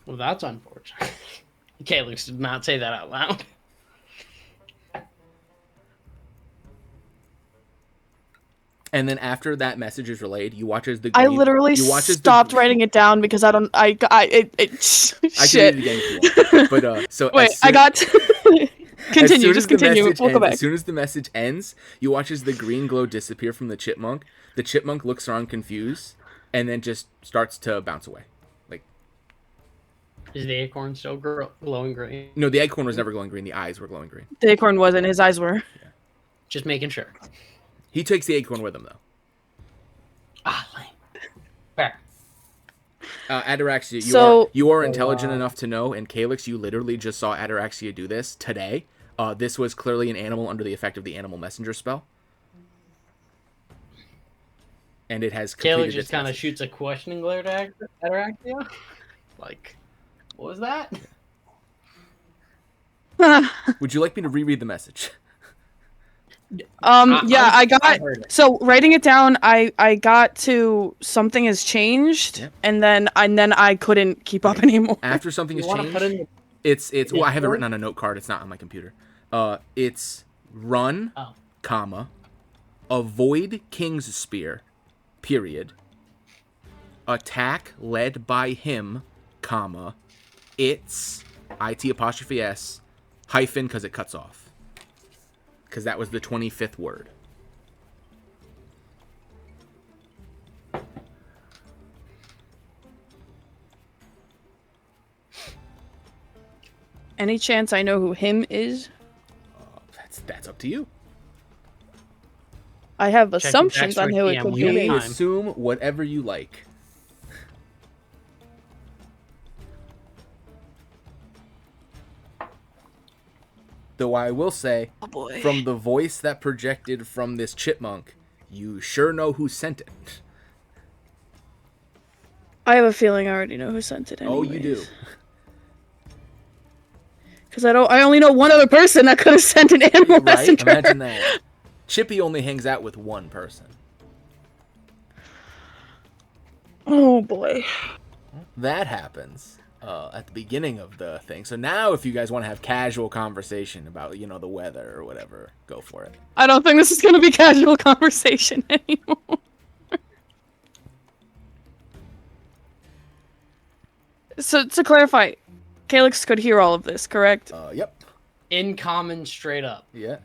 Well, that's unfortunate. Calyx did not say that out loud. And then after that message is relayed, you watch as the I green. literally you watch as stopped writing it down because I I can shit. read it again if you want. But so Wait, as soon, I got. Continue. Just continue. We'll go back. As soon as the message ends, you watch as the green glow disappear from the chipmunk. The chipmunk looks around confused, and then just starts to bounce away. Like, is the acorn still glowing green? No, the acorn was never glowing green. The eyes were glowing green. The acorn wasn't. His eyes were. Yeah. Just making sure. He takes the acorn with him, though. Ah, lame. Fair. Ataraxia, you are intelligent enough to know, and Calyx, you literally just saw Ataraxia do this today. This was clearly an animal under the effect of the animal messenger spell. And it has completed. Calyx just kind of shoots a questioning glare to Ataraxia. Like, what was that? Would you like me to reread the message? I got so writing it down. I got to something has changed, yep. and then I couldn't keep up anymore. After something has changed, it's well, I have it written on a note card. It's not on my computer. It's run, comma, avoid King's Spear, period. Attack led by him, comma, it's IT''S hyphen because it cuts off. Because that was the 25th word. Any chance I know who him is? That's up to you. I have assumptions on who it could be. You may assume whatever you like. Though I will say, from the voice that projected from this chipmunk, you sure know who sent it. I have a feeling I already know who sent it. Anyways. Oh, you do. Because I only know one other person that could have sent an animal messenger. Imagine that. Chippy only hangs out with one person. Oh boy. That happens at the beginning of the thing. So now if you guys want to have casual conversation about, the weather or whatever, go for it. I don't think this is going to be casual conversation anymore. So to clarify, Calyx could hear all of this, correct? Yep. In common, straight up. Yeah,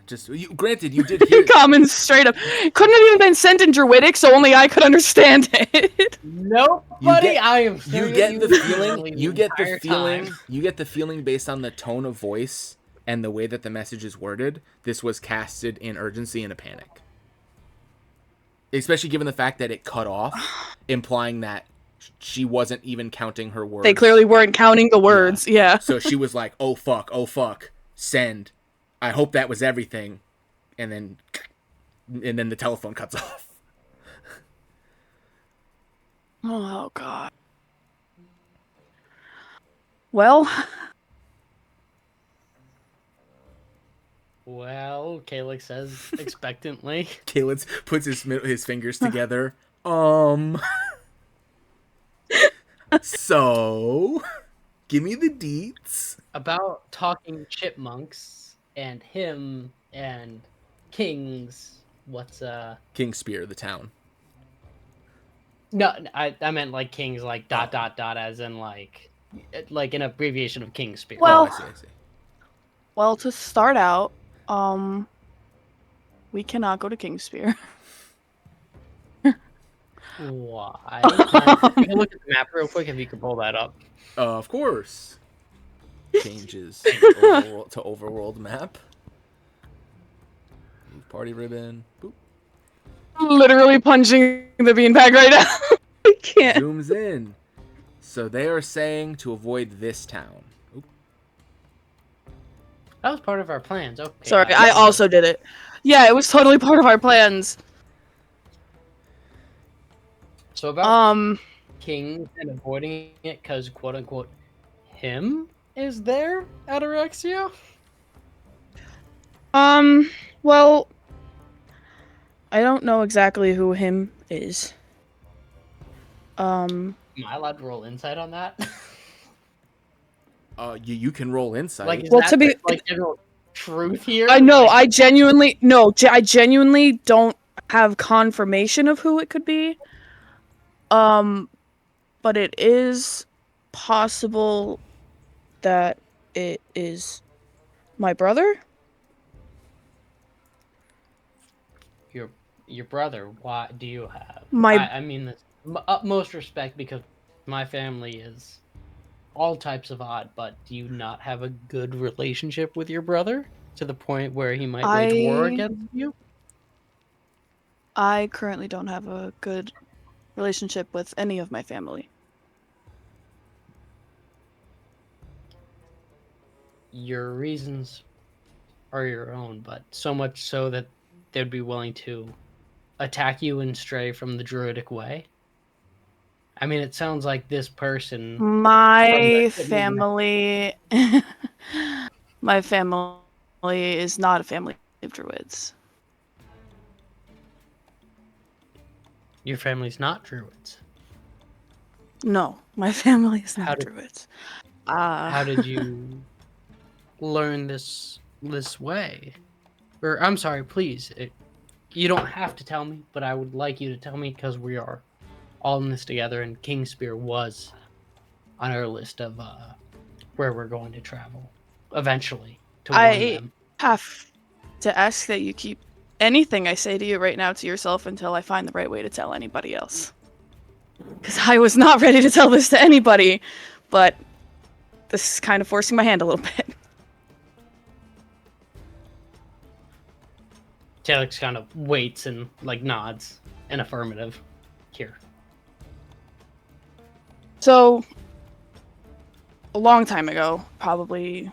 granted, you did hear common, straight up. Couldn't have even been sent in Druidic, so only I could understand it. Nope, buddy. I am. You get the feeling. You get the feeling. You get the feeling based on the tone of voice and the way that the message is worded. This was casted in urgency and a panic, especially given the fact that it cut off, implying that she wasn't even counting her words. They clearly weren't counting the words. Yeah. So she was like, "Oh fuck! Oh fuck! Send. I hope that was everything," and then the telephone cuts off. Oh god. Well, Calyx says expectantly. Calyx puts his fingers together. So, give me the deets. About talking chipmunks and him and King's. What's King's Spear, the town. No, I meant like King's like ... as in like an abbreviation of King's Spear. Well, I see. Well, to start out, we cannot go to King's Spear. Why? Can you look at the map real quick if you can pull that up? Of course. Changes to overworld map. Move party ribbon. Boop. Literally punching the beanbag right now. I can't. Zooms in. So they are saying to avoid this town. Oop. That was part of our plans. Okay. Sorry, I also did it. Yeah, it was totally part of our plans. So about Kings and avoiding it because quote unquote him is there, Ataraxia? Well, I don't know exactly who him is. Am I allowed to roll insight on that? You can roll insight. Like, is Well, that to be like general truth here? I know, Like, I genuinely don't have confirmation of who it could be. But it is possible that it is my brother. your brother. Why do you have? My I mean this utmost respect because my family is all types of odd, but do you not have a good relationship with your brother to the point where he might wage war I against you? I currently don't have a good relationship with any of my family. Your reasons are your own, but so much so that they'd be willing to attack you and stray from the druidic way. I mean, it sounds like this person from My the family my family is not a family of druids. your family's not druids. No, my family is How not did druids. how did you learn this way? Or I'm sorry, please. You don't have to tell me, but I would like you to tell me because we are all in this together, and Kingspear was on our list of where we're going to travel eventually to warn I them. have to ask that you keep anything I say to you right now to yourself until I find the right way to tell anybody else. Because I was not ready to tell this to anybody, but this is kind of forcing my hand a little bit. Talix kind of waits and like nods in affirmative. Here. So, a long time ago, probably,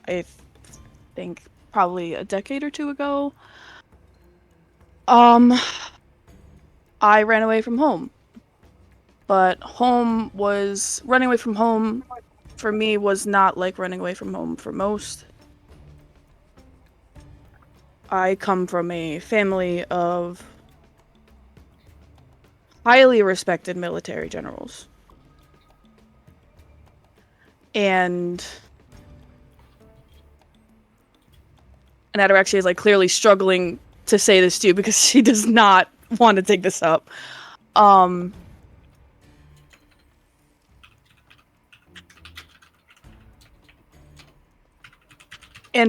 I think, probably a decade or two ago, I ran away from home. But running away from home for me was not like running away from home for most. I come from a family of highly respected military generals. And Ataraxia is like clearly struggling to say this to you because she does not want to take this up. And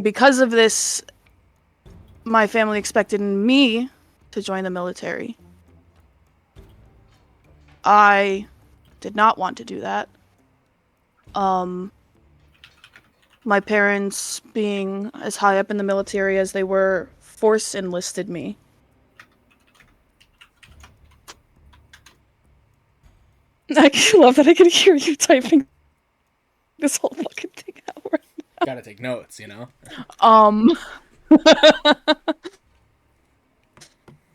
because of this, my family expected me to join the military. I did not want to do that. My parents, being as high up in the military as they were, force enlisted me. I love that I can hear you typing this whole fucking thing out right now. Gotta take notes, you know?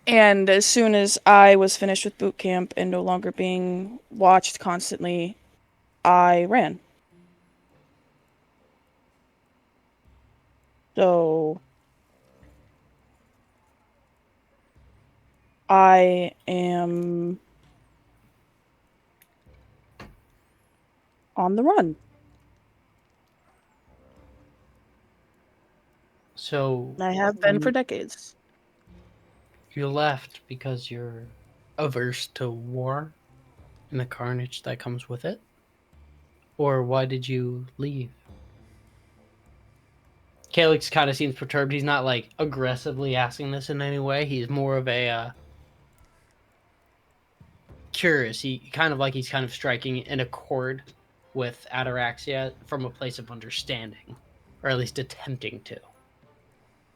And as soon as I was finished with boot camp and no longer being watched constantly, I ran. So I am on the run. So I have been for decades. you left because you're averse to war and the carnage that comes with it? Or why did you leave? Calix kind of seems perturbed. He's not like aggressively asking this in any way. He's more of a curious. He's kind of striking in a chord with Ataraxia from a place of understanding, or at least attempting to.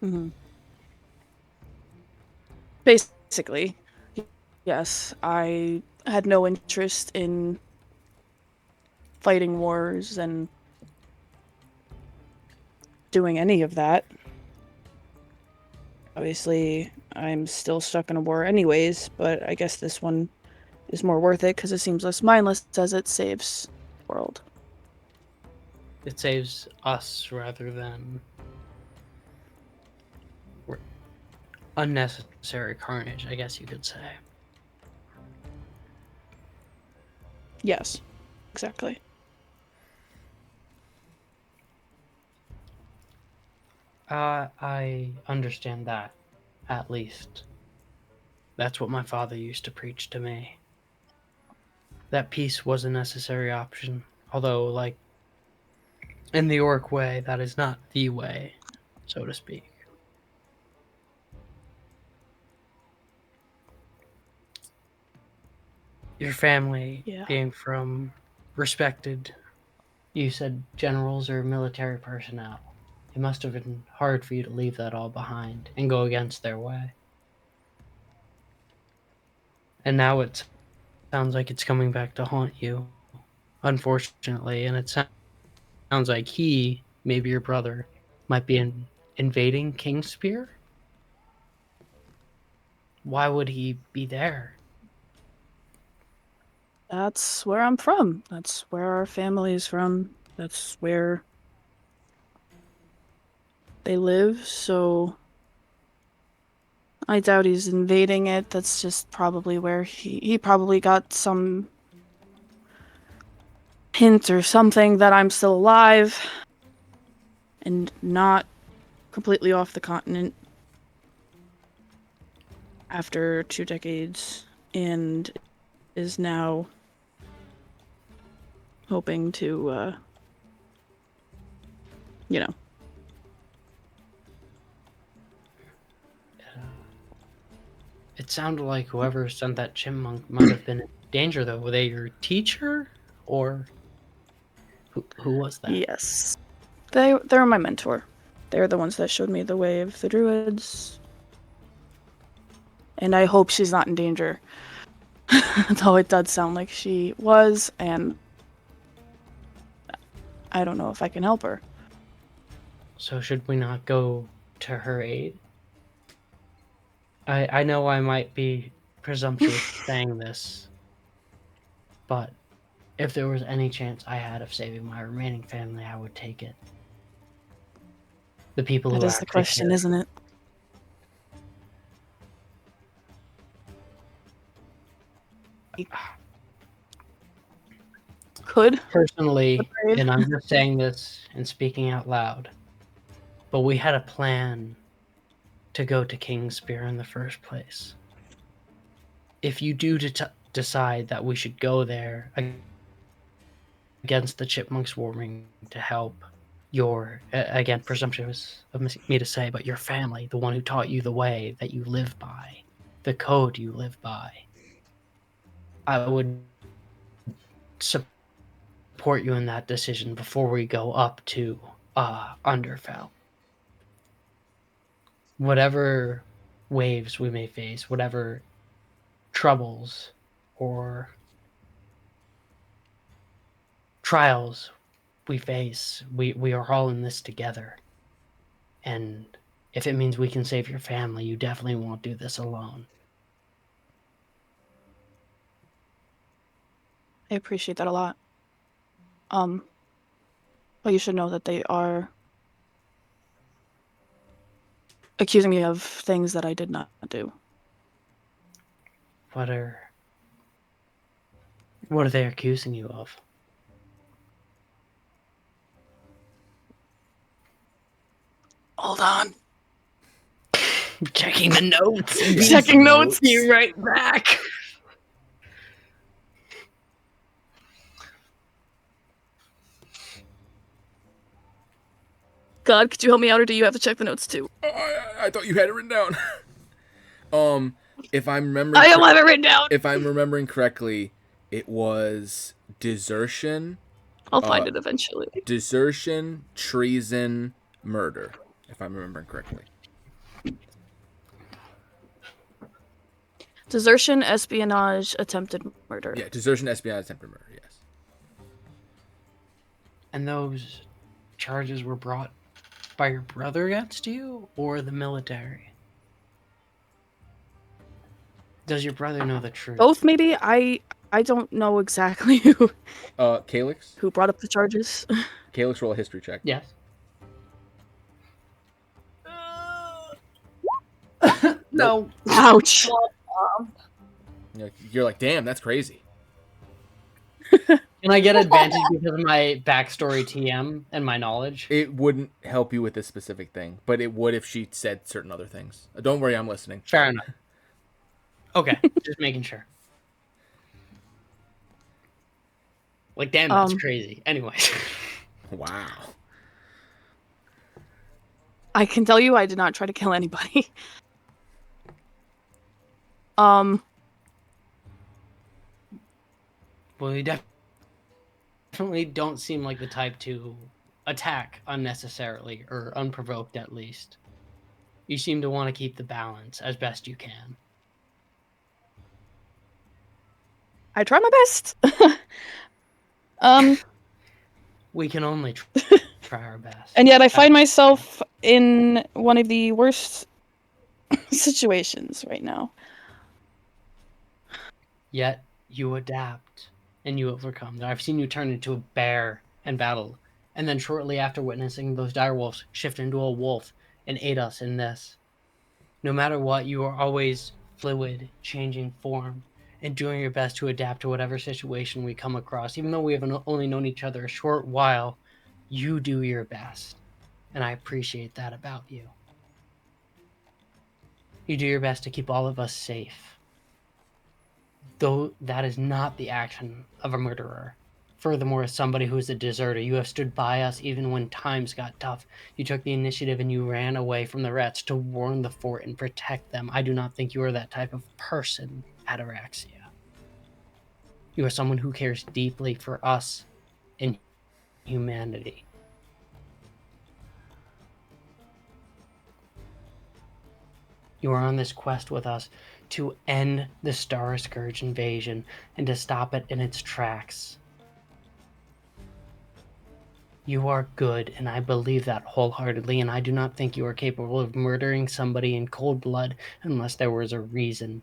Mm-hmm. Basically, yes, I had no interest in fighting wars and doing any of that. Obviously, I'm still stuck in a war anyways, but I guess this one is more worth it because it seems less mindless as it saves the world. It saves us rather than unnecessary carnage, I guess you could say. Yes, exactly. I understand that, at least. That's what my father used to preach to me. That peace was a necessary option, although, like, in the orc way, that is not the way, so to speak. Your family being from respected, you said generals or military personnel. It must have been hard for you to leave that all behind and go against their way. And now it sounds like it's coming back to haunt you, unfortunately. And it sounds like he, maybe your brother, might be invading Kingspear. Why would he be there? That's where I'm from. That's where our family is from. That's where they live, so I doubt he's invading it. That's just probably where he probably got some hint or something that I'm still alive and not completely off the continent after 2 decades, and is now hoping to, you know. It sounded like whoever sent that chipmunk might have been in danger, though. Were they your teacher, or who was that? Yes. They're my mentor. They're the ones that showed me the way of the druids. And I hope she's not in danger. Though it does sound like she was, and I don't know if I can help her. So should we not go to her aid? I know I might be presumptuous saying this, but if there was any chance I had of saving my remaining family, I would take it. The people That who is the actually question, care. isn't it? Could Personally, and I'm just saying this and speaking out loud, but we had a plan to go to Kingspear in the first place. If you do decide that we should go there against the chipmunks swarming to help your, again, presumptuous of me to say, but your family, the one who taught you the way that you live by, the code you live by, I would support you in that decision before we go up to Underfell. Whatever waves we may face, whatever troubles or trials we face, we are all in this together. And if it means we can save your family, you definitely won't do this alone. I appreciate that a lot. But you should know that they are accusing me of things that I did not do. What are they accusing you of? Hold on. Checking the notes. Checking notes. You right back. God, could you help me out, or do you have to check the notes too? I thought you had it written down. If I'm remembering, I don't have it written down. If I'm remembering correctly, it was desertion. I'll find it eventually. Desertion, treason, murder. If I'm remembering correctly. Desertion, espionage, attempted murder. Yeah, desertion, espionage, attempted murder. Yes. And those charges were brought by your brother against you, or the military? Does your brother know the truth? Both, maybe. I don't know exactly who. Calyx. Who brought up the charges? Calyx, roll a history check. Yes. No. Ouch. You're like, damn, that's crazy. Can I get advantage because of my backstory TM and my knowledge? It wouldn't help you with this specific thing, but it would if she said certain other things. Don't worry, I'm listening. Fair enough. Okay, just making sure. Like, damn, that's crazy. Anyways. Wow. I can tell you I did not try to kill anybody. Well, you definitely don't seem like the type to attack unnecessarily, or unprovoked at least. You seem to want to keep the balance as best you can. I try my best. We can only try our best. And yet I find myself in one of the worst situations right now. Yet you adapt and you overcome. I've seen you turn into a bear and battle, and then shortly after witnessing those direwolves shift into a wolf and aid us in this. No matter what, you are always fluid, changing form, and doing your best to adapt to whatever situation we come across. Even though we have only known each other a short while, you do your best, and I appreciate that about you. You do your best to keep all of us safe. Though that is not the action of a murderer. Furthermore, as somebody who is a deserter, you have stood by us even when times got tough. You took the initiative and you ran away from the rats to warn the fort and protect them. I do not think you are that type of person, Ataraxia. You are someone who cares deeply for us and humanity. You are on this quest with us to end the Star Scourge invasion and to stop it in its tracks. You are good, and I believe that wholeheartedly, and I do not think you are capable of murdering somebody in cold blood unless there was a reason.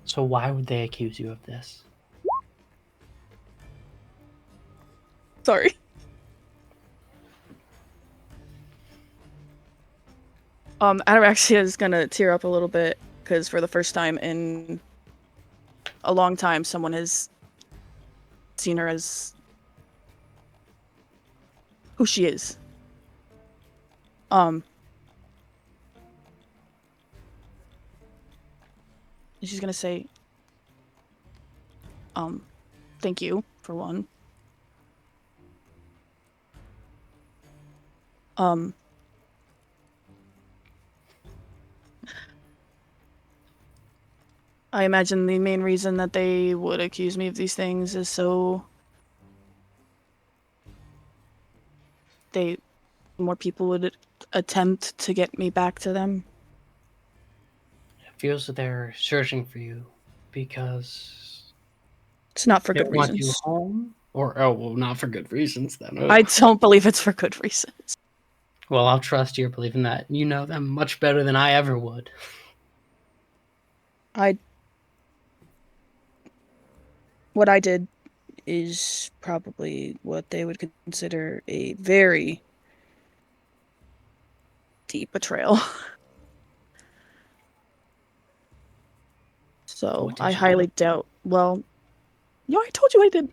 So why would they accuse you of this? Sorry. Ataraxia is gonna tear up a little bit, because for the first time in a long time, someone has seen her as who she is. She's gonna say, thank you, for one. I imagine the main reason that they would accuse me of these things is so more people would attempt to get me back to them. It feels that they're searching for you because it's not for they good want reasons. you home, or well, not for good reasons then. I don't believe it's for good reasons. Well, I'll trust your belief in that. You know them much better than I ever would. What I did is probably what they would consider a very deep betrayal. So I highly doubt. Well, I told you I did.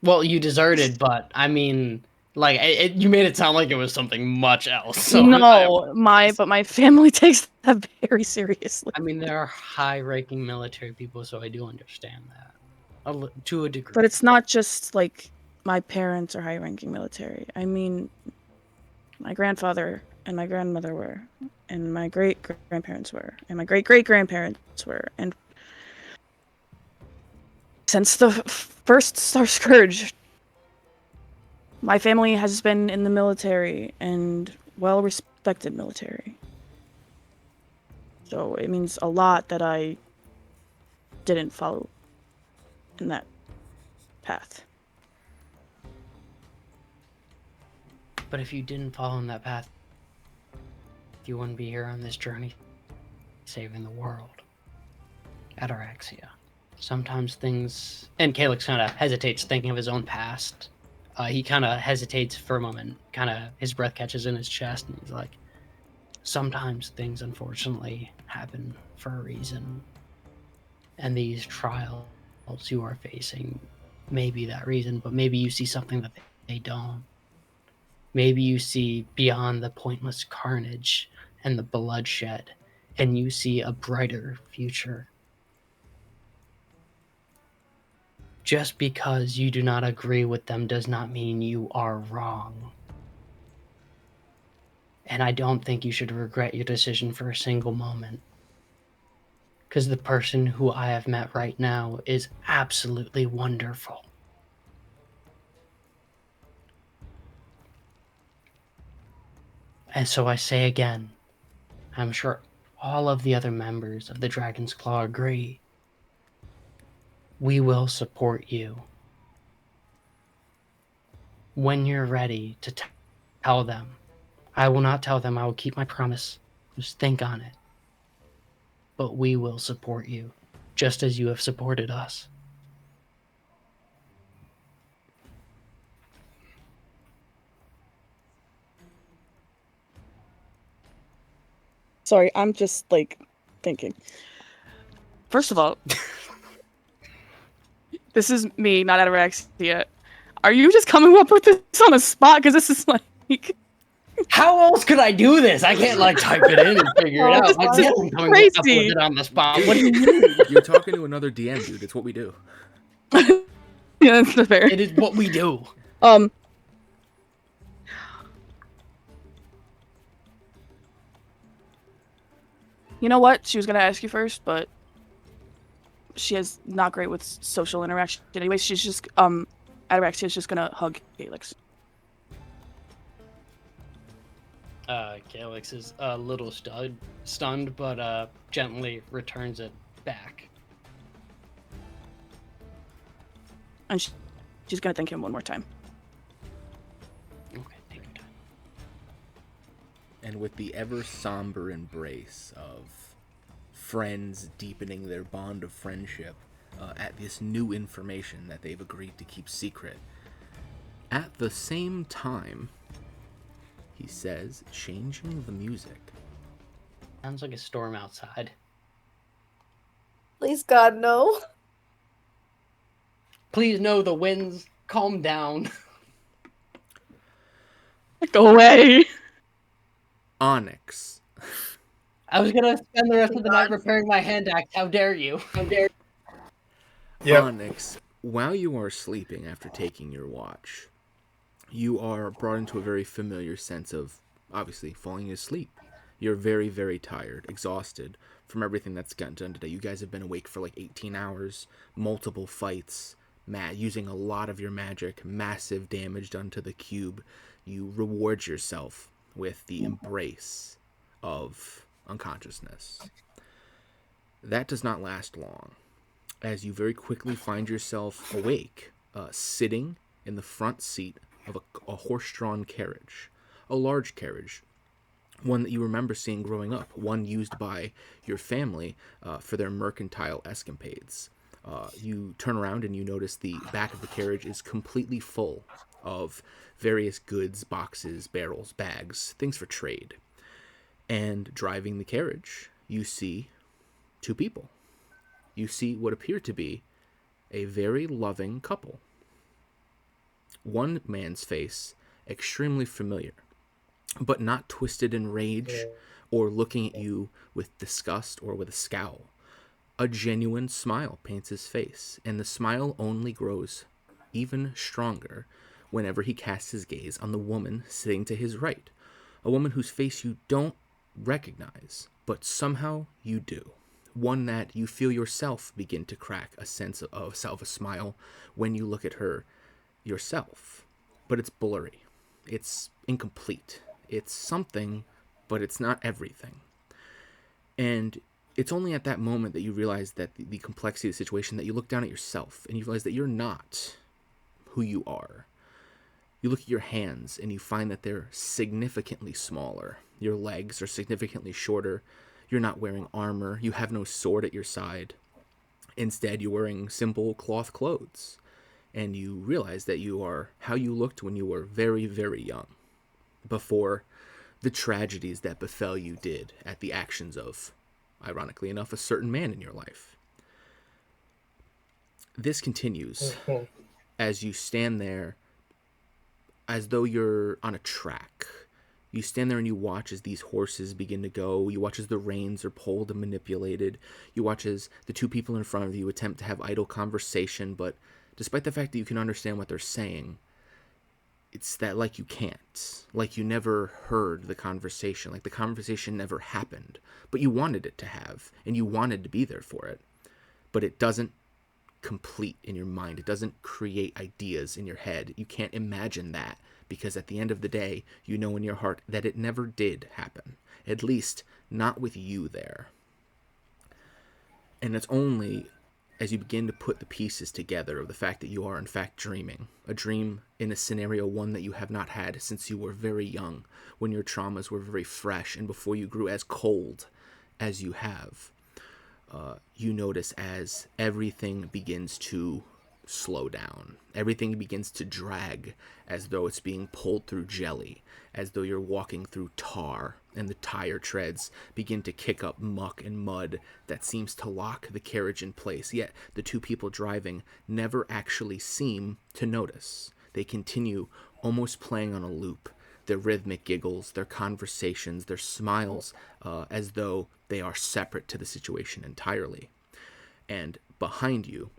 Well, you deserted, but I mean, like, you made it sound like it was something much else. So no, but my family takes that very seriously. I mean, there are high-ranking military people, so I do understand that to a degree. But it's not just like my parents are high-ranking military. I mean, my grandfather and my grandmother were, and my great-grandparents were, and my great-great-grandparents were, and since the first Star Scourge, my family has been in the military, and well-respected military. So it means a lot that I didn't follow in that path. But if you didn't follow in that path, you wouldn't be here on this journey saving the world. Ataraxia. Sometimes things... And Calyx kind of hesitates thinking of his own past. He kind of hesitates for a moment. His breath catches in his chest, and he's like, sometimes things unfortunately happen for a reason. And these trials you are facing maybe that reason, but maybe you see something that they don't. Maybe you see beyond the pointless carnage and the bloodshed, and you see a brighter future. Just because you do not agree with them does not mean you are wrong. And I don't think you should regret your decision for a single moment. Because the person who I have met right now is absolutely wonderful. And so I say again, I'm sure all of the other members of the Dragon's Claw agree. We will support you. When you're ready to tell them, I will not tell them, I will keep my promise. Just think on it. But we will support you, just as you have supported us. Sorry, I'm just, like, thinking. First of all, this is me, not anorexia. Are you just coming up with this on the spot? Because this is, like... How else could I do this? I can't, like, type it in and figure it out. This I is guess I'm coming crazy. up with it on the spot. What do you mean? You're talking to another DM, dude. It's what we do. Yeah, that's fair. It is what we do. You know what? She was gonna ask you first, but she has not great with social interaction. Anyway, she's just Ataraxia is just gonna hug Calyx. Calyx is a little stunned, but gently returns it back. And she's gonna thank him one more time. Okay, take your time. And with the ever somber embrace of friends deepening their bond of friendship at this new information that they've agreed to keep secret, at the same time, he says, changing the music. Sounds like a storm outside. Please, God, no. Please, no, the winds. Calm down. Go away. Onyx. I was gonna spend the rest of the night repairing my hand axe. How dare you? How dare you? Yep. Onyx, while you are sleeping after taking your watch, you are brought into a very familiar sense of, obviously, falling asleep. You're very, very tired, exhausted from everything that's gotten done today. You guys have been awake for like 18 hours, multiple fights, using a lot of your magic, massive damage done to the cube. You reward yourself with the embrace of unconsciousness. That does not last long, as you very quickly find yourself awake, sitting in the front seat of a horse-drawn carriage, a large carriage, one that you remember seeing growing up, one used by your family for their mercantile escapades. You turn around and you notice the back of the carriage is completely full of various goods, boxes, barrels, bags, things for trade. And driving the carriage, you see two people. You see what appear to be a very loving couple. One man's face, extremely familiar, but not twisted in rage or looking at you with disgust or with a scowl. A genuine smile paints his face, and the smile only grows even stronger whenever he casts his gaze on the woman sitting to his right, a woman whose face you don't recognize, but somehow you do. One that you feel yourself begin to crack a sense of a smile when you look at her yourself. But it's blurry. It's incomplete. It's something, but it's not everything. And it's only at that moment that you realize that the complexity of the situation, that you look down at yourself and you realize that you're not who you are. You look at your hands and you find that they're significantly smaller. Your legs are significantly shorter. You're not wearing armor. You have no sword at your side. Instead, you're wearing simple cloth clothes. And you realize that you are how you looked when you were very, very young, before the tragedies that befell you did at the actions of, ironically enough, a certain man in your life. This continues as you stand there as though you're on a track. You stand there and you watch as these horses begin to go. You watch as the reins are pulled and manipulated. You watch as the two people in front of you attempt to have idle conversation, but despite the fact that you can understand what they're saying, it's that like you can't. Like you never heard the conversation. Like the conversation never happened. But you wanted it to have, and you wanted to be there for it. But it doesn't complete in your mind. It doesn't create ideas in your head. You can't imagine that, because at the end of the day, you know in your heart that it never did happen. At least, not with you there. And it's only as you begin to put the pieces together of the fact that you are in fact dreaming, a dream in a scenario one that you have not had since you were very young, when your traumas were very fresh and before you grew as cold as you have, you notice as everything begins to slow down. Everything begins to drag as though it's being pulled through jelly, as though you're walking through tar, and the tire treads begin to kick up muck and mud that seems to lock the carriage in place. Yet the two people driving never actually seem to notice. They continue almost playing on a loop. Their rhythmic giggles, their conversations, their smiles, as though they are separate to the situation entirely. And behind you,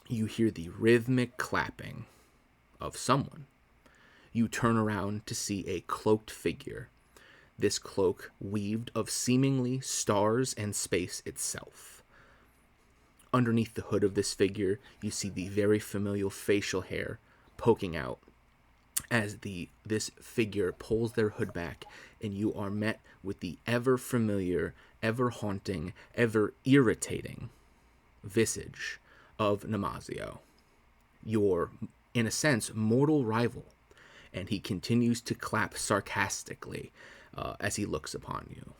you hear the rhythmic clapping of someone. You turn around to see a cloaked figure, this cloak weaved of seemingly stars and space itself. Underneath the hood of this figure, you see the very familiar facial hair poking out as this figure pulls their hood back, and you are met with the ever familiar, ever haunting, ever irritating visage of Namasio, your, in a sense, mortal rival. And he continues to clap sarcastically as he looks upon you.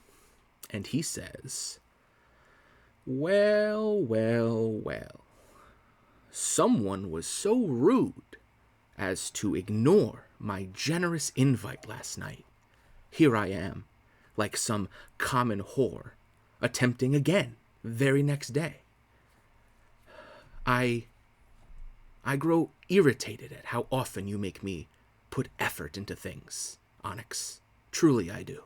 And he says, "Well, well, well. Someone was so rude as to ignore my generous invite last night. Here I am, like some common whore, attempting again very next day. I grow irritated at how often you make me put effort into things, Onyx. Truly I do."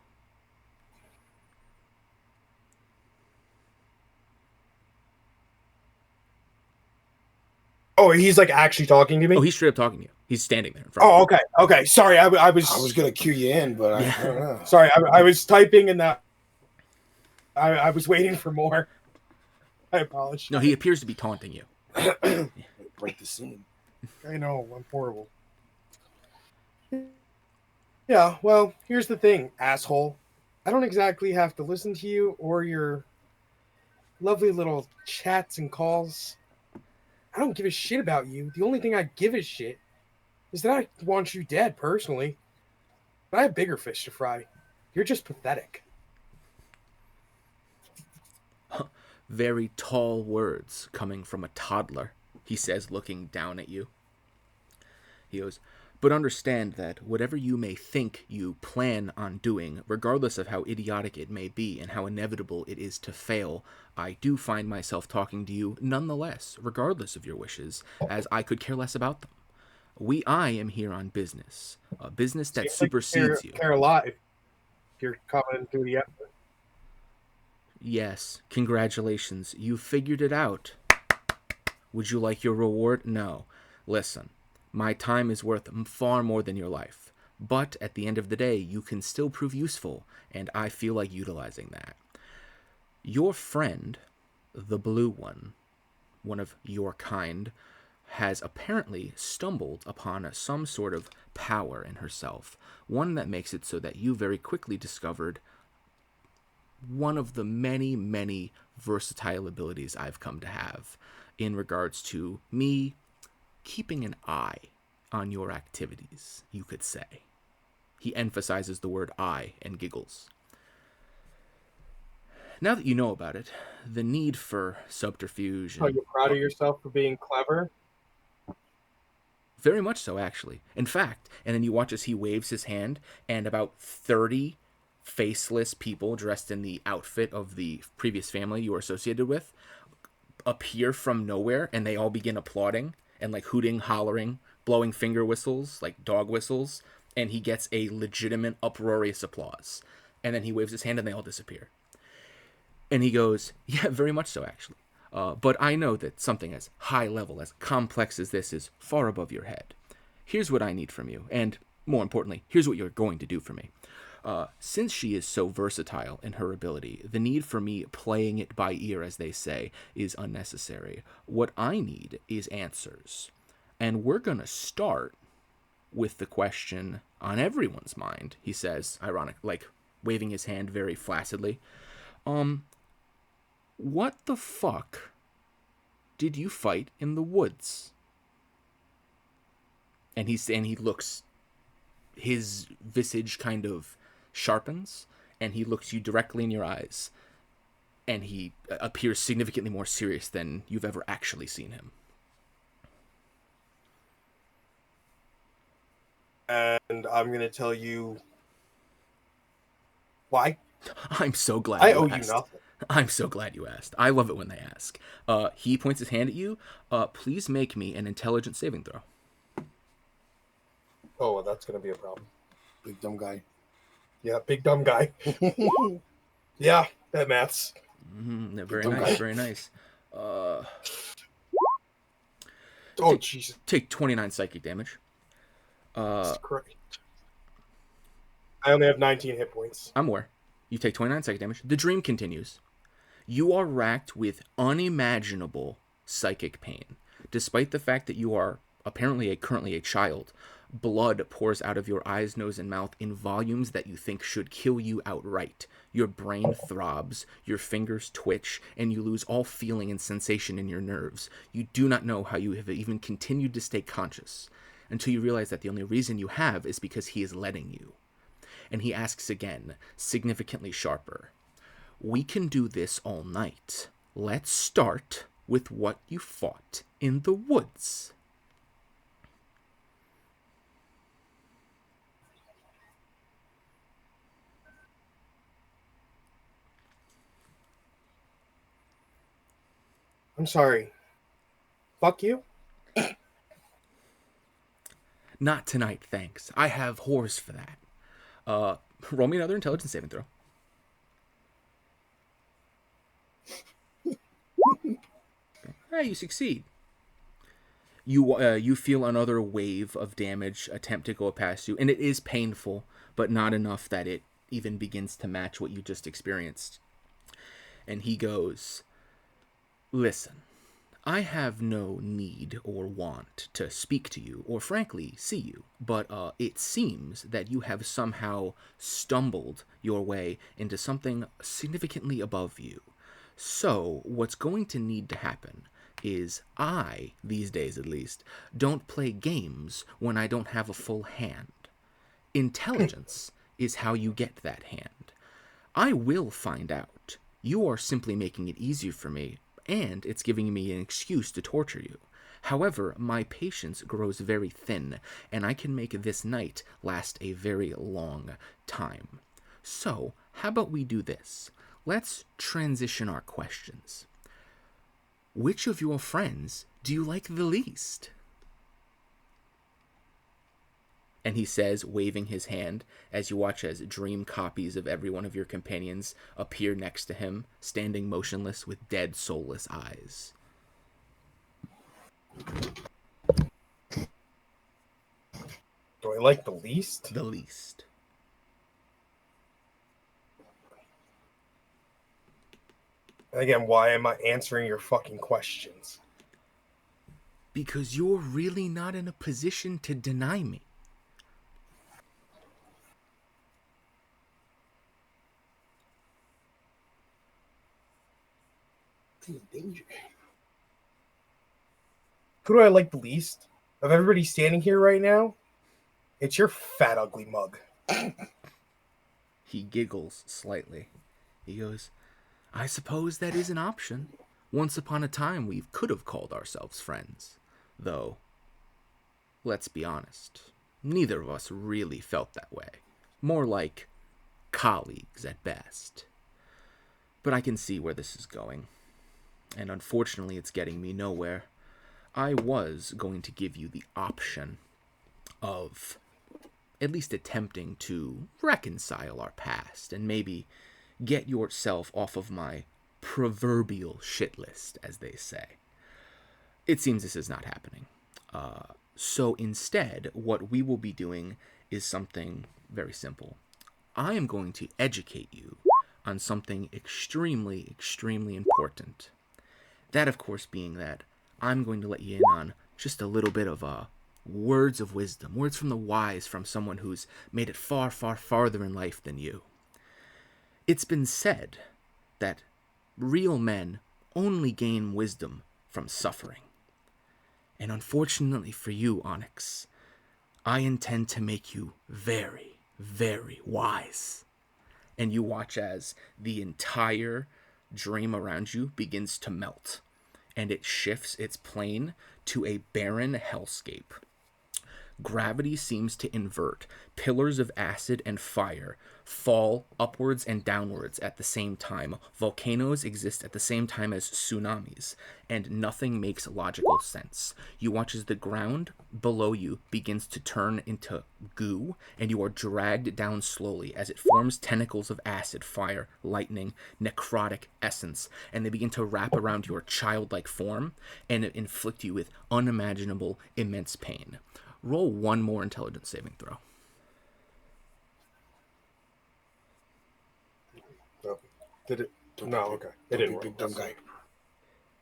Oh, he's like actually talking to me? Oh, he's straight up talking to you. He's standing there in front of you. Okay. Sorry, I was going to cue you in, but I don't know. Sorry, I was typing and that I was waiting for more. I apologize. No, he appears to be taunting you. Break the scene. I know, I'm horrible. Yeah, well, here's the thing, asshole. I don't exactly have to listen to you or your lovely little chats and calls. I don't give a shit about you. The only thing I give a shit is that I want you dead, personally. But I have bigger fish to fry. You're just pathetic. Very tall words coming from a toddler, he says, looking down at you. He goes, "But understand that whatever you may think you plan on doing, regardless of how idiotic it may be and how inevitable it is to fail, I do find myself talking to you nonetheless, regardless of your wishes, as I could care less about them. I am here on business, a business that supersedes you." Care a lot if you're coming through the effort. "Yes, congratulations, you figured it out. Would you like your reward? No. Listen, my time is worth far more than your life, but at the end of the day, you can still prove useful, and I feel like utilizing that. Your friend, the blue one of your kind, has apparently stumbled upon some sort of power in herself, one that makes it so that you very quickly discovered one of the many, many versatile abilities I've come to have in regards to me keeping an eye on your activities, you could say." He emphasizes the word "I" and giggles. "Now that you know about it, the need for subterfuge..." Are you proud of yourself for being clever? Very much so, actually. In fact, and then you watch as he waves his hand, and about 30 faceless people dressed in the outfit of the previous family you were associated with appear from nowhere, and they all begin applauding, and like hooting, hollering, blowing finger whistles, like dog whistles, and he gets a legitimate uproarious applause. And then he waves his hand and they all disappear. And he goes, yeah, very much so, actually. But I know that something as high level, as complex as this is far above your head. Here's what I need from you, and more importantly, here's what you're going to do for me. Since she is so versatile in her ability, the need for me playing it by ear, as they say, is unnecessary. What I need is answers. And we're going to start with the question on everyone's mind, he says, ironic, like waving his hand very flaccidly. What the fuck did you fight in the woods? And he looks, his visage kind of sharpens, and he looks you directly in your eyes, and he appears significantly more serious than you've ever actually seen him. And I'm going to tell you why. I'm so glad I you owe asked. you nothing. I'm so glad you asked. I love it when they ask. He points his hand at you. Please make me an intelligence saving throw. Oh, well, that's going to be a problem. Big dumb guy. Yeah, big dumb guy. Yeah, that maths. Very nice, very nice. Oh, Jesus. Take 29 psychic damage. That's great. I only have 19 hit points. I'm aware. You take 29 psychic damage. The dream continues. You are racked with unimaginable psychic pain. Despite the fact that you are apparently currently a child, blood pours out of your eyes, nose, and mouth in volumes that you think should kill you outright. Your brain throbs, your fingers twitch, and you lose all feeling and sensation in your nerves. You do not know how you have even continued to stay conscious, until you realize that the only reason you have is because he is letting you. And he asks again, significantly sharper. We can do this all night. Let's start with what you fought in the woods. I'm sorry. Fuck you? Not tonight, thanks. I have whores for that. Roll me another intelligence saving throw. You succeed. You feel another wave of damage attempt to go past you, and it is painful, but not enough that it even begins to match what you just experienced. And he goes, listen, I have no need or want to speak to you, or frankly, see you, but it seems that you have somehow stumbled your way into something significantly above you. So, what's going to need to happen is I, these days at least, don't play games when I don't have a full hand. Intelligence is how you get that hand. I will find out. You are simply making it easier for me, and it's giving me an excuse to torture you. However, my patience grows very thin, and I can make this night last a very long time. So, how about we do this? Let's transition our questions. Which of your friends do you like the least? And he says, waving his hand, as you watch as dream copies of every one of your companions appear next to him, standing motionless with dead, soulless eyes. Do I like the least? The least. And again, why am I answering your fucking questions? Because you're really not in a position to deny me. Danger. Who do I like the least? Of everybody standing here right now? It's your fat, ugly mug. He giggles slightly. He goes, I suppose that is an option. Once upon a time, we could have called ourselves friends. Though, let's be honest, neither of us really felt that way. More like colleagues at best. But I can see where this is going. And unfortunately, it's getting me nowhere. I was going to give you the option of at least attempting to reconcile our past and maybe get yourself off of my proverbial shit list, as they say. It seems this is not happening. So instead, what we will be doing is something very simple. I am going to educate you on something extremely, extremely important. That, of course, being that I'm going to let you in on just a little bit of words of wisdom, words from the wise from someone who's made it far, far farther in life than you. It's been said that real men only gain wisdom from suffering. And unfortunately for you, Onyx, I intend to make you very, very wise. And you watch as the entire dream around you begins to melt, and it shifts its plane to a barren hellscape. Gravity seems to invert. Pillars of acid and fire fall upwards and downwards at the same time. Volcanoes exist at the same time as tsunamis, and nothing makes logical sense. You watch as the ground below you begins to turn into goo, and you are dragged down slowly as it forms tentacles of acid, fire, lightning, necrotic essence, and they begin to wrap around your childlike form and inflict you with unimaginable, immense pain. Roll one more intelligence saving throw. Oh, did it? No, okay. It didn't roll. Big dumb guy.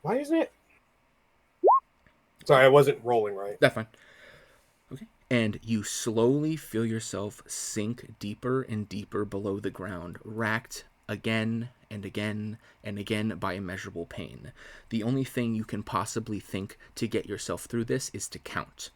Why isn't it? Sorry, I wasn't rolling right. That's fine. Okay. And you slowly feel yourself sink deeper and deeper below the ground, racked again and again and again by immeasurable pain. The only thing you can possibly think to get yourself through this is to count.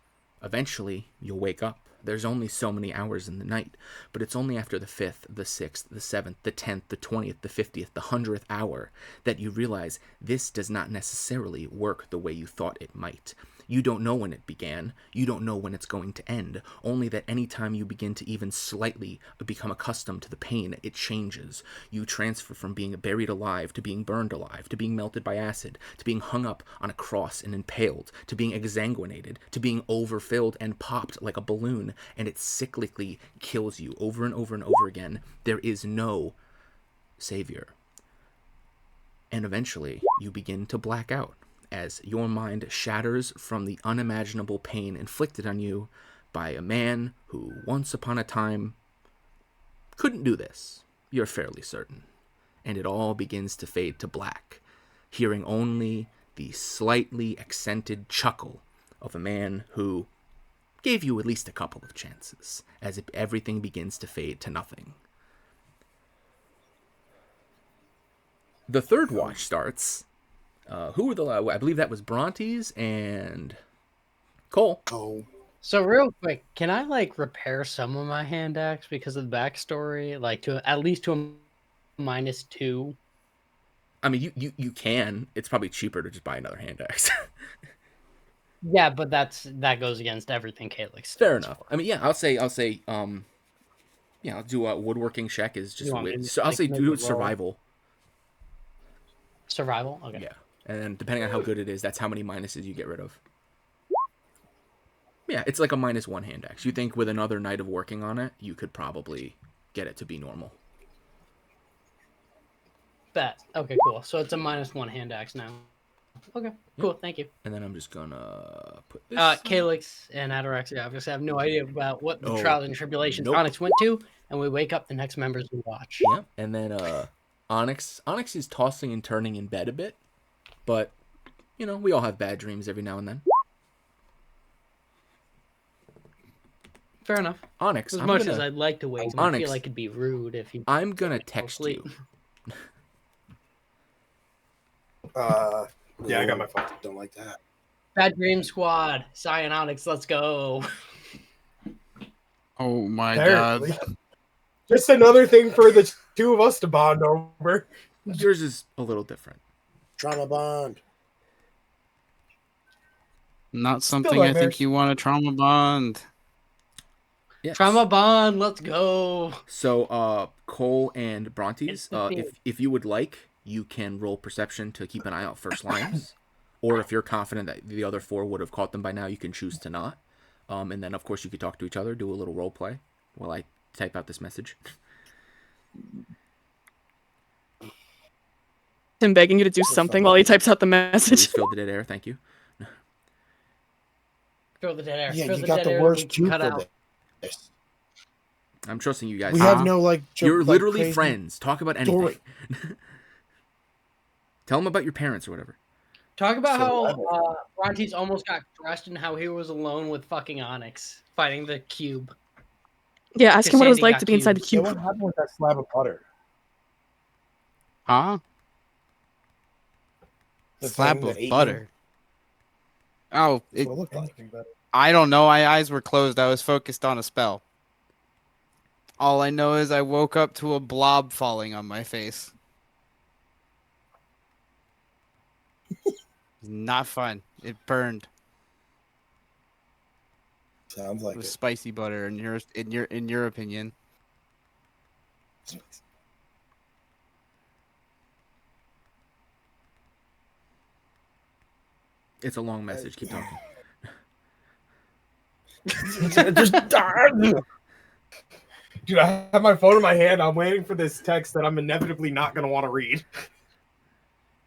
Eventually, you'll wake up. There's only so many hours in the night, but it's only after the 5th, the 6th, the 7th, the 10th, the 20th, the 50th, the 100th hour that you realize this does not necessarily work the way you thought it might. You don't know when it began. You don't know when it's going to end. Only that anytime you begin to even slightly become accustomed to the pain, it changes. You transfer from being buried alive to being burned alive, to being melted by acid, to being hung up on a cross and impaled, to being exsanguinated, to being overfilled and popped like a balloon, and it cyclically kills you over and over and over again. There is no savior. And eventually, you begin to black out as your mind shatters from the unimaginable pain inflicted on you by a man who, once upon a time, couldn't do this. You're fairly certain. And it all begins to fade to black, hearing only the slightly accented chuckle of a man who gave you at least a couple of chances, as if everything begins to fade to nothing. The third watch starts. Who were the? I believe that was Brontes and Cole. Oh. So real quick, can I repair some of my hand axe because of the backstory, to at least to a -2? I mean, you can. It's probably cheaper to just buy another hand axe. Yeah, but that goes against everything Calyx. Fair enough. For. I mean, yeah, I'll say, yeah, I'll do a woodworking check is just so I'll say do survival. Survival, okay. Yeah, and then depending on how good it is, that's how many minuses you get rid of. Yeah, it's like a -1 hand axe. You think with another night of working on it, you could probably get it to be normal. Bet. Okay, cool. So it's a -1 hand axe now. Okay, cool. Thank you. And then I'm just gonna put this. Calyx and Ataraxia obviously have no idea about what the trials and tribulations Onyx went to, and we wake up the next members we watch. Yeah, and then Onyx is tossing and turning in bed a bit, but we all have bad dreams every now and then. Fair enough. Onyx, as much as I'd like to wake him, I feel like it'd be rude if you. I'm gonna text you. Yeah, I got my phone. Don't like that. Bad Dream Squad, Cyan Onyx, let's go. Oh my god. Just another thing for the two of us to bond over. Yours is a little different. Trauma bond. Not something I think you want to trauma bond. Yes. Trauma bond, let's go. So, Cole and Brontes, if you would like, you can roll perception to keep an eye out for slimes. Or if you're confident that the other 4 would have caught them by now, you can choose to not. And then, of course, you could talk to each other, do a little role play while I type out this message. Him begging you to do something while he types out the message. Please fill the dead air. Thank you. Fill the dead air. Yeah, Fill you the got dead the air worst we can too cut for out. this. I'm trusting you guys. We have no You're like, literally crazy friends. Talk about anything. story. Tell them about your parents or whatever. Talk about So how Brontes almost got crushed and how he was alone with fucking Onyx fighting the cube. Yeah, ask him what it was Sandy like got to be inside the cubed. Yeah, cube. what happened with that slab of butter? Huh? The Slab thing that of ate you? butter. Oh, That's what it looked like. I don't know. My eyes were closed. I was focused on a spell. All I know is I woke up to a blob falling on my face. Not fun. It burned. Sounds It like was it. spicy butter in your opinion. It's a long message. Keep talking. Dude, I have my phone in my hand. I'm waiting for this text that I'm inevitably not going to want to read.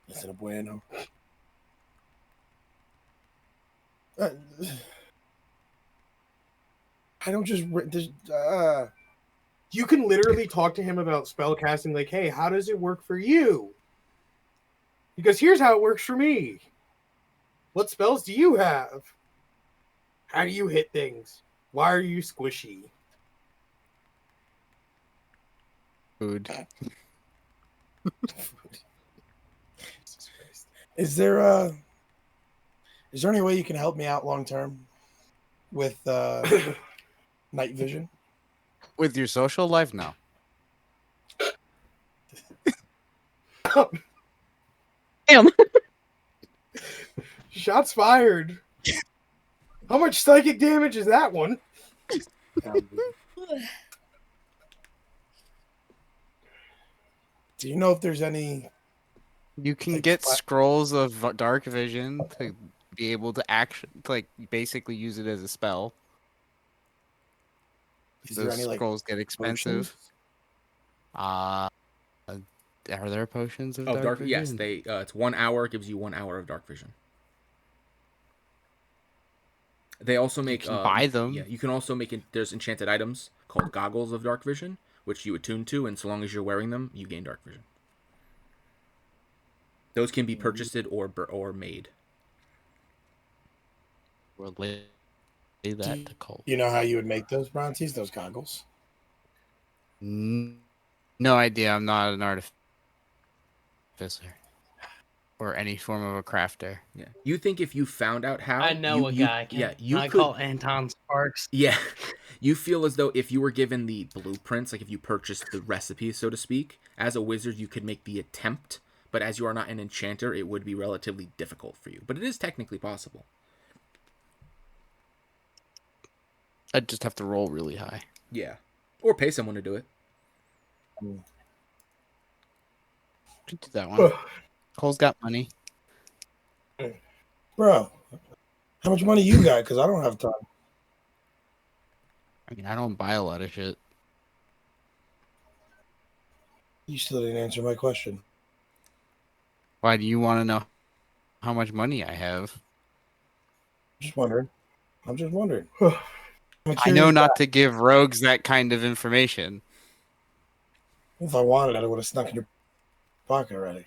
Is it a bueno? I don't just. You can literally talk to him about spell casting, like, hey, how does it work for you? Because here's how it works for me. What spells do you have? How do you hit things? Why are you squishy? Food. Is there any way you can help me out long term with night vision? With your social life, no. Damn. Shots fired. How much psychic damage is that one? Do you know if there's any? You can Like, get scrolls of dark vision to be able to basically use it as a spell. Is there Those any like scrolls get expensive. potions? Are there potions of Dark dark vision? vision? Yes, it's 1 hour. It gives you 1 hour of dark vision. They also make You can buy them. Yeah, you can also make there's enchanted items called goggles of dark vision, which you attune to, and so long as you're wearing them, you gain dark vision. Those can be purchased or made. Relay that to Cole. You know how you would make those Brontes, those goggles? No idea. I'm not an artificer or any form of a crafter. Yeah, you think if you found out how, I know a guy. I could call Anton Sparks. Yeah, you feel as though if you were given the blueprints, like if you purchased the recipe, so to speak, as a wizard, you could make the attempt. But as you are not an enchanter, it would be relatively difficult for you. But it is technically possible. I'd just have to roll really high. Yeah, or pay someone to do it. Could do that one. Cole's got money. Bro, how much money you got? Because I don't have time. I mean, I don't buy a lot of shit. You still didn't answer my question. Why do you want to know how much money I have? Just wondering. I'm just wondering. I know not to give rogues that kind of information. If I wanted it, I would have snuck in your pocket already.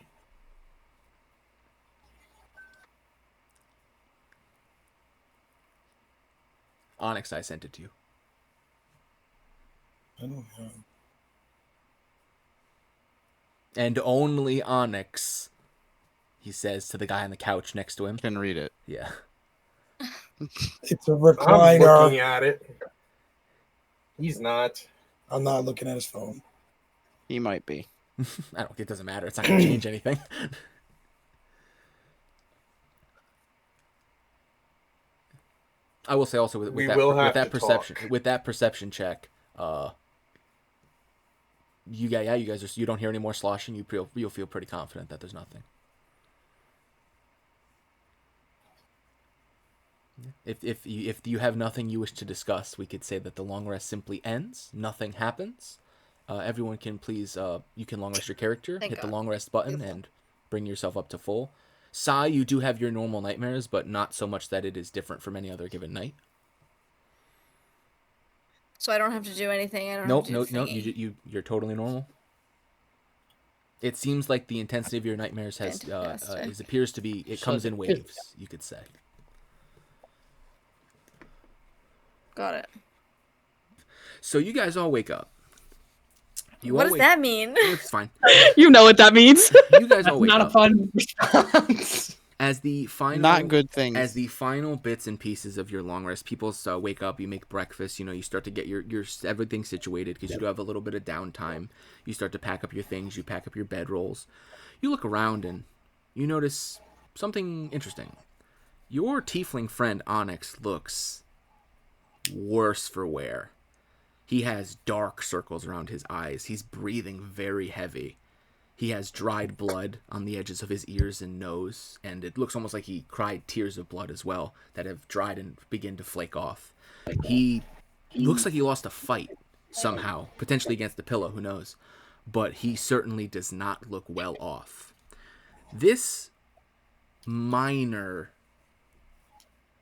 Onyx, I sent it to you. I don't know. And only Onyx, he says to the guy on the couch next to him. Can read it. Yeah. It's a I'm recliner. looking at it. He's not. I'm not looking at his phone. He might be. It doesn't matter. It's not going to change anything. I will say also with that perception check, you guys you don't hear any more sloshing. You'll feel pretty confident that there's nothing. If you have nothing you wish to discuss, we could say that the long rest simply ends. Nothing happens. Everyone can please you can long rest your character. Thank Hit the God. long rest button and bring yourself up to full. Sai, you do have your normal nightmares, but not so much that it is different from any other given night. So I don't have to do anything. I don't Nope, have to do nope. You're totally normal. It seems like the intensity of your nightmares has appears to be comes in waves. You could say. Got it. So you guys all wake up. What does that mean? It's fine. You know what that means. You guys all wake up. Not a fun response. As the final, Not good things. As the final bits and pieces of your long rest, people wake up. You make breakfast. You start to get your everything situated because you do have a little bit of downtime. You start to pack up your things. You pack up your bedrolls. You look around and you notice something interesting. Your tiefling friend Onyx looks worse for wear. He has dark circles around his eyes. He's breathing very heavy. He has dried blood on the edges of his ears and nose, and it looks almost like he cried tears of blood as well that have dried and begin to flake off. He looks like he lost a fight somehow, potentially against the pillow, who knows. But he certainly does not look well off. This minor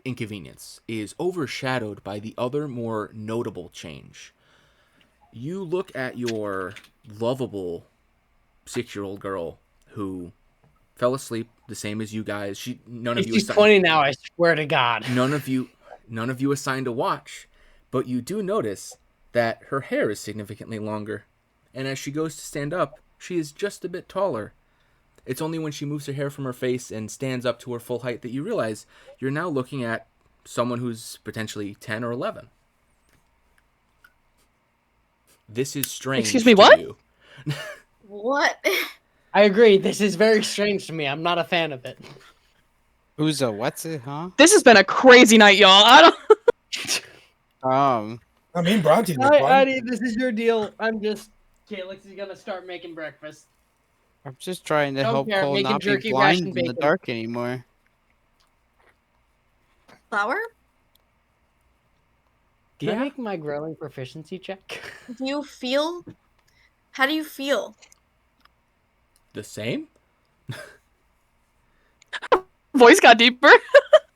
inconvenience is overshadowed by the other more notable change. You look at your lovable 6-year-old girl who fell asleep the same as you guys. She's 20 now, I swear to God. None of you assigned a watch, but you do notice that her hair is significantly longer, and as she goes to stand up, she is just a bit taller. It's only when she moves her hair from her face and stands up to her full height that you realize you're now looking at someone who's potentially 10 or 11. This is strange. Excuse me, what? You. What? I agree. This is very strange to me. I'm not a fan of it. Who's a what's it, huh? This has been a crazy night, y'all. I mean, Bronte. Addie, this is your deal. Calyx is gonna start making breakfast. I'm just trying to help Cole not be blind in the dark anymore. Flour? Can I make my grilling proficiency check? Do you feel? How do you feel? The same? Voice got deeper.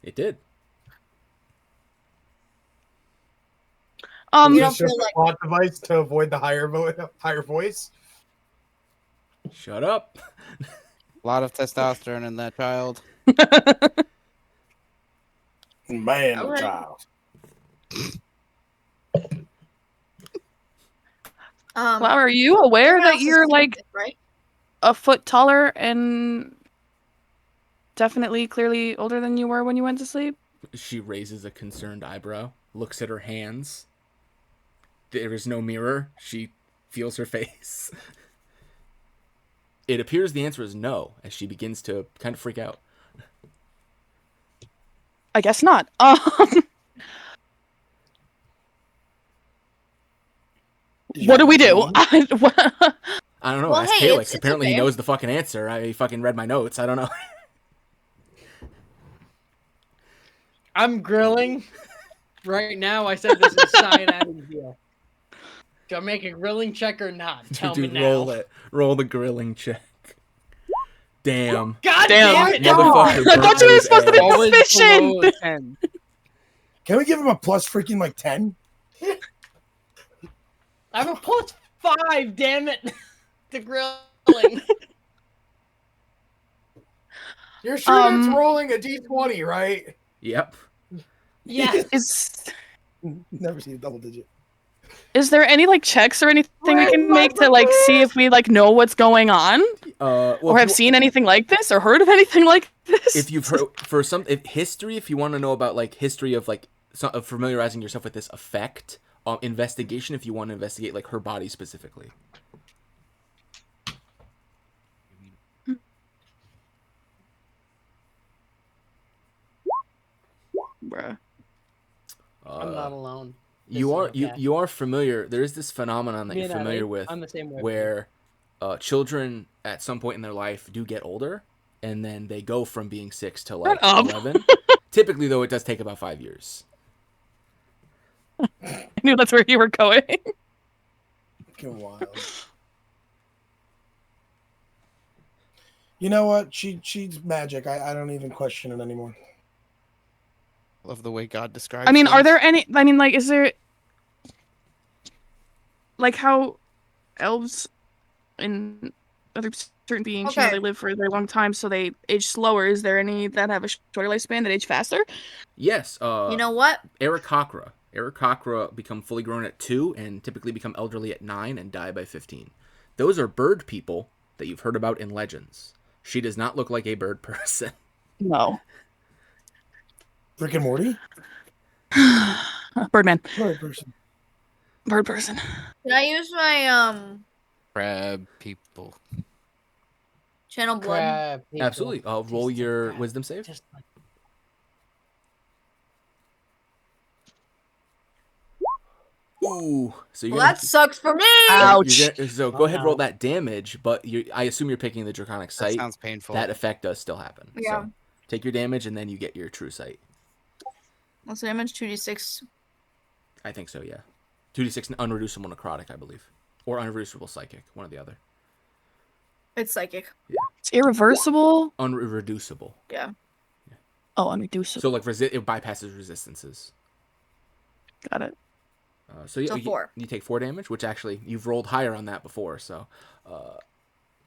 It did. You don't feel like a plot device to avoid the higher voice. Shut up. A lot of testosterone in that child. Man, All right. child. Flower, are you aware that you're like right? a foot taller and definitely clearly older than you were when you went to sleep? She raises a concerned eyebrow, looks at her hands. There is no mirror. She feels her face. It appears the answer is no, as she begins to kind of freak out. I guess not. What do we do? I don't know. Well, Ask hey, Calyx. it's Apparently he okay. knows the fucking answer. I fucking read my notes. I don't know. I'm grilling. Right now, I said this is side Addie's deal. Do I make a grilling check or not? Tell me now. Roll it. Roll the grilling check. Damn. God damn it! Motherfucker. I thought you were supposed to be Always proficient. below a 10. Can we give him a plus freaking like 10? I have a +5, damn it! To grilling. You're sure it's rolling a d20, right? Yep. Yeah. Never seen a double digit. Is there any like checks or anything we can make to like see if we like know what's going on, or have seen anything like this, or heard of anything like this? If you've heard history, if you want to know about like history of like of familiarizing yourself with this effect, investigation, if you want to investigate like her body specifically. Bruh. I'm not alone. You are familiar. There is this phenomenon that you're familiar with, I'm the same way. where children at some point in their life do get older, and then they go from being 6 to like 11. Typically, though, it does take about 5 years. I knew that's where you were going. Fucking wild. You know what? She's magic. I don't even question it anymore. Love the way God describes I mean, are things. there any? I mean, like, is there like how elves and other certain beings, Okay. they live for a very long time, so they age slower. Is there any that have a shorter lifespan that age faster? Yes. You know what? Aarakocra become fully grown at 2 and typically become elderly at 9 and die by 15. Those are bird people that you've heard about in legends. She does not look like a bird person. No. Rick and Morty? Birdman. Bird person. Bird person. Can I use my Crab people. channel blood? Crab people. Absolutely. Roll your wisdom save. Just like Ooh. So you're Well, that sucks for me. Ouch. So go ahead, roll that damage, but I assume you're picking the Draconic That Sight. sounds painful. That effect does still happen. Yeah. So take your damage, and then you get your true sight. What's the damage? 2d6. I think so, yeah. 2d6 unreducible necrotic, I believe. Or unreducible psychic, one or the other. It's psychic. It's irreversible. Unreducible. Yeah. Oh, unreducible. So, like, it bypasses resistances. Got it. So, yeah, So 4. you take 4 damage, which actually, you've rolled higher on that before, so... you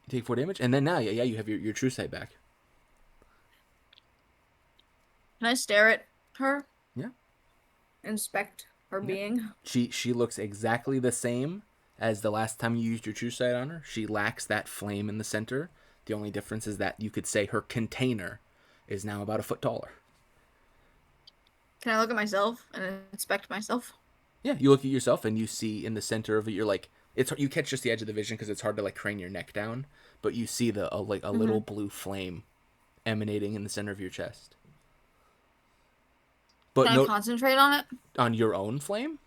take 4 damage, and then now, you have your true sight back. Can I stare at her? Yeah. Inspect her being? She looks exactly the same as the last time you used your true sight on her. She lacks that flame in the center. The only difference is that you could say her container is now about a foot taller. Can I look at myself and inspect myself? Yeah, you look at yourself and you see in the center of it, you're like, you catch just the edge of the vision because it's hard to like crane your neck down, but you see a little blue flame emanating in the center of your chest. But Can I concentrate on it? On your own flame?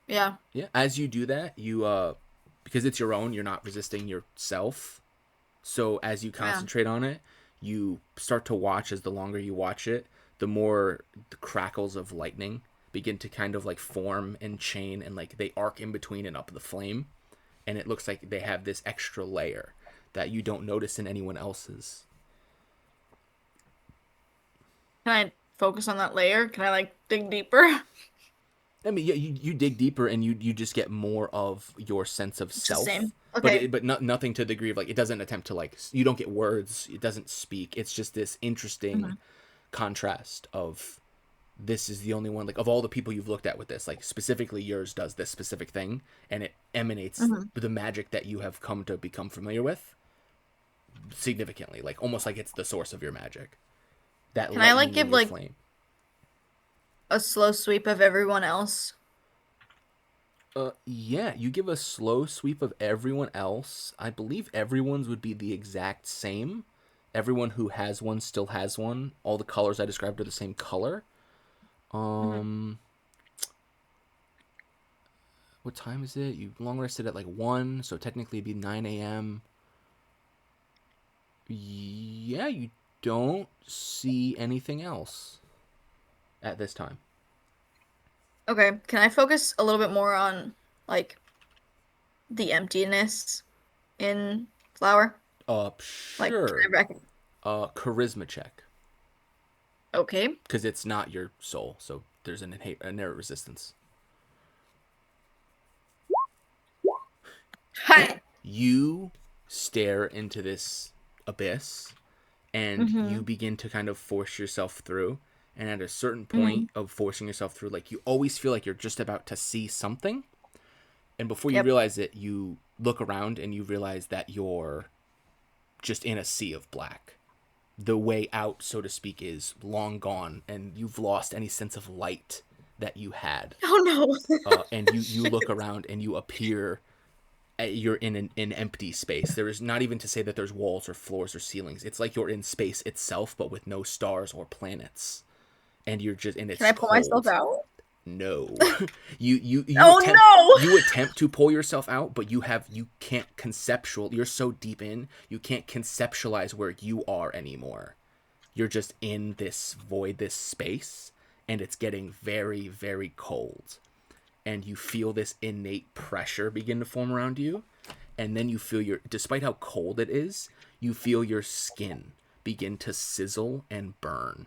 Yeah. Yeah. As you do that, you because it's your own, you're not resisting yourself. So as you concentrate on it, you start to watch. As the longer you watch it, the more the crackles of lightning begin to kind of like form and chain, and like they arc in between and up the flame, and it looks like they have this extra layer that you don't notice in anyone else's. Can I focus on that layer? Can I like dig deeper? I mean, yeah, you dig deeper and you just get more of your sense of It's the self. same. Okay. But nothing to the degree of like, it doesn't attempt to like, you don't get words, it doesn't speak. It's just this interesting contrast of this is the only one, like of all the people you've looked at with this, like specifically yours does this specific thing and it emanates the magic that you have come to become familiar with significantly, like almost like it's the source of your magic. That Can I like give like flame. A slow sweep of everyone else? Yeah, you give a slow sweep of everyone else. I believe everyone's would be the exact same. Everyone who has one still has one. All the colors I described are the same color. What time is it? You long rested at like 1, so technically it'd be 9 a.m. Yeah, you don't see anything else at this time. Okay, can I focus a little bit more on like the emptiness in Flower? Sure. Like, Charisma check. Okay. Because it's not your soul, so there's an inherent resistance. Hi. You stare into this abyss, and you begin to kind of force yourself through. And at a certain point of forcing yourself through, like you always feel like you're just about to see something. And before you realize it, you look around and you realize that you're just in a sea of black. The way out, so to speak, is long gone, and you've lost any sense of light that you had. Oh no. And you look around and you appear, you're in an empty space. There is not even to say that there's walls or floors or ceilings. It's like you're in space itself, but with no stars or planets. And you're just, and it's Can I pull myself out? No. You attempt to pull yourself out, but you can't you're so deep in, you can't conceptualize where you are anymore. you're just in this void, this space, and it's getting very, very cold. And you feel this innate pressure begin to form around you. And then you feel despite how cold it is, you feel your skin begin to sizzle and burn.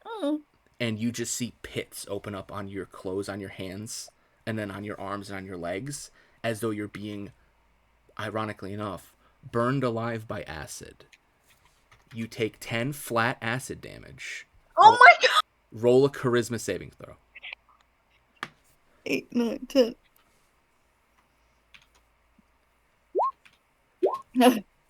Oh. And you just see pits open up on your clothes, on your hands, and then on your arms and on your legs, as though you're being, ironically enough, burned alive by acid. You take 10 flat acid damage. Oh my god! Roll a charisma saving throw. 8, 9, 10.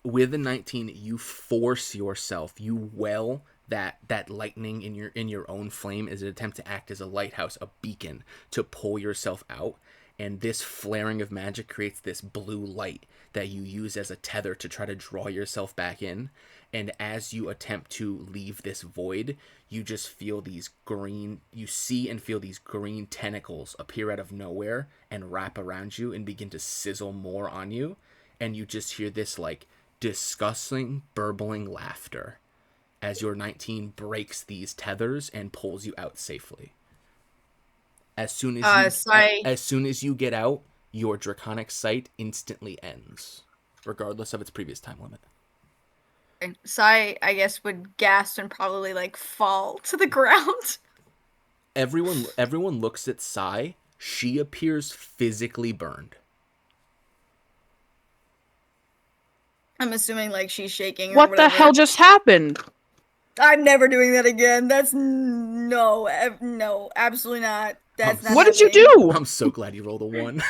With a 19, you force yourself, you well that lightning in your own flame as an attempt to act as a lighthouse, a beacon, to pull yourself out. And this flaring of magic creates this blue light that you use as a tether to try to draw yourself back in. And as you attempt to leave this void, you just feel you see and feel these green tentacles appear out of nowhere and wrap around you and begin to sizzle more on you. And you just hear this like disgusting, burbling laughter as your 19 breaks these tethers and pulls you out safely. As soon as you get out, your draconic sight instantly ends, regardless of its previous time limit. Sai, I guess, would gasp and probably like fall to the ground. Everyone looks at Sai. She appears physically burned. I'm assuming like she's shaking. What the hell just happened? I'm never doing that again. That's no, absolutely not. That's not. What did you do? I'm so glad you rolled a 1.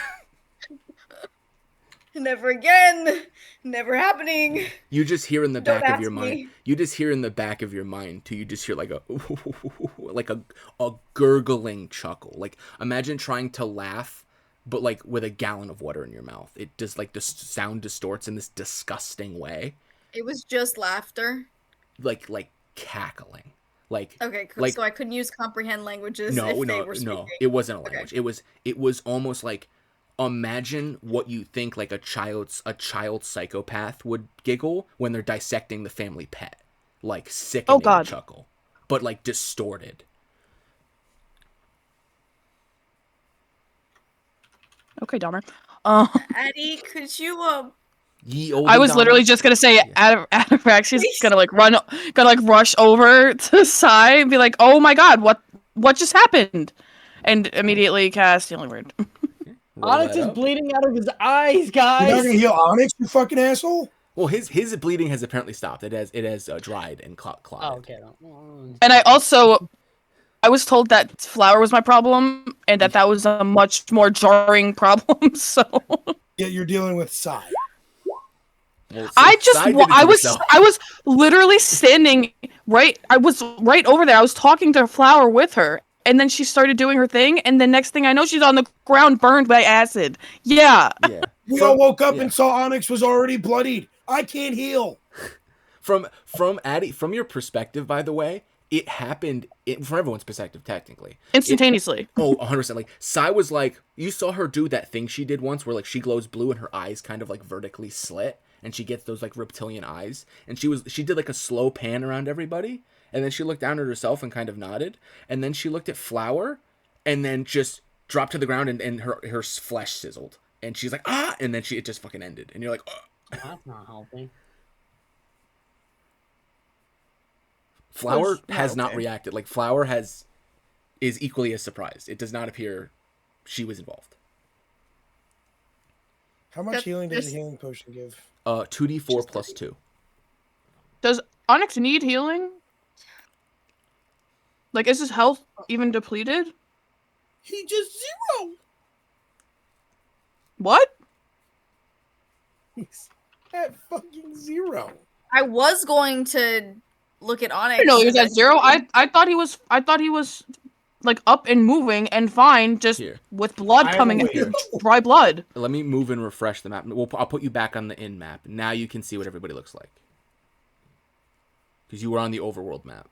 Never again. Never happening. You just hear in the back of your mind. You just hear in the back of your mind too. You just hear like a gurgling chuckle. Like imagine trying to laugh, but like with a gallon of water in your mouth. It just like the sound distorts in this disgusting way. It was just laughter. Like cackling. Like okay, cool. So I couldn't use comprehend languages. No, it wasn't a language. Okay. It was almost like imagine what you think like a child psychopath would giggle when they're dissecting the family pet, like sickening chuckle, but like distorted. Okay, Dahmer. Addie, could you I was literally just gonna say, Ataraxia's gonna rush over to Sai and be like, "Oh my god, what just happened?" And immediately cast Healing Word. Onyx is bleeding out of his eyes, guys. You're not gonna heal Onyx, you fucking asshole. Well, his bleeding has apparently stopped. It has dried and clotted. Oh, okay. And I was told that flour was my problem, and that was a much more jarring problem. So yeah, you're dealing with Sai. Well, I was literally standing right. I was right over there. I was talking to Flower with her, and then she started doing her thing, and the next thing I know, she's on the ground burned by acid. Yeah. We all woke up and saw Onyx was already bloodied. I can't heal. From Addie, from your perspective, by the way, it happened from everyone's perspective, technically. Instantaneously. 100%. Like, Sai was like, you saw her do that thing she did once where like she glows blue and her eyes kind of like vertically slit. And she gets those like reptilian eyes, and she did like a slow pan around everybody, and then she looked down at herself and kind of nodded, and then she looked at Flower, and then just dropped to the ground, and her flesh sizzled, and she's like ah, and then it just fucking ended, and you're like, oh. That's not helping. Flower has not reacted. Like Flower is equally as surprised. It does not appear she was involved. How much healing does a healing potion give? 2d4 plus 2. Does Onyx need healing? Like, is his health even depleted? He just 0. What? He's at fucking 0. I was going to look at Onyx. No, he was at 0. I thought he was like up and moving and fine, just with blood coming out, dry blood. Let me move and refresh the map. I'll put you back on the in map. Now you can see what everybody looks like. Because you were on the overworld map.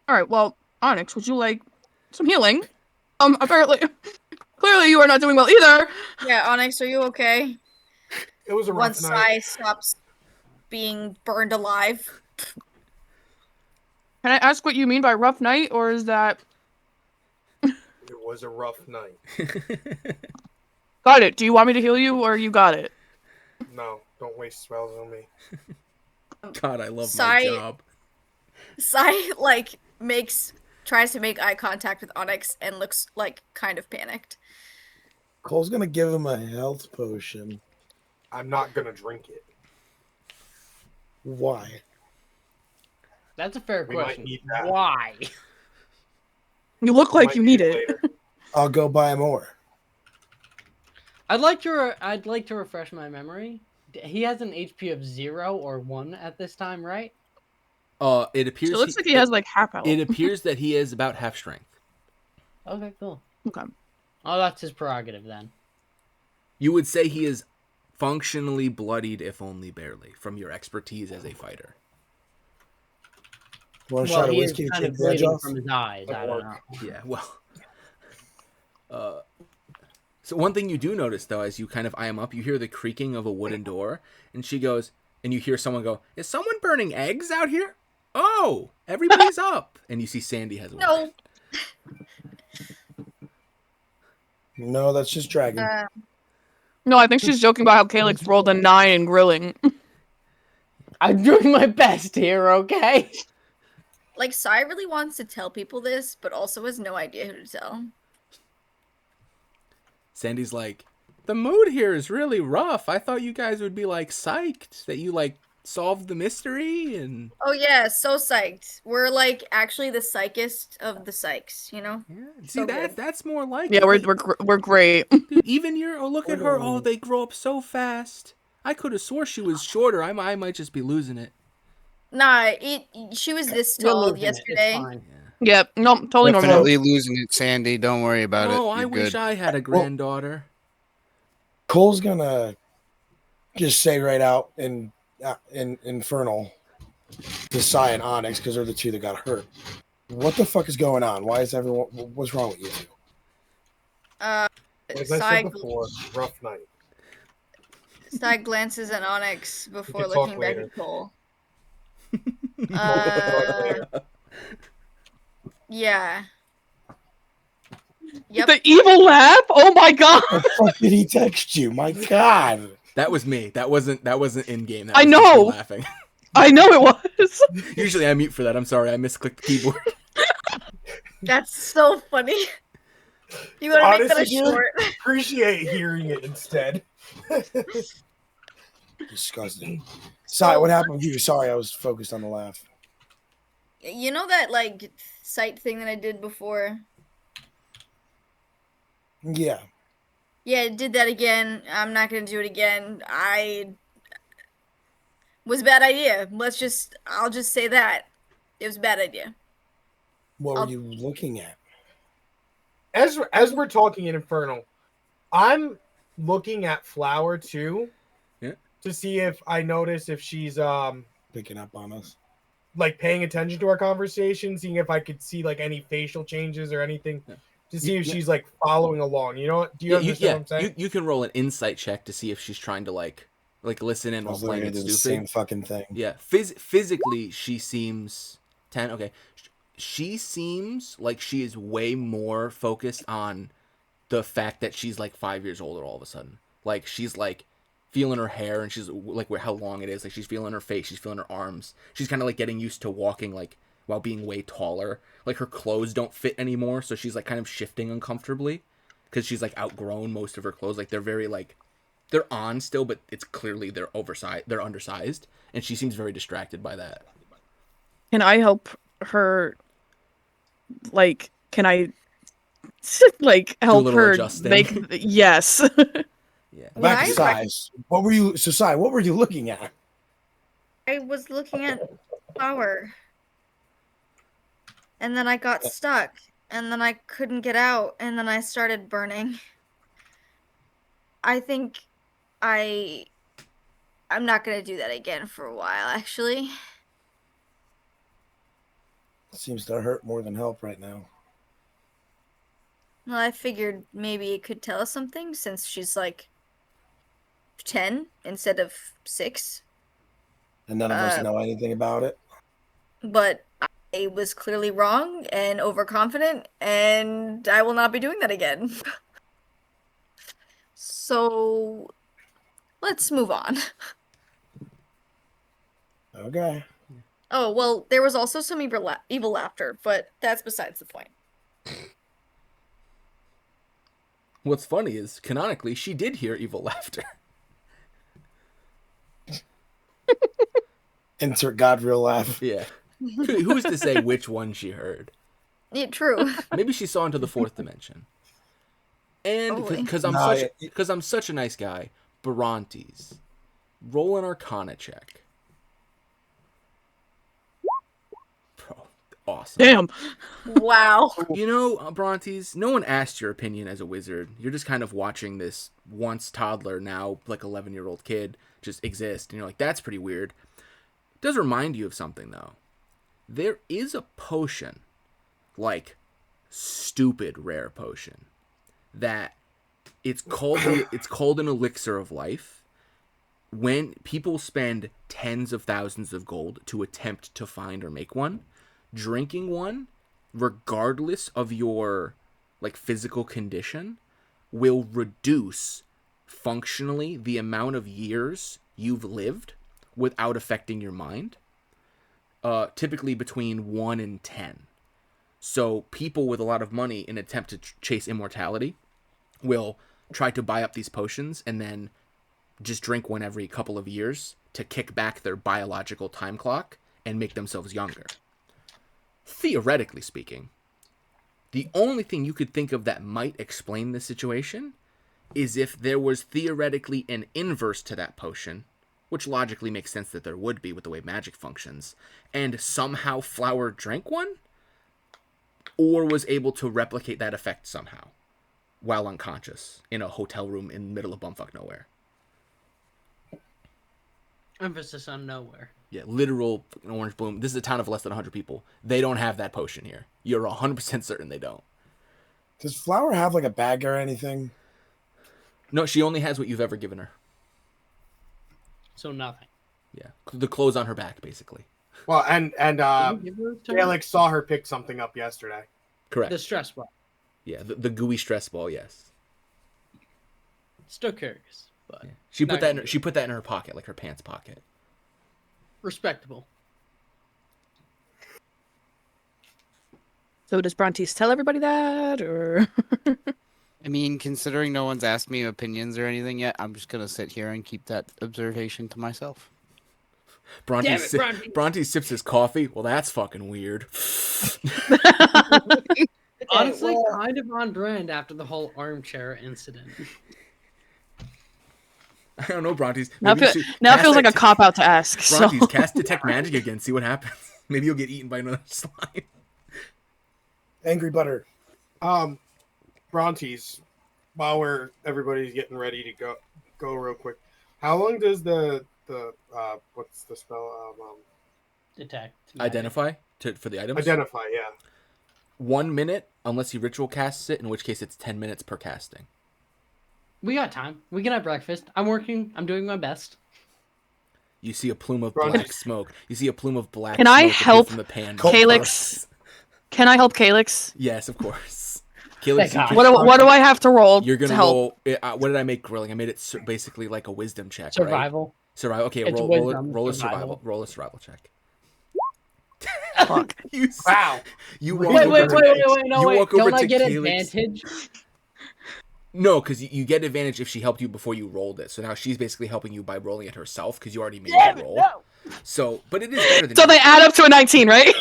Alright, well, Onyx, would you like some healing? Apparently, clearly you are not doing well either. Yeah, Onyx, are you okay? It was a rough night. Once Sai stops being burned alive. Can I ask what you mean by rough night, or is that... It was a rough night. Got it. Do you want me to heal you, or you got it? No, don't waste spells on me. God, I love my job. Sai, like, tries to make eye contact with Onyx and looks, like, kind of panicked. Cole's gonna give him a health potion. I'm not gonna drink it. Why? That's a fair We might question. need that. Why? You look like you need it. Later. I'll go buy more. I'd like to refresh my memory. He has an HP of 0 or 1 at this time, right? It appears. So it looks like he has like half health. It appears that he is about half strength. Okay, cool. Okay. Oh, that's his prerogative then. You would say he is functionally bloodied, if only barely, from your expertise as a fighter. Want a shot of he is whiskey to kind take of the edge bleeding off? from his eyes. I don't know. Yeah, well. So one thing you do notice, though, as you kind of eye him up, you hear the creaking of a wooden door, and she goes, and you hear someone go, "Is someone burning eggs out here? Oh, everybody's up." And you see Sandy has a No. No, that's just dragon. No, I think she's joking about how Calyx rolled a 9 in grilling. I'm doing my best here, okay? Like, Sai really wants to tell people this, but also has no idea who to tell. Sandy's like, "The mood here is really rough. I thought you guys would be, like, psyched that you, like, solved the mystery and..." Oh yeah, so psyched. We're like actually the psychest of the psychs, you know? Yeah, see, So good. that's more like Yeah, it. we're great. Dude, even your... Oh, look at her. Oh, they grow up so fast. I could have swore she was shorter. I might just be losing it. Nah, she was this We're tall losing it. yesterday. It's fine. Yep, no, totally normal. Definitely losing it, Sandy. Don't worry about it. Oh, I You're wish good. I had a granddaughter. Cole's gonna just say right out in Infernal to Sai and Onyx, because they're the two that got hurt. What the fuck is going on? Why is everyone... What's wrong with you two? As I Sai, said before, rough night. Sai glances at Onyx before can talk looking back later. at Cole. Yeah. Yep. The evil laugh? Oh my god! What the fuck did he text you? My god. That was me. That wasn't in game. I know. Laughing. I know it was. Usually I mute for that. I'm sorry. I misclicked the keyboard. That's so funny. You want to make that a Honestly, dude, short? appreciate hearing it instead. Disgusting. Sai, what happened with you? Sorry, I was focused on the laugh. You know that like sight thing that I did before? Yeah. Yeah, I did that again. I'm not gonna do it again. Was a bad idea. I'll just say that. It was a bad idea. What were you looking at? As we're talking in Infernal, I'm looking at Flower too. Yeah. To see if I notice if she's Picking up on us. like paying attention to our conversation, seeing if I could see like any facial changes or anything. Yeah. To see if she's like following along. You know what? Do you understand what I'm saying? You can roll an insight check to see if she's trying to like listen in I while was playing literally it doing the stupid. same fucking thing. Yeah, physically she seems 10. Okay, she seems like she is way more focused on the fact that she's like 5 years older all of a sudden. Like she's like feeling her hair and she's like how long it is. Like she's feeling her face. She's feeling her arms. She's kind of like getting used to walking like while being way taller. Like her clothes don't fit anymore, so she's like kind of shifting uncomfortably because she's like outgrown most of her clothes. Like they're very like they're on still, but it's clearly they're undersized, and she seems very distracted by that. Can I help her? Like, can I like help her adjusting. make? Yes. Yeah. Back to size. What were you? So, Sai, what were you looking at? I was looking at Flower. And then I got stuck. And then I couldn't get out. And then I started burning. I think I'm not going to do that again for a while, actually. Seems to hurt more than help right now. Well, I figured maybe it could tell us something since she's like 10 instead of 6. and none of us know anything about it. But I was clearly wrong and overconfident, and I will not be doing that again. So let's move on. Okay. Oh, well, there was also some evil laughter, but that's besides the point. What's funny is, canonically, she did hear evil laughter. Insert God real laugh. Yeah. Who's to say which one she heard? Yeah, true. Maybe she saw into the fourth dimension. And because I'm such a nice guy, Barantes, roll an Arcana check. Bro, awesome. Damn. Wow. You know, Barantes, no one asked your opinion as a wizard. You're just kind of watching this once toddler, now like 11-year-old kid just exist, and you're like, that's pretty weird. It does remind you of something, though. There is a potion, like stupid rare potion, that it's called an elixir of life. When people spend tens of thousands of gold to attempt to find or make one, drinking one, regardless of your like physical condition, will reduce functionally the amount of years you've lived without affecting your mind. Typically between 1 and 10. So people with a lot of money in an attempt to chase immortality will try to buy up these potions and then just drink one every couple of years to kick back their biological time clock and make themselves younger. Theoretically speaking, the only thing you could think of that might explain this situation is if there was theoretically an inverse to that potion, which logically makes sense that there would be with the way magic functions, and somehow Flower drank one, or was able to replicate that effect somehow, while unconscious, in a hotel room in the middle of bumfuck nowhere. Emphasis on nowhere. Yeah, literal orange bloom. This is a town of less than 100 people. They don't have that potion here. You're 100% certain they don't. Does Flower have like a bag or anything? No, she only has what you've ever given her. So nothing. Yeah, the clothes on her back, basically. Well, and Alex saw her pick something up yesterday. Correct. The stress ball. Yeah, the gooey stress ball. Yes. Still curious, but yeah. She put that in her pocket, like her pants pocket. Respectable. So does Brontes tell everybody that, or? I mean, considering no one's asked me opinions or anything yet, I'm just gonna sit here and keep that observation to myself. Brontes sips his coffee. Well, that's fucking weird. Honestly, kind of on brand after the whole armchair incident. I don't know, Brontes. Now it feels like a cop-out to ask. Brontes, cast Detect Magic again. See what happens. Maybe you'll get eaten by another slime. Angry Butter. Brontes, while everybody's getting ready to go real quick. How long does the what's the spell? Detect. Identify for the items? Identify, yeah. 1 minute, unless he ritual casts it, in which case it's 10 minutes per casting. We got time. We can have breakfast. I'm working. I'm doing my best. You see a plume of black smoke. You see a plume of black smoke. Can I help from the pan. Calyx? Can I help Calyx? Yes, of course. Calyx, what do I have to roll? You're gonna to roll. What did I make grilling? I made it basically like a wisdom check. Survival. Right? Survival. Okay, roll a survival. Roll a survival check. Fuck. Wow. Wait, don't I get advantage? No, because you get advantage if she helped you before you rolled it. So now she's basically helping you by rolling it herself because you already made the roll. No. So, but it is better than. So they add up to a 19, right?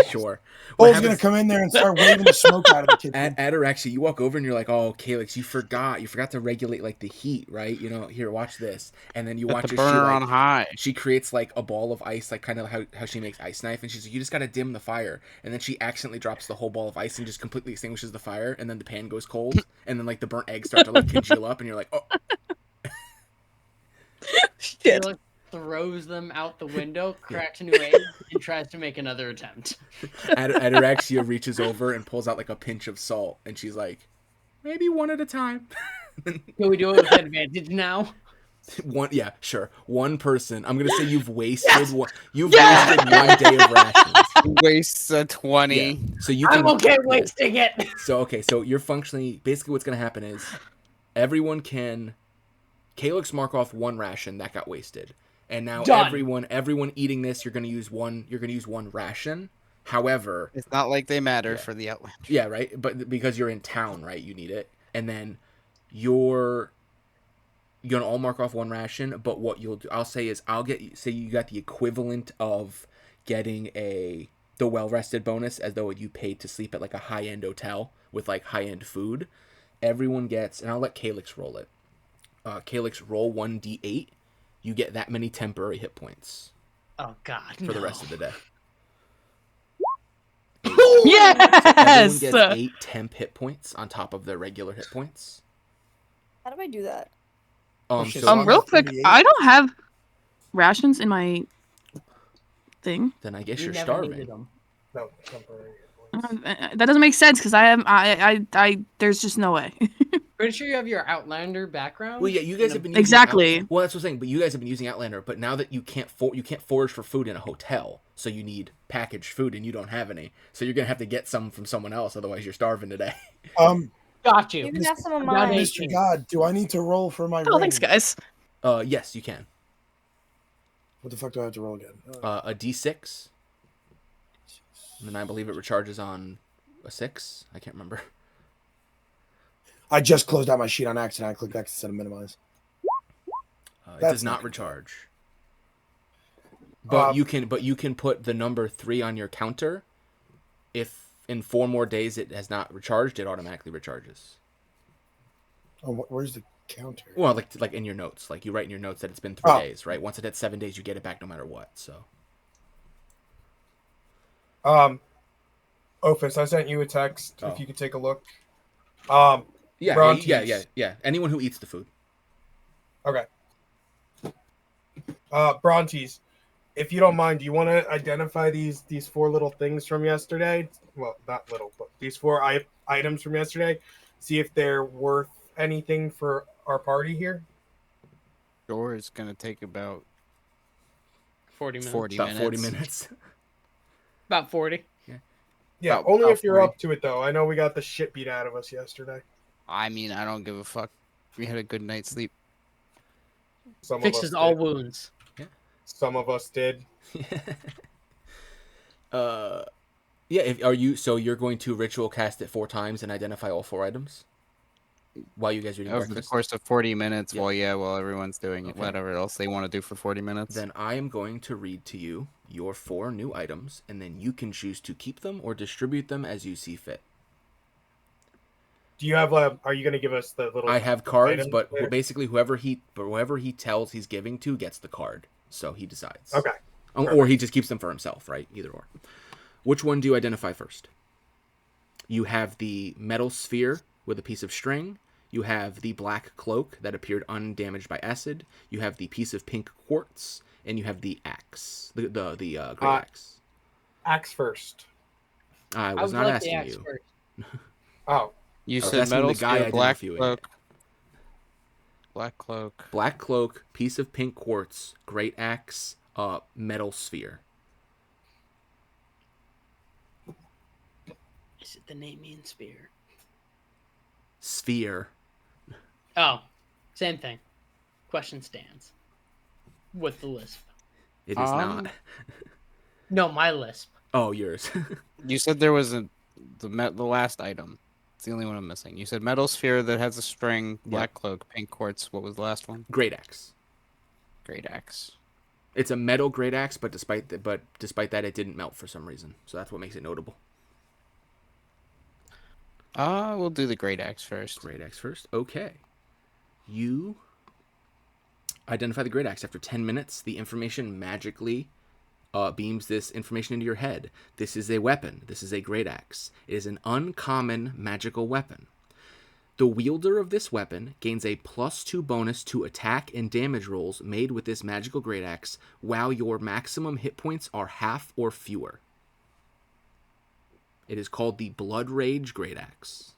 Sure. Bull's gonna come in there and start waving the smoke out of the kitchen. At her, actually, you walk over and you're like, "Oh, Calyx, you forgot to regulate like the heat, right? You know, here, watch this." And then you watch the burner on high. She creates like a ball of ice, like kind of how she makes ice knife, and she's like, "You just gotta dim the fire." And then she accidentally drops the whole ball of ice and just completely extinguishes the fire, and then the pan goes cold, and then like the burnt eggs start to like congeal up, and you're like, "Oh." Shit. Throws them out the window, cracks a new egg, and tries to make another attempt. Ataraxia reaches over and pulls out like a pinch of salt, and she's like, maybe one at a time. Can we do it with advantage now? Yeah, sure. One person. I'm gonna say you've wasted one. You've wasted 1 day of rations. Wastes a 20. Yeah. So you can. I'm okay yeah. wasting it. So you're functionally basically what's gonna happen is everyone can. Calyx mark off 1 ration that got wasted, and now Done. everyone eating this, you're gonna use one ration. However, It's not like they matter for the Outlander. yeah, right. But because you're in town, right, you need it, and then you're gonna all mark off 1 ration. But what you'll do, I'll say is say you got the equivalent of getting the well rested bonus as though you paid to sleep at like a high end hotel with like high end food. Everyone gets, and I'll let Calyx roll it. Calyx, roll 1d8. You get that many temporary hit points. Oh God! For the rest of the day. Yes. So everyone gets 8 temp hit points on top of their regular hit points. How do I do that? Real quick, I don't have rations in my thing. Then I guess You you're never starving. needed them. No, temporary. That doesn't make sense because I there's just no way. Pretty sure you have your Outlander background. Well, yeah, you guys have been using exactly. Well, that's what I'm saying. But you guys have been using Outlander. But now that you can't forage for food in a hotel, so you need packaged food, and you don't have any. So you're gonna have to get some from someone else. Otherwise, you're starving today. Got you. You can have some of mine. Mr. God, do I need to roll for my Oh, ring? thanks, guys. Yes, you can. What the fuck do I have to roll again? A D6. And then I believe it recharges on a 6. I can't remember. I just closed out my sheet on accident. I clicked X instead of minimize. It does not recharge. But you can put the number 3 on your counter. If in 4 more days it has not recharged, it automatically recharges. Oh, where's the counter? Well, like in your notes, like you write in your notes that it's been 3 days, right? Once it hits 7 days, you get it back no matter what. So. Ophis, I sent you a text. If you could take a look. Yeah. Anyone who eats the food. Okay. Brontes, if you don't mind, do you want to identify these 4 little things from yesterday? Well, not little, but these 4 items from yesterday. See if they're worth anything for our party here. Sure, it's gonna take about 40 minutes. 40 About minutes. 40 minutes. About 40. Yeah, About- only about if you're 40. up to it, though. I know we got the shit beat out of us yesterday. I mean, I don't give a fuck. We had a good night's sleep. Some of Fixes us all did. wounds. Some of us did. So you're going to ritual cast it 4 times and identify all 4 items while you guys are eating Over breakfast? the course of 40 minutes, Yeah. while everyone's doing it, whatever else they want to do for 40 minutes. Then I am going to read to you your 4 new items, and then you can choose to keep them or distribute them as you see fit. Do you have are you going to give us the little? I have cards, but there? basically whoever he tells he's giving to gets the card, so he decides. Okay. Or he just keeps them for himself, right? Either or. Which one do you identify first? You have the metal sphere with a piece of string. You have the black cloak that appeared undamaged by acid. You have the piece of pink quartz, and you have the axe, the great axe. Axe first. I was not asking you. Oh, You I was said asking metal the guy sphere, black identifying it. cloak. Black cloak. Black cloak, piece of pink quartz, great axe, metal sphere. Is it the Nemean spear? Sphere. Oh, same thing. Question stands. With the lisp. It is not. No, my lisp. Oh, yours. You said there was the last item. It's the only one I'm missing. You said metal sphere that has a string, black cloak, pink quartz. What was the last one? Great axe. Great axe. It's a metal great axe, but despite that, it didn't melt for some reason. So that's what makes it notable. We'll do the great axe first. Great axe first. Okay. You identify the great axe. After 10 minutes, the information magically beams this information into your head. This is a weapon. This is a great axe. It is an uncommon magical weapon. The wielder of this weapon gains a +2 bonus to attack and damage rolls made with this magical great axe while your maximum hit points are half or fewer. It is called the Blood Rage Great Axe.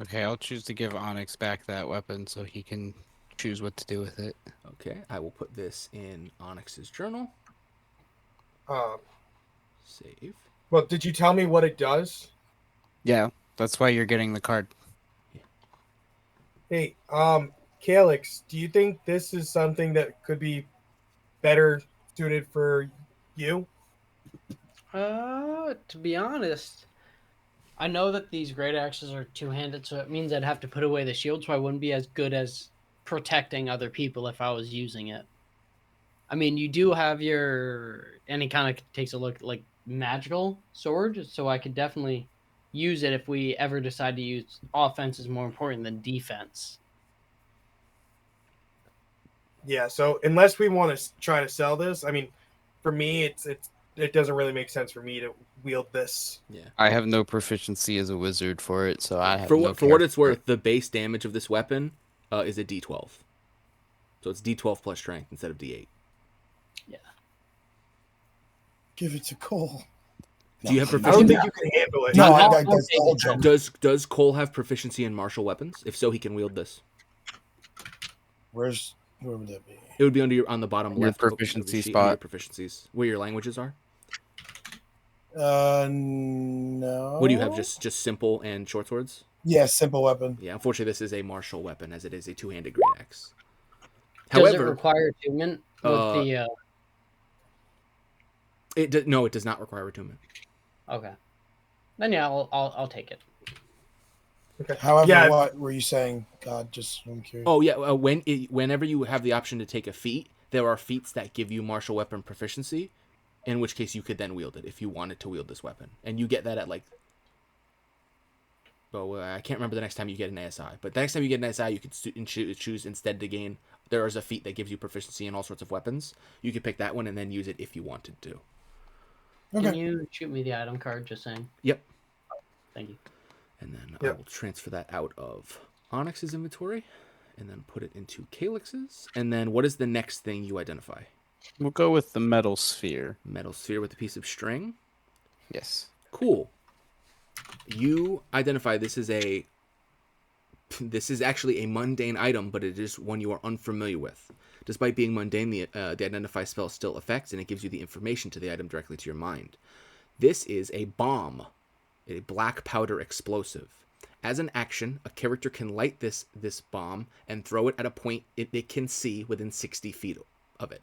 Okay, I'll choose to give Onyx back that weapon so he can choose what to do with it. Okay, I will put this in Onyx's journal. Save. Well, did you tell me what it does? Yeah, that's why you're getting the card. Hey, Calyx, do you think this is something that could be better suited for you? To be honest, I know that these great axes are two-handed, so it means I'd have to put away the shield, so I wouldn't be as good as protecting other people if I was using it. I mean, you do have and it kind of takes a look like magical sword, so I could definitely use it if we ever decide to use offense is more important than defense. Yeah, so unless we want to try to sell this, I mean, for me, it doesn't really make sense for me to wield this. Yeah. I have no proficiency as a wizard for it, so I have For no what it's worth, the base damage of this weapon is a D12. So it's D12 plus strength instead of D8. Yeah. Give it to Cole. Do you have I don't proficiency? think you can handle it. No, I'll that's take the whole it. joke. Does Cole have proficiency in martial weapons? If so, he can wield this. Where would that be? It would be on the bottom Your left of proficiency your sheet, spot. under your proficiencies, where your languages are. No. What do you have? Just simple and short swords? Yeah, simple weapon. Yeah, unfortunately, this is a martial weapon, as it is a two-handed great axe. Does it However, require attunement with the? No, it does not require attunement. Okay. Then yeah, I'll take it. Okay. However, Yeah. what were you saying? God, just I'm curious. Oh yeah, whenever you have the option to take a feat, there are feats that give you martial weapon proficiency, in which case you could then wield it if you wanted to wield this weapon, and you get that at like. Oh, I can't remember the next time you get an ASI, but the next time you get an ASI, you can choose instead to gain. There is a feat that gives you proficiency in all sorts of weapons. You could pick that one and then use it if you wanted to. Okay. Can you shoot me the item card? Just saying. Yep. Thank you. And then I will transfer that out of Onyx's inventory, and then put it into Calyx's. And then what is the next thing you identify? We'll go with the metal sphere. Metal sphere with a piece of string. Yes. Cool. You identify this is actually a mundane item, but it is one you are unfamiliar with. Despite being mundane, the identify spell still affects, and it gives you the information to the item directly to your mind. This is a bomb, a black powder explosive. As an action, a character can light this bomb and throw it at a point it can see within 60 feet of it.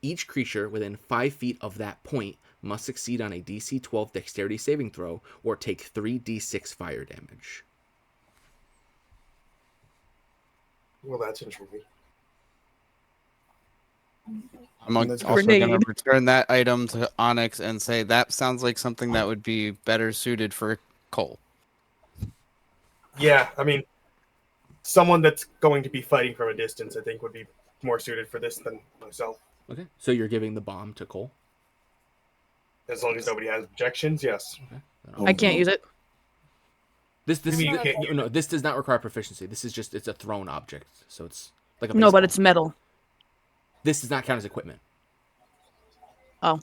Each creature within 5 feet of that point must succeed on a DC 12 dexterity saving throw or take 3d6 fire damage. Well, that's intriguing. I'm also going to return that item to Onyx and say that sounds like something that would be better suited for Cole. Yeah, I mean, someone that's going to be fighting from a distance, I think, would be more suited for this than myself. Okay, so you're giving the bomb to Cole? As long as nobody has objections, yes. Okay. I can't use it. This does not require proficiency. This is just, it's a thrown object, so it's like a No, but baseball. it's metal. This does not count as equipment. Oh.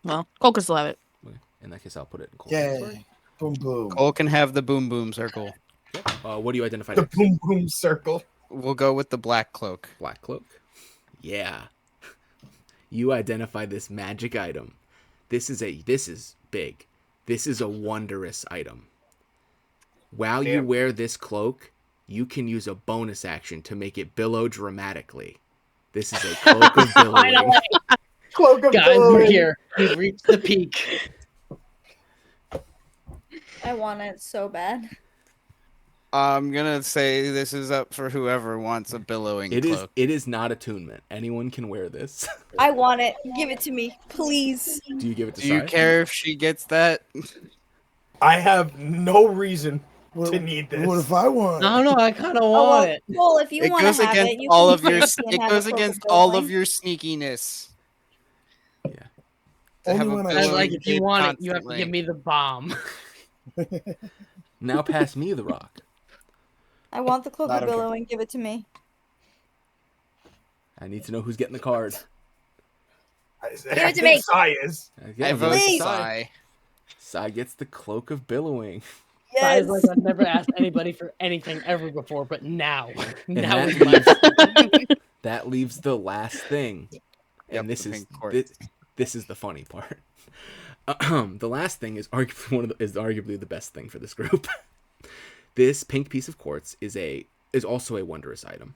Well, Cole can still have it. Okay. In that case, I'll put it in Cole's Yay. inventory. Boom, boom. Cole can have the boom boom circle. Yep. What do you identify The next? boom boom circle. We'll go with the black cloak. Black cloak. Yeah. You identify this magic item. This is big. This is a wondrous item. While you wear this cloak, you can use a bonus action to make it billow dramatically. This is a cloak of billowing. Cloak of Guys, billowing. we're here. We've reached the peak. I want it so bad. I'm gonna say this is up for whoever wants a billowing cloak. It is not attunement. Anyone can wear this. I want it. Give it to me, please. Do you give it to Do you Sai? care if she gets that? I have no reason to need this. What if I want? No, I kind of want it. Well, if you It want to goes have against it, you all can of your. take and It have goes a cloak against of all of billowing. your sneakiness. Yeah. To Only have a when I I billowing like if you cape want it, you have to constantly. give me the bomb. Now pass me the rock. I want the cloak Not of okay. billowing. Give it to me. I need to know who's getting the card. Give it to me. Sai is. Okay, I vote Please. Sai. Sai gets the cloak of billowing. Guys, like I've never asked anybody for anything ever before, but now that is my that leaves the last thing, and Yep, this is the funny part. The last thing is arguably the best thing for this group. This pink piece of quartz is also a wondrous item.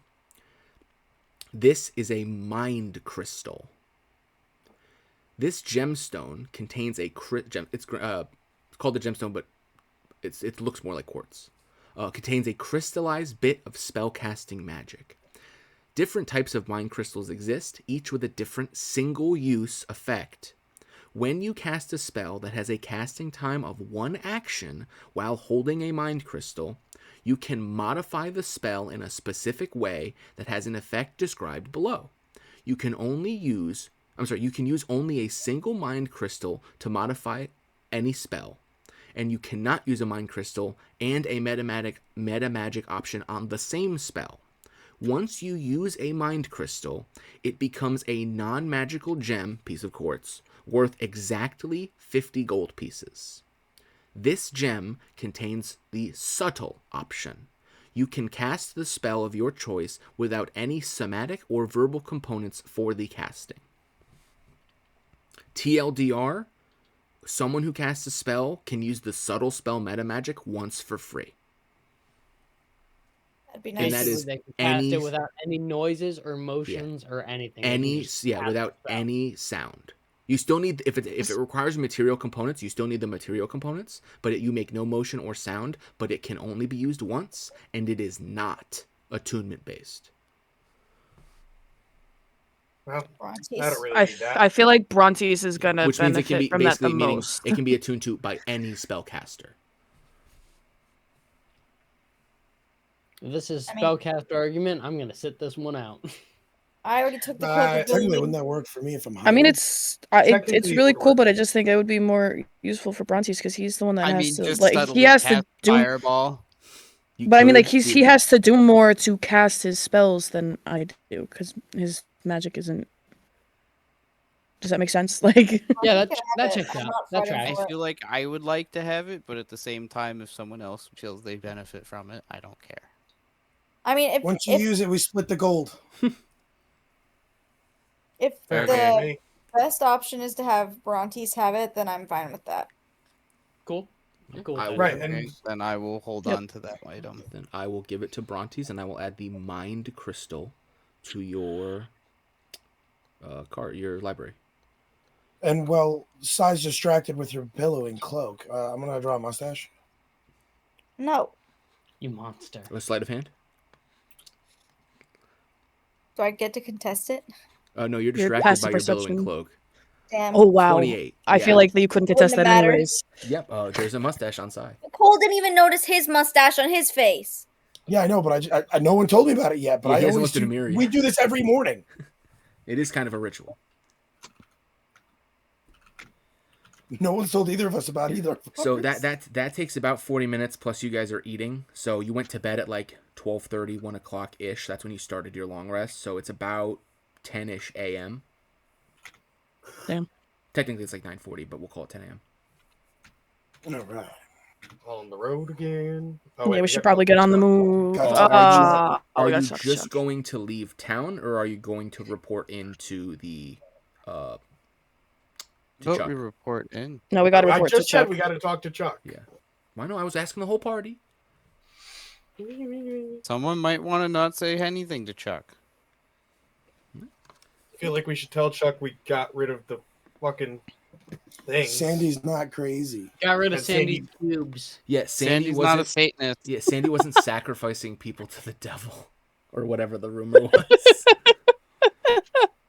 This is a mind crystal. This gemstone contains it's called a gemstone, but it looks more like quartz. Contains a crystallized bit of spellcasting magic. Different types of mind crystals exist, each with a different single-use effect. When you cast a spell that has a casting time of 1 action while holding a mind crystal, you can modify the spell in a specific way that has an effect described below. You can use only a single mind crystal to modify any spell, and you cannot use a mind crystal and a meta magic option on the same spell. Once you use a mind crystal, it becomes a non-magical gem piece of quartz worth exactly 50 gold pieces. This gem contains the subtle option. You can cast the spell of your choice without any somatic or verbal components for the casting. TLDR, someone who casts a spell can use the subtle spell meta magic once for free. That'd be nice. And that is they can cast it without any noises or motions or anything. Without any sound. You still need, if it requires material components, you still need the material components, but you make no motion or sound, but it can only be used once, and it is not attunement based. Well, Brontes. I don't really need that. I feel like Brontes is gonna Which means it can benefit be from that the basically most. it can be attuned to by any spellcaster. If this is spellcast argument, I'm gonna sit this one out. I already took the technically, wouldn't that work for me if I'm high? I mean, it's really cool, but I just think it would be more useful for Brontes because he's the one that has to he has to do fireball. But I mean, like he has to do more to cast his spells than I do because his magic isn't. Does that make sense? Like, yeah, that checks out. That tracks. I feel like I would like to have it, but at the same time, if someone else feels they benefit from it, I don't care. I mean, once you use it, we split the gold. If the best option is to have Brontes have it, then I'm fine with that. Cool. Right, and then I will hold on to that item. Then I will give it to Brontes, and I will add the mind crystal to your your library. And Sai's distracted with your billowing cloak. I'm gonna draw a mustache. No. You monster. A sleight of hand? Do I get to contest it? No, you're distracted by your billowing cloak. Damn. Oh wow! 28. I feel like you couldn't contest that anyways. Yep. There's a mustache on Sai. Cole didn't even notice his mustache on his face. Yeah, I know, but I no one told me about it yet. But I always do. We do this every morning. It is kind of a ritual. No one's told either of us about either. So that takes about 40 minutes, plus you guys are eating. So you went to bed at like 12:30, 1 o'clock-ish. That's when you started your long rest. So it's about 10-ish a.m. Damn. Technically it's like 9:40, but we'll call it 10 a.m. All right. On the road again. Yeah, we should probably get on the move. Are you just going to leave town, or are you going to report into the Don't we report in? No, we got to report to Chuck. I just said we got to talk to Chuck. Yeah. Why no? I was asking the whole party. Someone might want to not say anything to Chuck. I feel like we should tell Chuck we got rid of the fucking thing. Sandy's not crazy. Got rid of Sandy's cubes. Yeah, Sandy's not a Satanist. Yeah, Sandy wasn't sacrificing people to the devil or whatever the rumor was.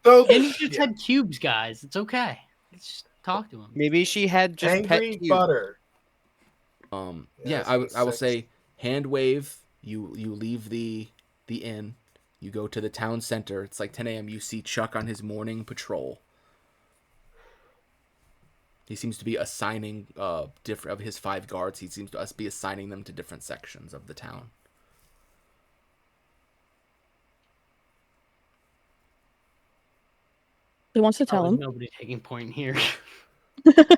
So Sandy just had cubes, guys. It's okay. Just talk to him. Maybe she had just angry pet cubes. butter. Yeah, I will say hand wave. You leave the inn. You go to the town center. It's like 10 a.m. You see Chuck on his morning patrol. He seems to be assigning different of his 5 guards. He seems to be assigning them to different sections of the town. Who wants to tell him? Nobody taking point here.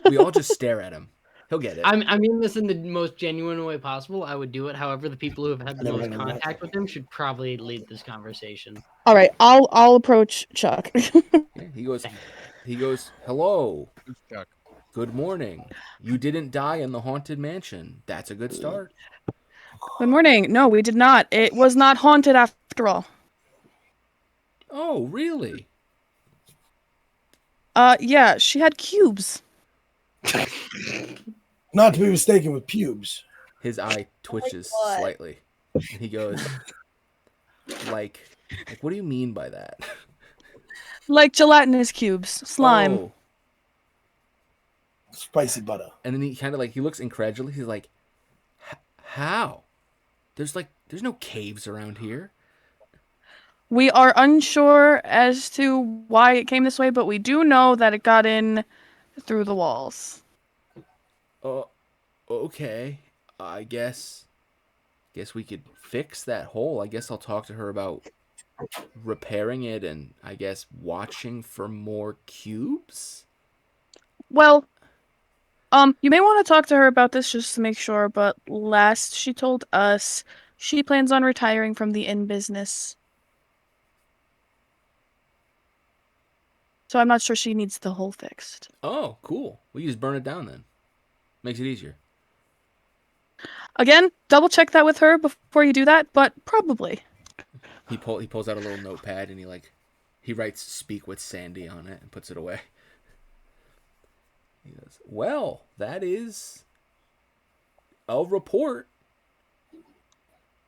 We all just stare at him. He'll get it. I mean this in the most genuine way possible. I would do it. However, the people who have had the never most had one. contact with him should probably lead this conversation. All right, I'll approach Chuck. Yeah, he goes, hello. Chuck. Good morning. You didn't die in the haunted mansion. That's a good start. Good morning. No, we did not. It was not haunted after all. Oh, really? Yeah, she had cubes. Not to be mistaken with pubes. His eye twitches God. slightly. And he goes, like, what do you mean by that? Like gelatinous cubes. Slime. Oh. Spicy butter. And then he kind of he looks incredulous. He's like, how? There's no caves around here. We are unsure as to why it came this way, but we do know that it got in through the walls. Okay. I guess we could fix that hole. I guess I'll talk to her about repairing it and I guess watching for more cubes. Well, you may want to talk to her about this just to make sure, but last she told us she plans on retiring from the inn business. So I'm not sure she needs the hole fixed. Oh, cool. We can just burn it down then. Makes it easier. Again, double check that with her before you do that, but probably. He pulls out a little notepad and he writes "speak with Sandy" on it and puts it away. He goes, well, that is a report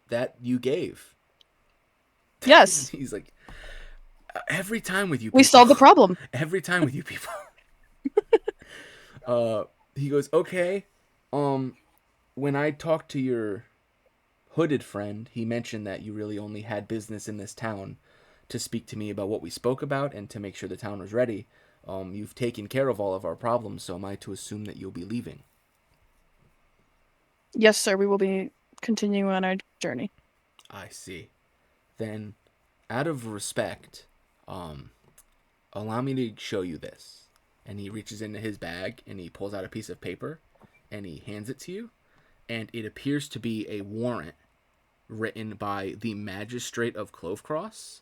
that you gave. Yes. He's like, every time with you people. We solved the problem. Every time with you people. He goes, okay, when I talked to your hooded friend, he mentioned that you really only had business in this town to speak to me about what we spoke about and to make sure the town was ready. You've taken care of all of our problems, so am I to assume that you'll be leaving? Yes, sir. We will be continuing on our journey. I see. Then, out of respect, allow me to show you this. And he reaches into his bag and he pulls out a piece of paper and he hands it to you. And it appears to be a warrant written by the magistrate of Clovecross.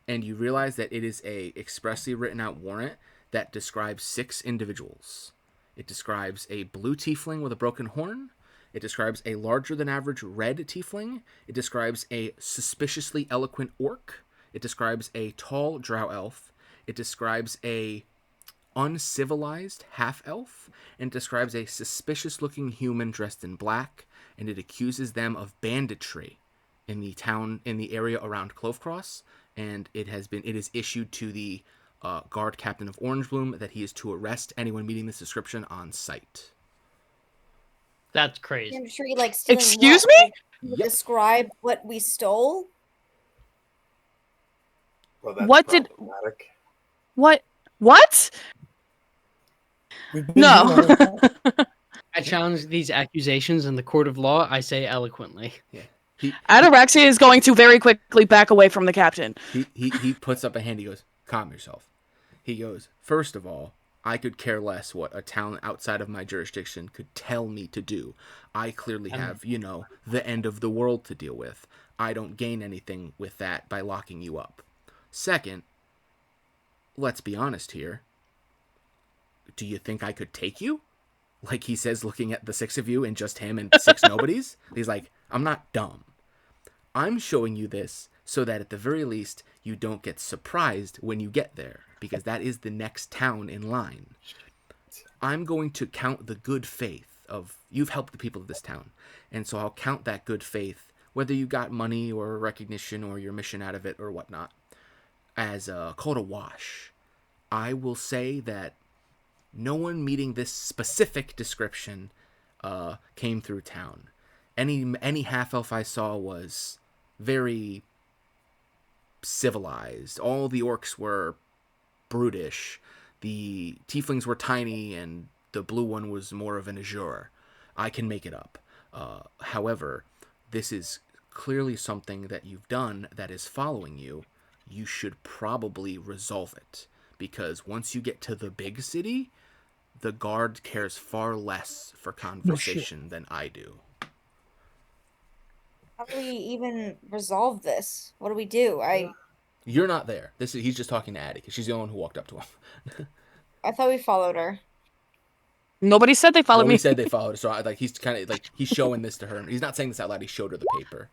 And you realize that it is a expressly written out warrant that describes 6 individuals. It describes a blue tiefling with a broken horn. It describes a larger than average red tiefling. It describes a suspiciously eloquent orc. It describes a tall drow elf. It describes a uncivilized half-elf, and it describes a suspicious-looking human dressed in black, and it accuses them of banditry in the area around Clovecross, and it is issued to the guard captain of Orangebloom that he is to arrest anyone meeting this description on sight. That's crazy. Banditry, like stealing Excuse what? me? Like, describe what we stole. Well, that's What did- problematic. What? We've been No. here the whole time. I challenge these accusations in the court of law. I say eloquently. Yeah. Ataraxia is going to very quickly back away from the captain. He puts up a hand. He goes, calm yourself. He goes, first of all, I could care less what a town outside of my jurisdiction could tell me to do. I clearly have, the end of the world to deal with. I don't gain anything with that by locking you up. Second, let's be honest here. Do you think I could take you? Like he says, looking at the 6 of you and just him and 6 nobodies. He's like, I'm not dumb. I'm showing you this so that at the very least you don't get surprised when you get there, because that is the next town in line. I'm going to count the good faith of you've helped the people of this town, and so I'll count that good faith, whether you got money or recognition or your mission out of it or whatnot, as called a wash. I will say that no one meeting this specific description came through town. Any half-elf I saw was very civilized. All the orcs were brutish. The tieflings were tiny, and the blue one was more of an azure. I can make it up. However, this is clearly something that you've done that is following you. You should probably resolve it, because once you get to the big city, The guard cares far less for conversation than I do. How do we even resolve this? What do we do? You're not there. He's just talking to Addie because she's the only one who walked up to him. I thought we followed her. Nobody said they followed me. Nobody said they followed her. So he's kind of like he's showing this to her. He's not saying this out loud. He showed her the paper.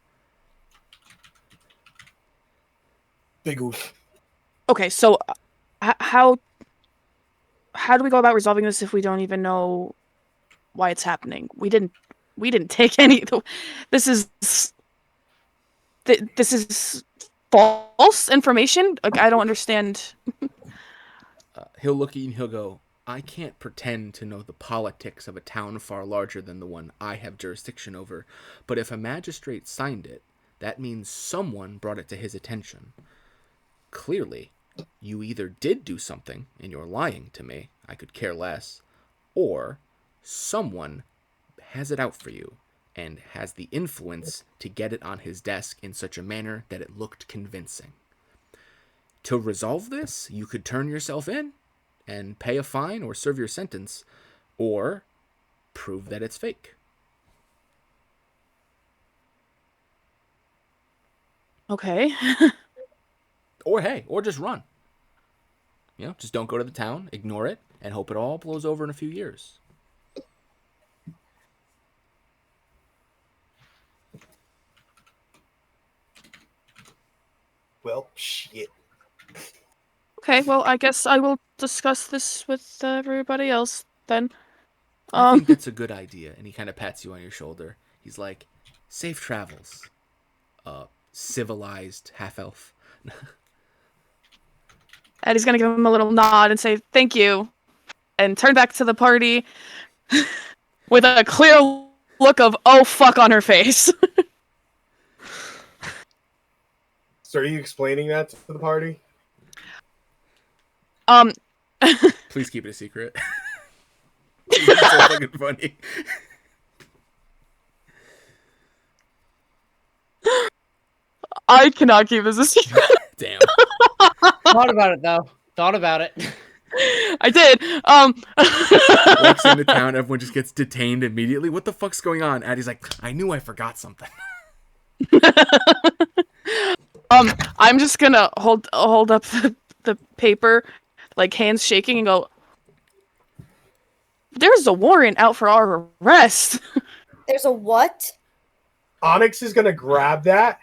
Big oof. Okay, so how do we go about resolving this if we don't even know why it's happening? We didn't take any. This is false information. Like, I don't understand. He'll look at you and he'll go, I can't pretend to know the politics of a town far larger than the one I have jurisdiction over, but if a magistrate signed it, that means someone brought it to his attention. Clearly, you either did do something and you're lying to me, I could care less, or someone has it out for you and has the influence to get it on his desk in such a manner that it looked convincing. To resolve this, you could turn yourself in and pay a fine or serve your sentence, or prove that it's fake. Okay. Or just run. Just don't go to the town, ignore it, and hope it all blows over in a few years. Well, shit. Okay, well, I guess I will discuss this with everybody else then. I think that's a good idea. And he kind of pats you on your shoulder. He's like, safe travels. Civilized half-elf. Eddie's gonna give him a little nod and say thank you, and turn back to the party with a clear look of oh fuck on her face. So are you explaining that to the party? Please keep it a secret. It's so fucking funny. I cannot keep this a secret. Damn. Thought about it though. Thought about it. I did. Walks into town, everyone just gets detained immediately. What the fuck's going on? Addie's like, I knew I forgot something. I'm just gonna hold up the paper, like hands shaking, and go, there's a warrant out for our arrest. There's a what? Onyx is gonna grab that,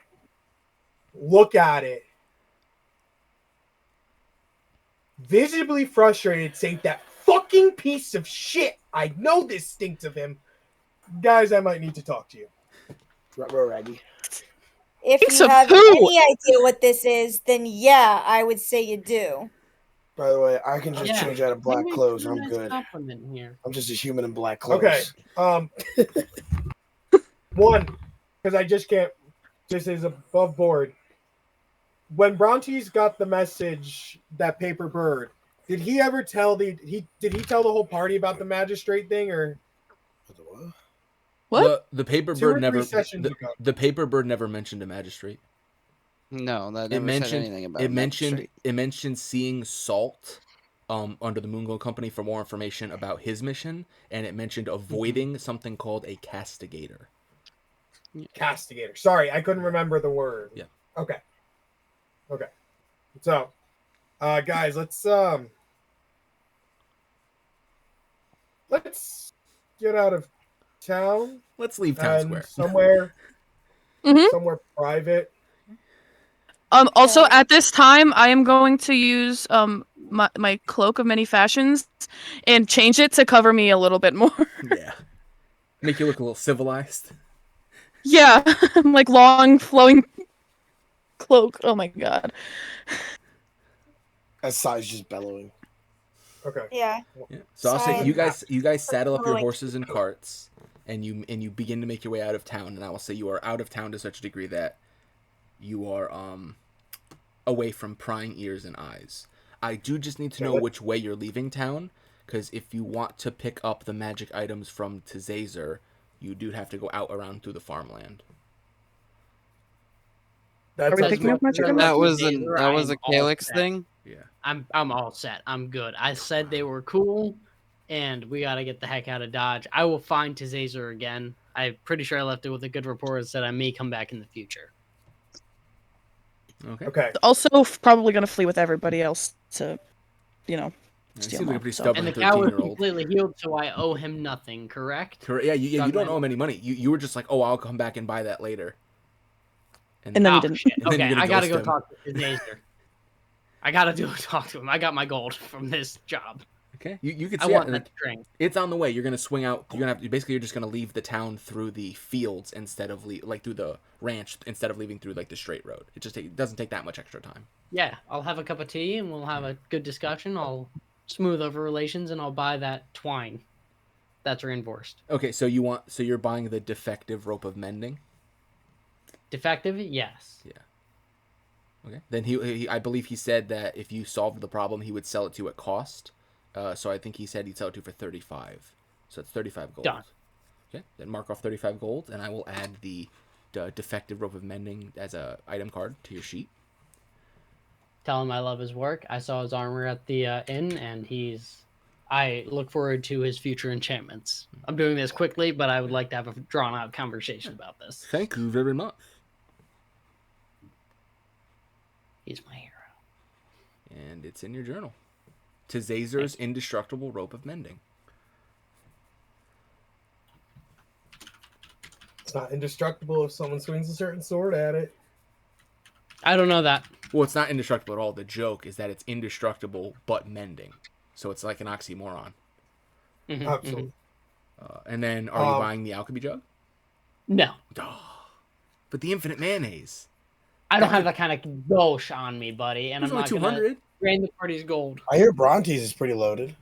look at it, visibly frustrated, say, that fucking piece of shit. I know this stinks of him. Guys, I might need to talk to you. Raggy. If Thinks you of have who? any idea what this is, then yeah, I would say you do. By the way, I can just change out of black clothes. I'm Nice good. compliment here. I'm just a human in black clothes. Okay. One, because I just can't. This is above board. When Brontes got the message, that paper bird, did he ever tell did he tell the whole party about the magistrate thing, or What? The paper 2 or bird 3 never. sessions ago? The paper bird never mentioned a magistrate. No, that It never said anything about it mentioned seeing Salt under the Moonglow Company for more information about his mission, and it mentioned avoiding something called a castigator. Castigator. Sorry, I couldn't remember the word. Yeah. Okay. So, guys, let's get out of town. Let's leave town and square. Somewhere private. Also, at this time, I am going to use my cloak of many fashions and change it to cover me a little bit more. Yeah. Make you look a little civilized. Yeah, like long flowing cloak. Oh my god. As Sai's just bellowing. Okay. Yeah. So I'll say you guys saddle up your Following. horses and carts, and you begin to make your way out of town. And I will say you are out of town to such a degree that you are away from prying ears and eyes. I do just need to know which way you're leaving town, because if you want to pick up the magic items from Tazazer, you do have to go out around through the farmland. That's Are we picking up magic items? That was I'm a all Calyx set. thing. Yeah. I'm all set. I'm good. I said they were cool. and we gotta get the heck out of Dodge. I will find Tazazer again. I'm pretty sure I left it with a good report that said I may come back in the future. Okay. Also, probably gonna flee with everybody else to, It steal seems like a more. pretty So. stubborn And the cow is 13-year-old. completely healed, so I owe him nothing, correct? Yeah, you Dog don't man. owe him any money. You were just like, oh, I'll come back and buy that later. And then oh, you didn't. shit. And then Okay, you're gonna I gotta ghost go him. talk to Tazazer. I gotta talk to him. I got my gold from this job. Okay, you could I see want it. that string. It's on the way. You're gonna swing out. You're gonna have to, basically you're just gonna leave the town through the fields instead of through the ranch instead of leaving through like the straight road. It doesn't take that much extra time. Yeah, I'll have a cup of tea and we'll have a good discussion. I'll smooth over relations and I'll buy that twine that's reinforced. Okay, so you're buying the defective rope of mending. Defective? Yes. Yeah. Okay. Then he I believe he said that if you solved the problem, he would sell it to you at cost. So I think he said he'd sell it to you for 35. So it's 35 gold. Done. Okay. Then mark off 35 gold, and I will add the defective rope of mending as a item card to your sheet. Tell him I love his work. I saw his armor at the inn, and I look forward to his future enchantments. I'm doing this quickly, but I would like to have a drawn-out conversation about this. Thank you very much. He's my hero. And it's in your journal. Tazazer's indestructible rope of mending. It's not indestructible if someone swings a certain sword at it. I don't know that. Well, it's not indestructible at all. The joke is that it's indestructible but mending. So it's like an oxymoron. Mm-hmm, Absolutely. And then, are you buying the alchemy jug? No. Oh, but the infinite mayonnaise. I don't have that kind of gauche on me, buddy, and It's I'm only not 200. going to drain the party's gold. I hear Brontes is pretty loaded.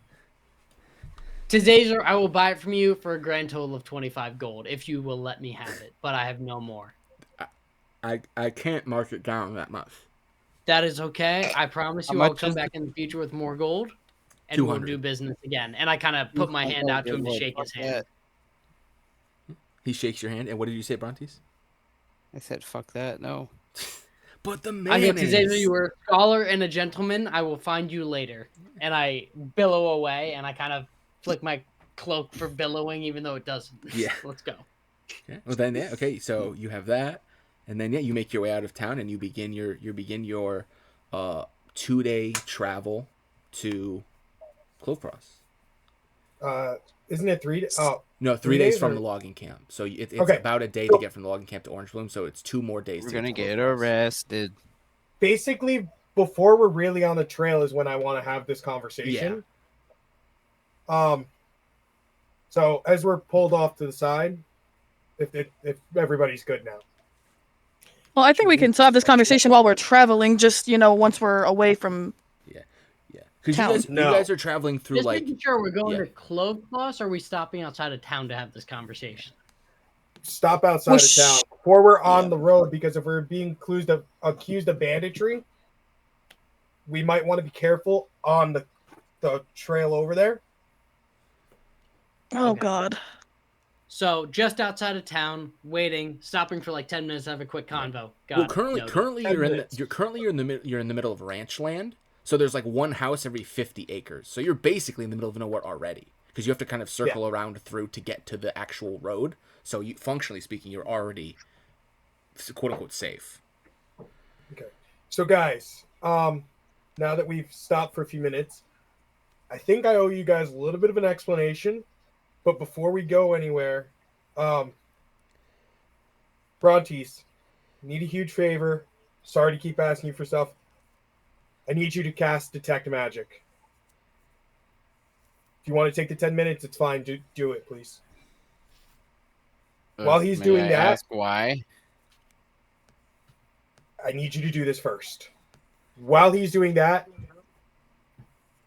Tazazer, I will buy it from you for a grand total of 25 gold, if you will let me have it, but I have no more. I can't mark it down that much. That is okay. I promise you I'll come back in the future with more gold, and 200. we'll do business again. And I kind of put my hand out to him to shake his hand. He shakes your hand, and what did you say, Brontes? I said, fuck that, no. But the I get mayonnaise. Tazazer, you were a scholar and a gentleman. I will find you later. And I billow away, and I kind of flick my cloak for billowing, even though it doesn't. Yeah. Let's go. Okay. Well then, yeah. Okay, so you have that, and then you make your way out of town, and you begin your 2-day travel to Clovecross. Isn't it 3 days? Oh, No, 3 days from the logging camp. So it's Okay. about a day to get from the logging camp to Orange Bloom. So it's 2 more days. We're to gonna to get Clovecross. arrested. basically, before we're really on the trail is when I want to have this conversation. So as we're pulled off to the side, if everybody's good now. Well, I think we can still have this conversation while we're traveling. Just once we're away from. Yeah, because Town. you guys are traveling through Just like making sure we're going yeah. to Clovecross, or are we stopping outside of town to have this conversation? Stop outside of town before we're on the road, because if we're being accused of banditry, we might want to be careful on the trail over there. Oh Okay. God. So just outside of town, waiting, stopping for like 10 minutes to have a quick convo. Got Well, it. currently 10 you're minutes. in the middle of ranch land. So there's like one house every 50 acres. So you're basically in the middle of nowhere already, because you have to kind of circle around through to get to the actual road. So you, functionally speaking, you're already quote unquote safe. Okay. So guys, now that we've stopped for a few minutes, I think I owe you guys a little bit of an explanation. But before we go anywhere, Brontes, need a huge favor. Sorry to keep asking you for stuff. I need you to cast Detect Magic. If you want to take the 10 minutes, it's fine. Do it, please. While he's May doing I that- ask why? I need you to do this first. While he's doing that,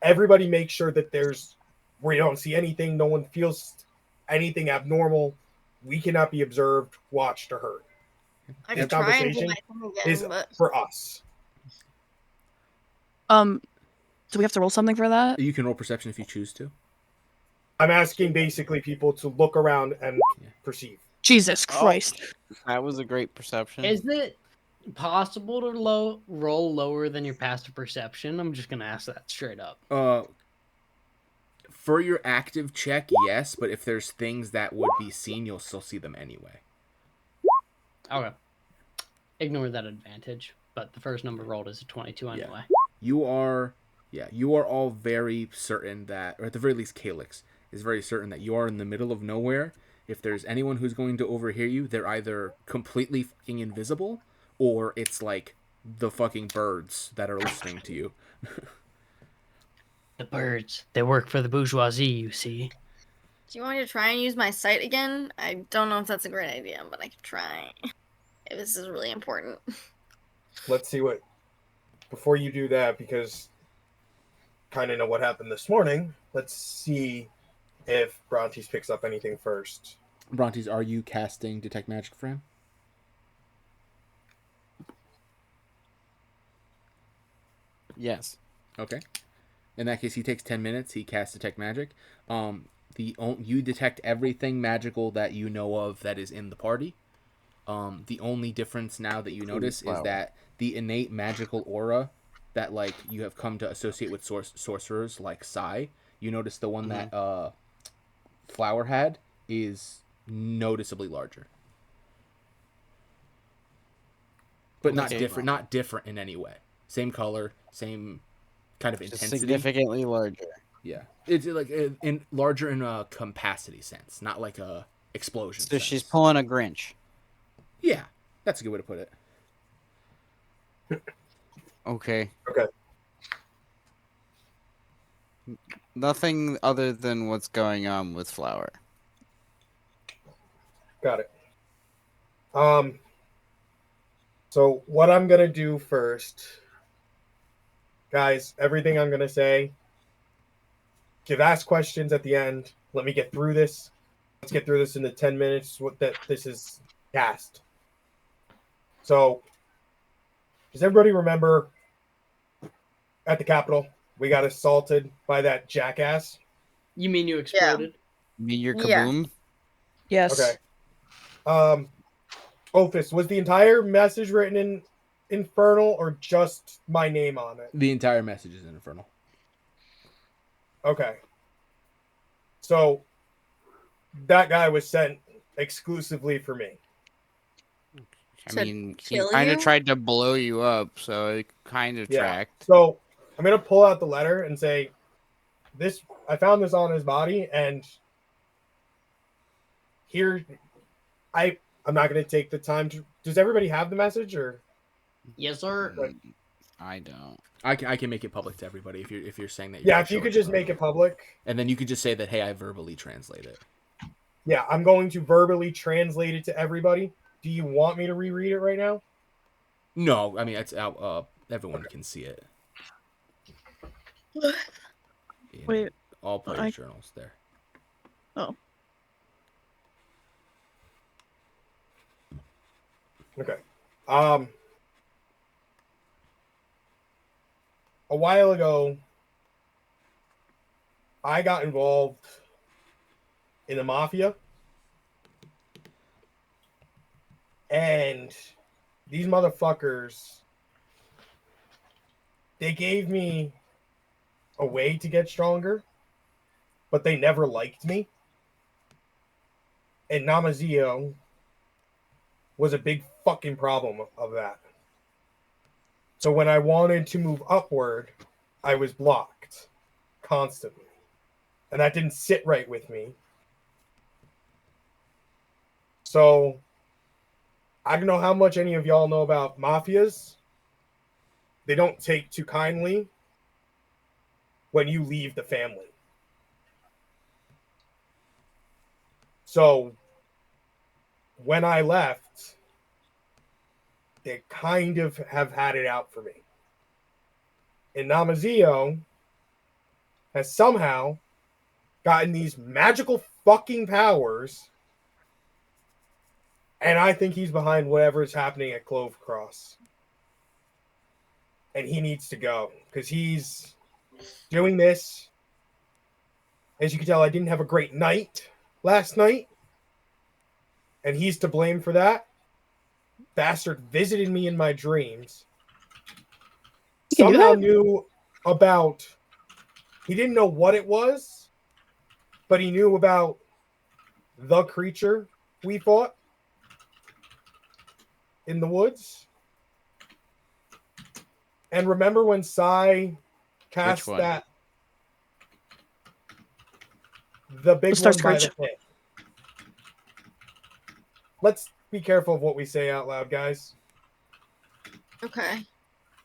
everybody make sure that we don't see anything, no one feels anything abnormal. We cannot be observed, watched, or heard. I This could try and do conversation my thing is again, but for us. Do we have to roll something for that? You can roll perception if you choose to. I'm asking basically people to look around and perceive. Jesus Christ. That was a great perception. Is it possible to roll lower than your passive perception? I'm just going to ask that straight up. For your active check, yes, but if there's things that would be seen, you'll still see them anyway. Okay. Ignore that advantage, but the first number rolled is a 22 anyway. You are all very certain that, or at the very least, Calyx is very certain that you are in the middle of nowhere. If there's anyone who's going to overhear you, they're either completely fucking invisible, or it's like the fucking birds that are listening to you. The birds, they work for the bourgeoisie, you see. Do you want me to try and use my sight again? I don't know if that's a great idea, but I can try. If this is really important. Let's see what... Before you do that, because kind of know what happened this morning, let's see if Brontes picks up anything first. Brontes, are you casting Detect Magic for him? Yes. Okay. In that case, he takes 10 minutes. He casts Detect Magic. You detect everything magical that you know of that is in the party. The only difference now that you notice is that the innate magical aura that like you have come to associate with sorcerers like Sai, you notice the one that Flower had is noticeably larger. But not different. Not different in any way. Same color, same kind of intensity. Significantly larger. Yeah, it's like in larger in a capacity sense, not like a explosion. So sense. she's pulling a Grinch. Yeah, that's a good way to put it. Okay. Okay. Nothing other than what's going on with Flower. Got it. So what I'm gonna do first, guys, everything I'm gonna say, ask questions at the end. Let me get through this. Let's get through this in the 10 minutes this is cast. So, does everybody remember at the Capitol we got assaulted by that jackass? You mean you exploded? You mean your kaboom? Yes. Okay. Ophis, was the entire message written in Infernal or just my name on it? The entire message is in Infernal. Okay. So that guy was sent exclusively for me. I mean, he kind of tried to blow you up, so it kind of tracked. So I'm going to pull out the letter and say, I found this on his body, and here, I'm not going to take the time to... Does everybody have the message, or... Yes, sir. I don't. I can make it public to everybody if you're saying that. Yeah, if you could just make it public. And then you could just say that, hey, I verbally translate it. Yeah, I'm going to verbally translate it to everybody. Do you want me to reread it right now? No, I mean, it's out. Everyone can see it. Wait. All player journals there. Oh. Okay. A while ago, I got involved in the mafia. And these motherfuckers, they gave me a way to get stronger, but they never liked me. And Namazio was a big fucking problem of that. So when I wanted to move upward, I was blocked constantly. And that didn't sit right with me. So I don't know how much any of y'all know about mafias. They don't take too kindly when you leave the family. So when I left, they kind of have had it out for me. And Namazio has somehow gotten these magical fucking powers, and I think he's behind whatever is happening at Clove Cross. And he needs to go, because he's doing this. As you can tell, I didn't have a great night last night, and he's to blame for that. Bastard visited me in my dreams. Somehow knew about... He didn't know what it was, but he knew about the creature we fought in the woods. And remember when Sai cast that the big one by the pit? Let's be careful of what we say out loud, guys. Okay.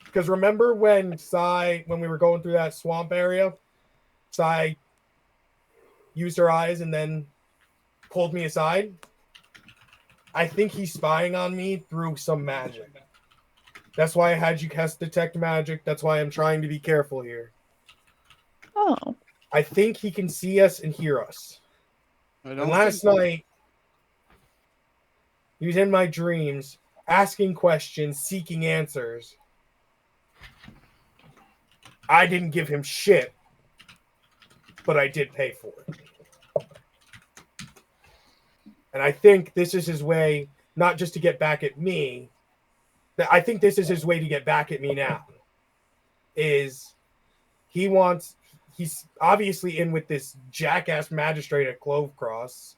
Because remember when we were going through that swamp area, Sai used her eyes and then pulled me aside? I think he's spying on me through some magic. That's why I had you cast Detect Magic. That's why I'm trying to be careful here. Oh. I think he can see us and hear us. And last night, he was in my dreams, asking questions, seeking answers. I didn't give him shit, but I did pay for it. And I think this is his way, not just to get back at me. I think this is his way to get back at me now. He's obviously in with this jackass magistrate at Clove Cross.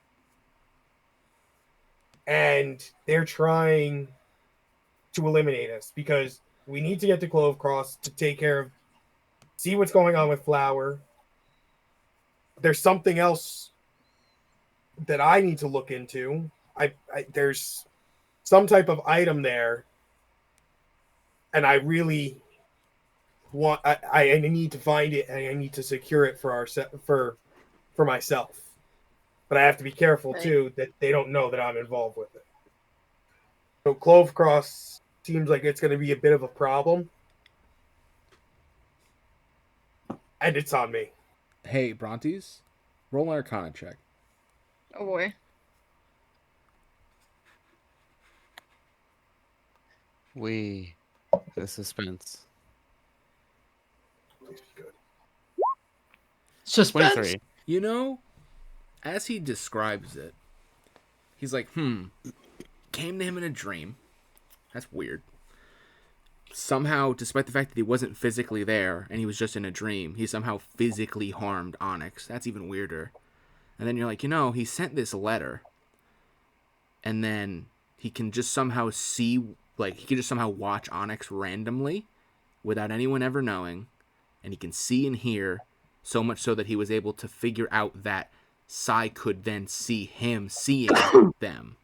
And they're trying to eliminate us because we need to get to Clove Cross to take care of, see what's going on with Flower. There's something else that I need to look into. There's some type of item there, and I really want. I need to find it, and I need to secure it for myself. But I have to be careful too that they don't know that I'm involved with it. So Clove Cross seems like it's going to be a bit of a problem, and it's on me. Hey, Brontes, roll an Arcana check. Oh boy. The suspense. Suspense. 23. You know, as he describes it, he's like, came to him in a dream. That's weird. Somehow, despite the fact that he wasn't physically there and he was just in a dream, he somehow physically harmed Onyx. That's even weirder. And then you're like, he sent this letter. And then he can just somehow see, like, he can just somehow watch Onyx randomly without anyone ever knowing. And he can see and hear, so much so that he was able to figure out that Sai could then see him seeing them.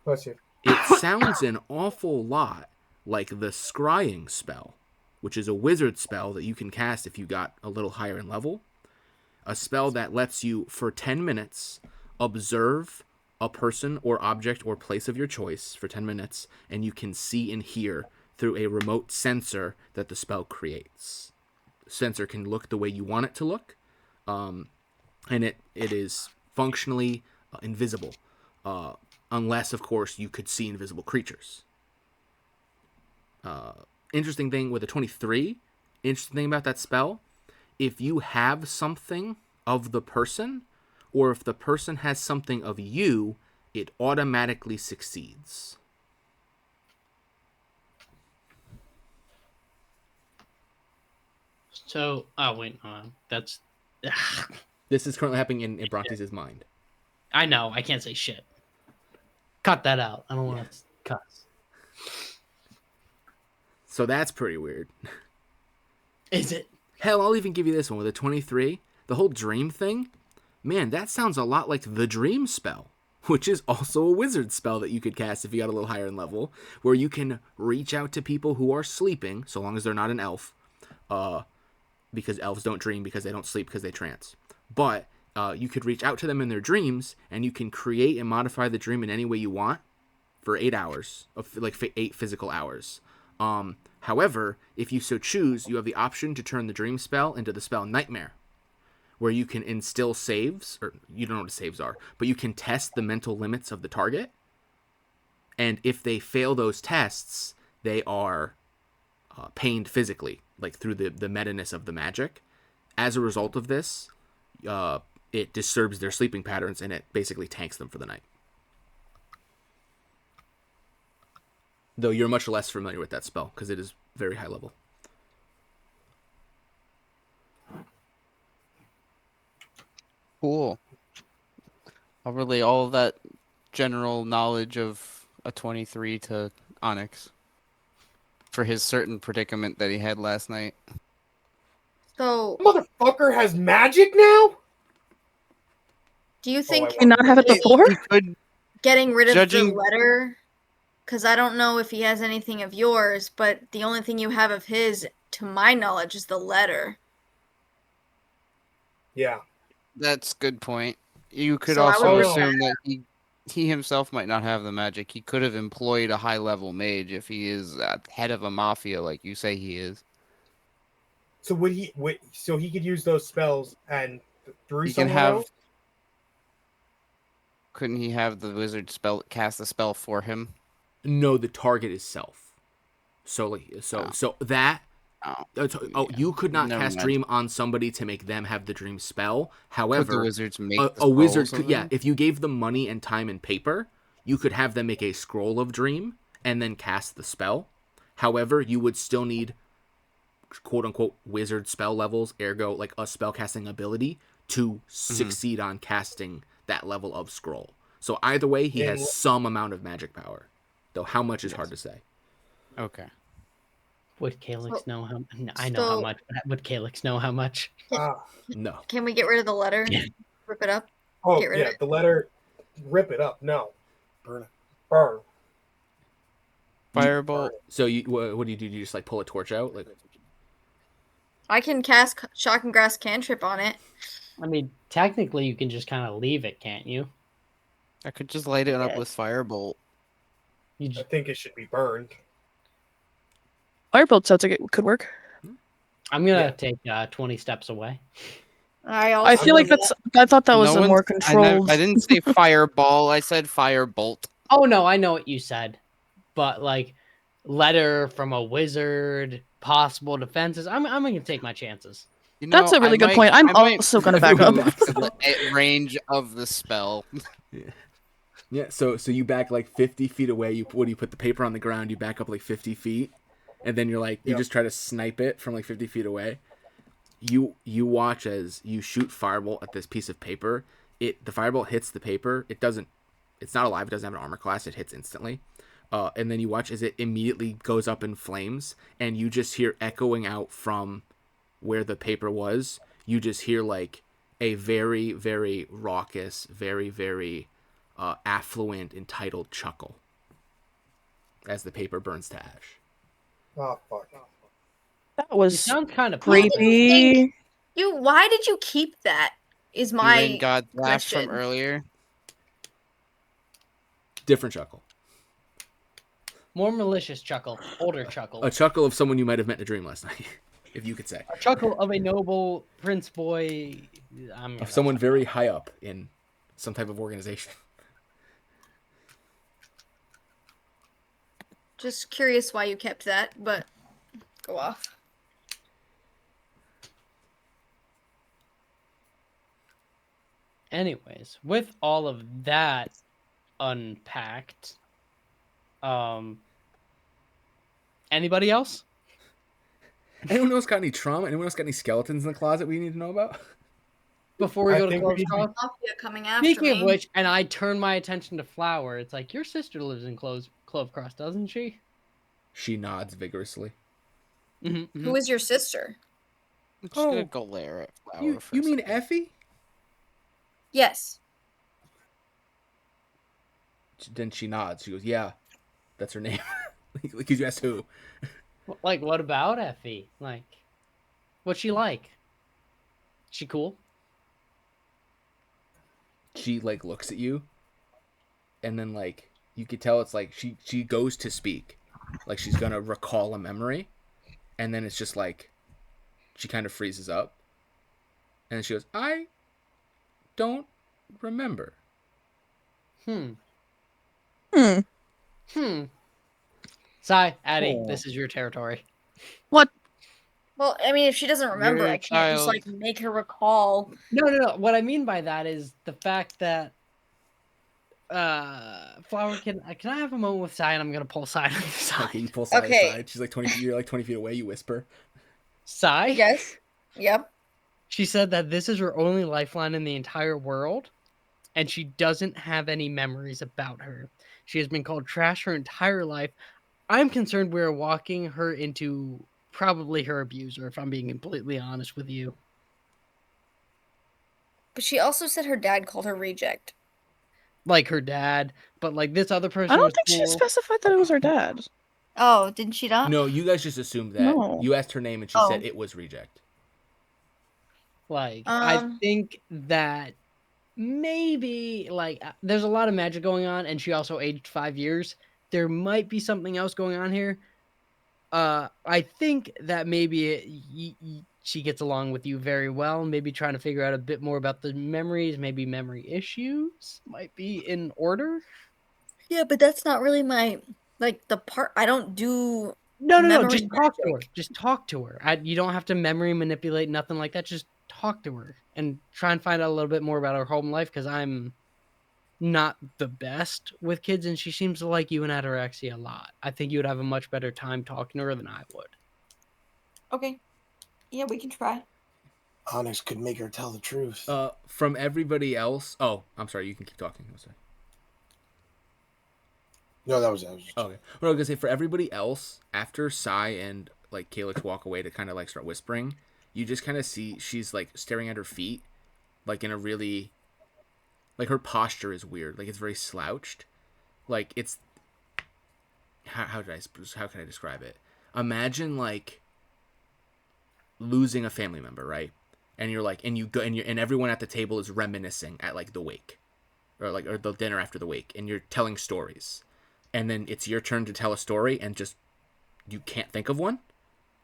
Bless you. It sounds an awful lot like the Scrying spell, which is a wizard spell that you can cast if you got a little higher in level. A spell that lets you, for 10 minutes, observe a person or object or place of your choice for 10 minutes, and you can see and hear through a remote sensor that the spell creates. The sensor can look the way you want it to look, and it is functionally invisible, unless, of course, you could see invisible creatures. Interesting thing with a 23, interesting thing about that spell, if you have something of the person, or if the person has something of you, it automatically succeeds. So, that's... This is currently happening in Brontes' mind. I know, I can't say shit. Cut that out. I don't want to cuss. So that's pretty weird. Is it? Hell, I'll even give you this one with a 23. The whole dream thing, man, that sounds a lot like the dream spell, which is also a wizard spell that you could cast if you got a little higher in level, where you can reach out to people who are sleeping, so long as they're not an elf, because elves don't dream because they don't sleep because they trance. But you could reach out to them in their dreams, and you can create and modify the dream in any way you want for 8 hours, like 8 physical hours. However, if you so choose, you have the option to turn the dream spell into the spell Nightmare, where you can instill saves, or you don't know what saves are, but you can test the mental limits of the target. And if they fail those tests, they are pained physically, like through the meta-ness of the magic. As a result of this, it disturbs their sleeping patterns, and it basically tanks them for the night. Though you're much less familiar with that spell, because it is very high level. Cool. I'll relay all of that general knowledge of a 23 to Onyx for his certain predicament that he had last night. So, Motherfucker has magic now? do you think Did you not have it before? He could, getting rid of the Judging- letter? Because I don't know if he has anything of yours, but the only thing you have of his, to my knowledge, is the letter. Yeah. that's a good point. You could So I also would assume that he himself might not have the magic. He could have employed a high-level mage if he is head of a mafia like you say he is. So so he could use those spells and through He can someone have. else? Couldn't he have the wizard cast the spell for him? No, the target is self. So that. You could not Never cast mind. dream on somebody to make them have the dream spell. Could However, the wizards make a wizard scrolls of could, yeah, them? if you gave them money and time and paper, you could have them make a scroll of dream and then cast the spell. However, you would still need quote unquote wizard spell levels, ergo like a spell casting ability to succeed on casting that level of scroll. So either way, he has some amount of magic power, though how much is hard to say. Okay. Would Calyx know how? I know how much. But would Calyx know how much? No. Can we get rid of the letter? Rip it up? Oh, Get rid of yeah, it? the letter. Rip it up. No. Burn it. Burn. Firebolt. So what do? Do you just like pull a torch out? Like, I can cast Shock and Grass cantrip on it. I mean, technically, you can just kind of leave it, can't you? I could just light it up with firebolt. You I just, think it should be burned. Firebolt sounds like it could work. I'm gonna take 20 steps away. I feel like that's. I thought that was a more controlled. I didn't say fireball. I said firebolt. Oh no, I know what you said, but like, letter from a wizard, possible defenses. I'm gonna take my chances. You know, That's a really I good might- point. I'm I might also going to back up. to the range of the spell. yeah. So you back like 50 feet away. You put the paper on the ground. You back up like 50 feet, and then you're like you just try to snipe it from like 50 feet away. You watch as you shoot firebolt at this piece of paper. The firebolt hits the paper. It's not alive. It doesn't have an armor class. It hits instantly. And then you watch as it immediately goes up in flames, and you just hear echoing out from where the paper was. You just hear like a very, very raucous, very, very affluent, entitled chuckle as the paper burns to ash. Oh, fuck. That It was sounds kind of creepy. Why did you keep that? Is my Elaine God's laugh from question. earlier. Different chuckle. More malicious chuckle, older chuckle, A chuckle of someone you might have met in a dream last night, if you could say. a chuckle of a noble prince boy. Of someone very high up in some type of organization. Just curious why you kept that, but go off. Anyways, with all of that unpacked, anybody else? Anyone else got any trauma? Anyone else got any skeletons in the closet we need to know about? Before we I go to think Clove's we- Cross? Mafia coming after Speaking me. of which, and I turn my attention to Flower, it's like, your sister lives in Clove Cross, doesn't she? She nods vigorously. Mm-hmm, Who is your sister? I'm just gonna glare at Flower You for a mean second. Effie? Yes. Then she nods. She goes, yeah, that's her name. Because you asked who. Like, what about Effie? Like, what's she like? She cool? She, like, looks at you. And then, like, you could tell it's like she goes to speak. Like, she's going to recall a memory. And then it's just like, she kind of freezes up. And then she goes, I don't remember. Sai, Addie, this is your territory. What? Well, I mean, if she doesn't remember, You're a I can't just child. like make her recall. No. What I mean by that is the fact that Flower, can I have a moment with Sai, and I'm gonna pull Sai on the side. Okay, you pull Sai Okay. aside. She's like 20 feet. You're like 20 feet away. You whisper. Sai? Yes. Yep. She said that this is her only lifeline in the entire world. and she doesn't have any memories about her. She has been called trash her entire life. I'm concerned we're walking her into probably her abuser, if I'm being completely honest with you. But she also said her dad called her reject. Like her dad, but like this other person I don't was think she cool. specified that it was her dad. Oh, didn't she not? No, you guys just assumed that. No. You asked her name and she said it was reject. Like, I think that maybe, like, there's a lot of magic going on, and she also aged 5 years. There might be something else going on here. I think that maybe she gets along with you very well. Maybe trying to figure out a bit more about the memories, maybe memory issues might be in order. Yeah, but that's not really my, like, the part. I don't do No. Just memory talk to her. magic. Just talk to her. You don't have to memory manipulate, nothing like that. Just talk to her and try and find out a little bit more about her home life, because I'm not the best with kids, and she seems to like you and Ataraxia a lot. I think you would have a much better time talking to her than I would. Okay. Yeah, we can try. Onyx could make her tell the truth. From everybody else. Oh, I'm sorry. You can keep talking. I'm sorry. No, that was it. Okay. What I was gonna say, for everybody else, after Sai and like Calyx walk away to kind of like start whispering, you just kind of see she's like staring at her feet, like in a really, like her posture is weird. Like it's very slouched. Like it's how can I describe it? Imagine like losing a family member, right? And you're like, and you go, and everyone at the table is reminiscing at like the wake, or the dinner after the wake, and you're telling stories, and then it's your turn to tell a story, and just you can't think of one.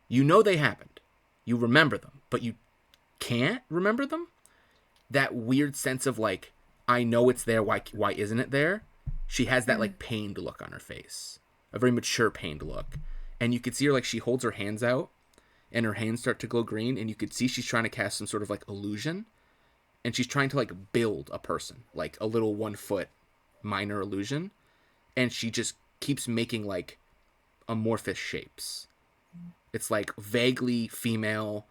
You know they happened, you remember them, but you can't remember them. That weird sense of like, I know it's there. Why isn't it there? She has that like pained look on her face, a very mature pained look, and you could see her like she holds her hands out, and her hands start to glow green, and you could see she's trying to cast some sort of like illusion, and she's trying to like build a person, like a little 1 foot minor illusion, and she just keeps making like amorphous shapes. It's like vaguely female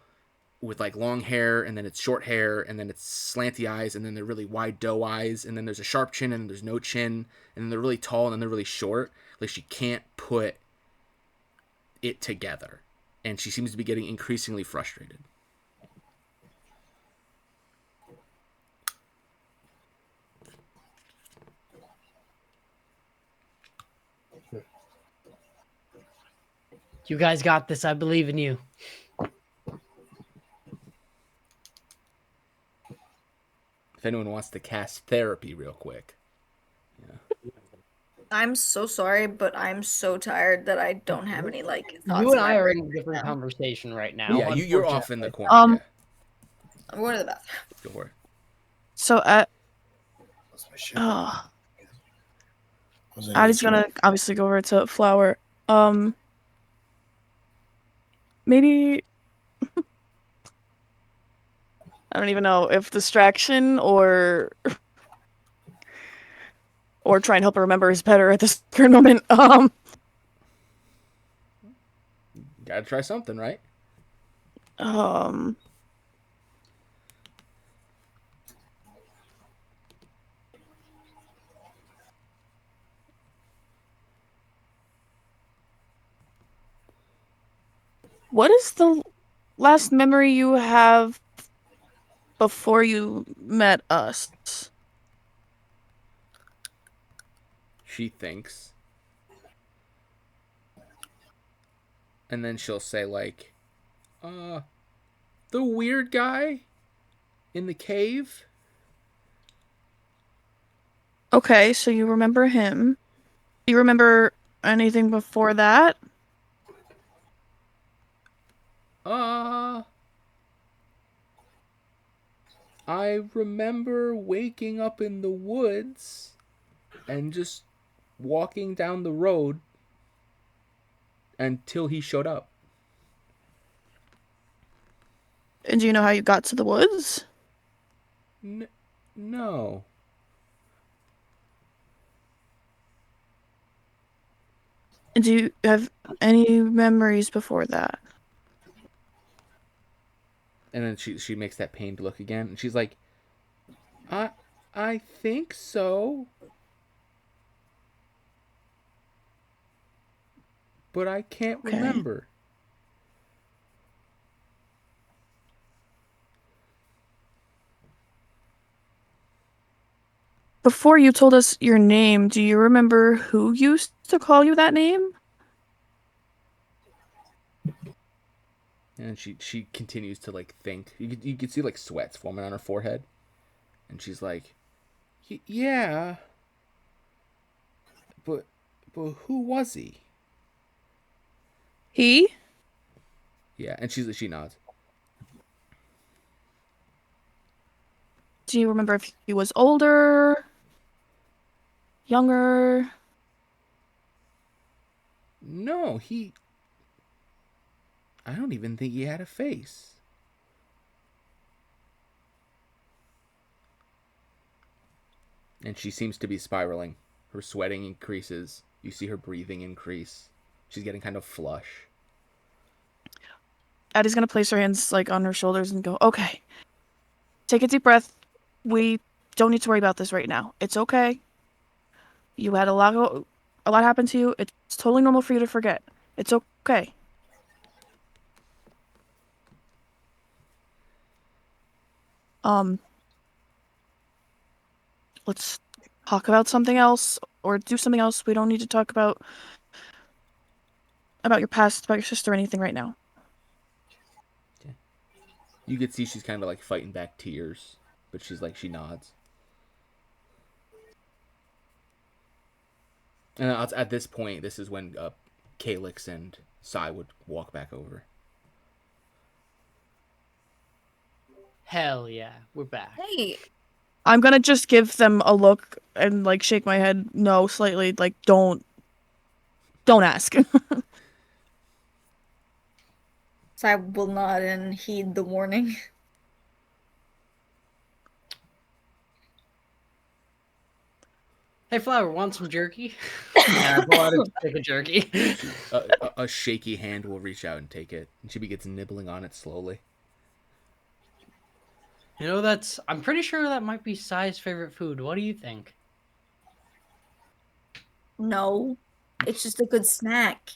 with like long hair, and then it's short hair, and then it's slanty eyes, and then they're really wide doe eyes, and then there's a sharp chin, and then there's no chin, and then they're really tall, and then they're really short. Like she can't put it together, and she seems to be getting increasingly frustrated. You guys got this. I believe in you. If anyone wants to cast therapy real quick. Yeah. I'm so sorry, but I'm so tired that I don't have any like thoughts. You and in my I are brain in a different right now. conversation right now. Yeah, you're off in the corner. Yeah. I'm going to the bathroom. Go for it. So Addie's gonna obviously go over to Flower. Maybe I don't even know if distraction or try and help her remember is better at this current moment. Gotta try something, right? What is the last memory you have before you met us? She thinks. And then she'll say like, the weird guy in the cave. Okay, so you remember him. Do you remember anything before that? I remember waking up in the woods and just walking down the road until he showed up. And do you know how you got to the woods? No. And do you have any memories before that? And then she makes that pained look again, and she's like, I think so. But I can't remember. Before you told us your name, do you remember who used to call you that name? And she continues to like think. You could see like sweats forming on her forehead, and she's like, "Yeah, but who was he?" He? Yeah, and she nods. Do you remember if he was older, younger? No, I don't even think he had a face. And she seems to be spiraling. Her sweating increases. You see her breathing increase. She's getting kind of flush. Addie's gonna place her hands like on her shoulders and go, "Okay, take a deep breath. We don't need to worry about this right now. It's okay. You had a lot happen to you. It's totally normal for you to forget. It's okay." Let's talk about something else or do something else. We don't need to talk about your past, about your sister or anything right now. Okay. You could see she's kind of like fighting back tears, but she nods. And at this point, this is when Calyx and Sai would walk back over. Hell yeah, we're back. Hey. I'm gonna just give them a look and like shake my head no slightly, like don't ask. So I will nod and heed the warning. Hey, Flower, want some jerky? Yeah, I bought a stick of jerky. A shaky hand will reach out and take it, and she begins nibbling on it slowly. You know, I'm pretty sure that might be Sai's favorite food. What do you think? No, it's just a good snack.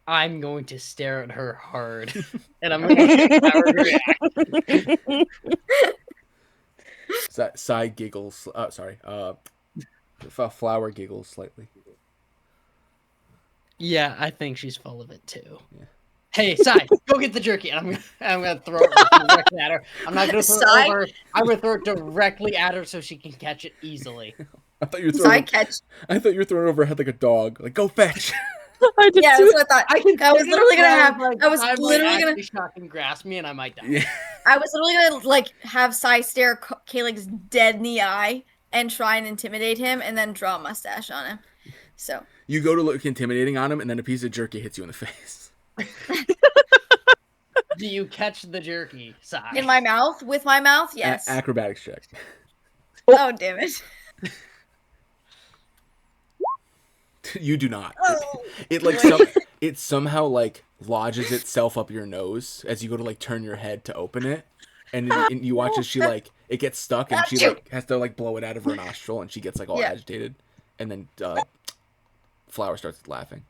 I'm going to stare at her hard, and I'm going to Flower react. Sai giggles. Flower giggles slightly. Yeah, I think she's full of it too. Yeah. Hey, Sai, go get the jerky. And I'm gonna throw it directly at her. I'm not gonna throw it over. I'm gonna throw it directly at her so she can catch it easily. I thought you were throwing. I thought you were throwing it over her head like a dog. Like, go fetch. Yeah, that's what I thought. I was literally gonna have. I was literally gonna shock and grasp me, and I might die. Yeah. I was literally gonna like have Sai stare Calyx dead in the eye and try and intimidate him, and then draw a mustache on him. So you go to look intimidating on him, and then a piece of jerky hits you in the face. Do you catch the jerky, Sai? In my mouth? With my mouth? Yes. Acrobatics check. Oh, damn it. You do not. Oh. It somehow like lodges itself up your nose as you go to like turn your head to open it, and you watch as she like it gets stuck and she like has to like blow it out of her nostril and she gets like all agitated, and then Flower starts laughing.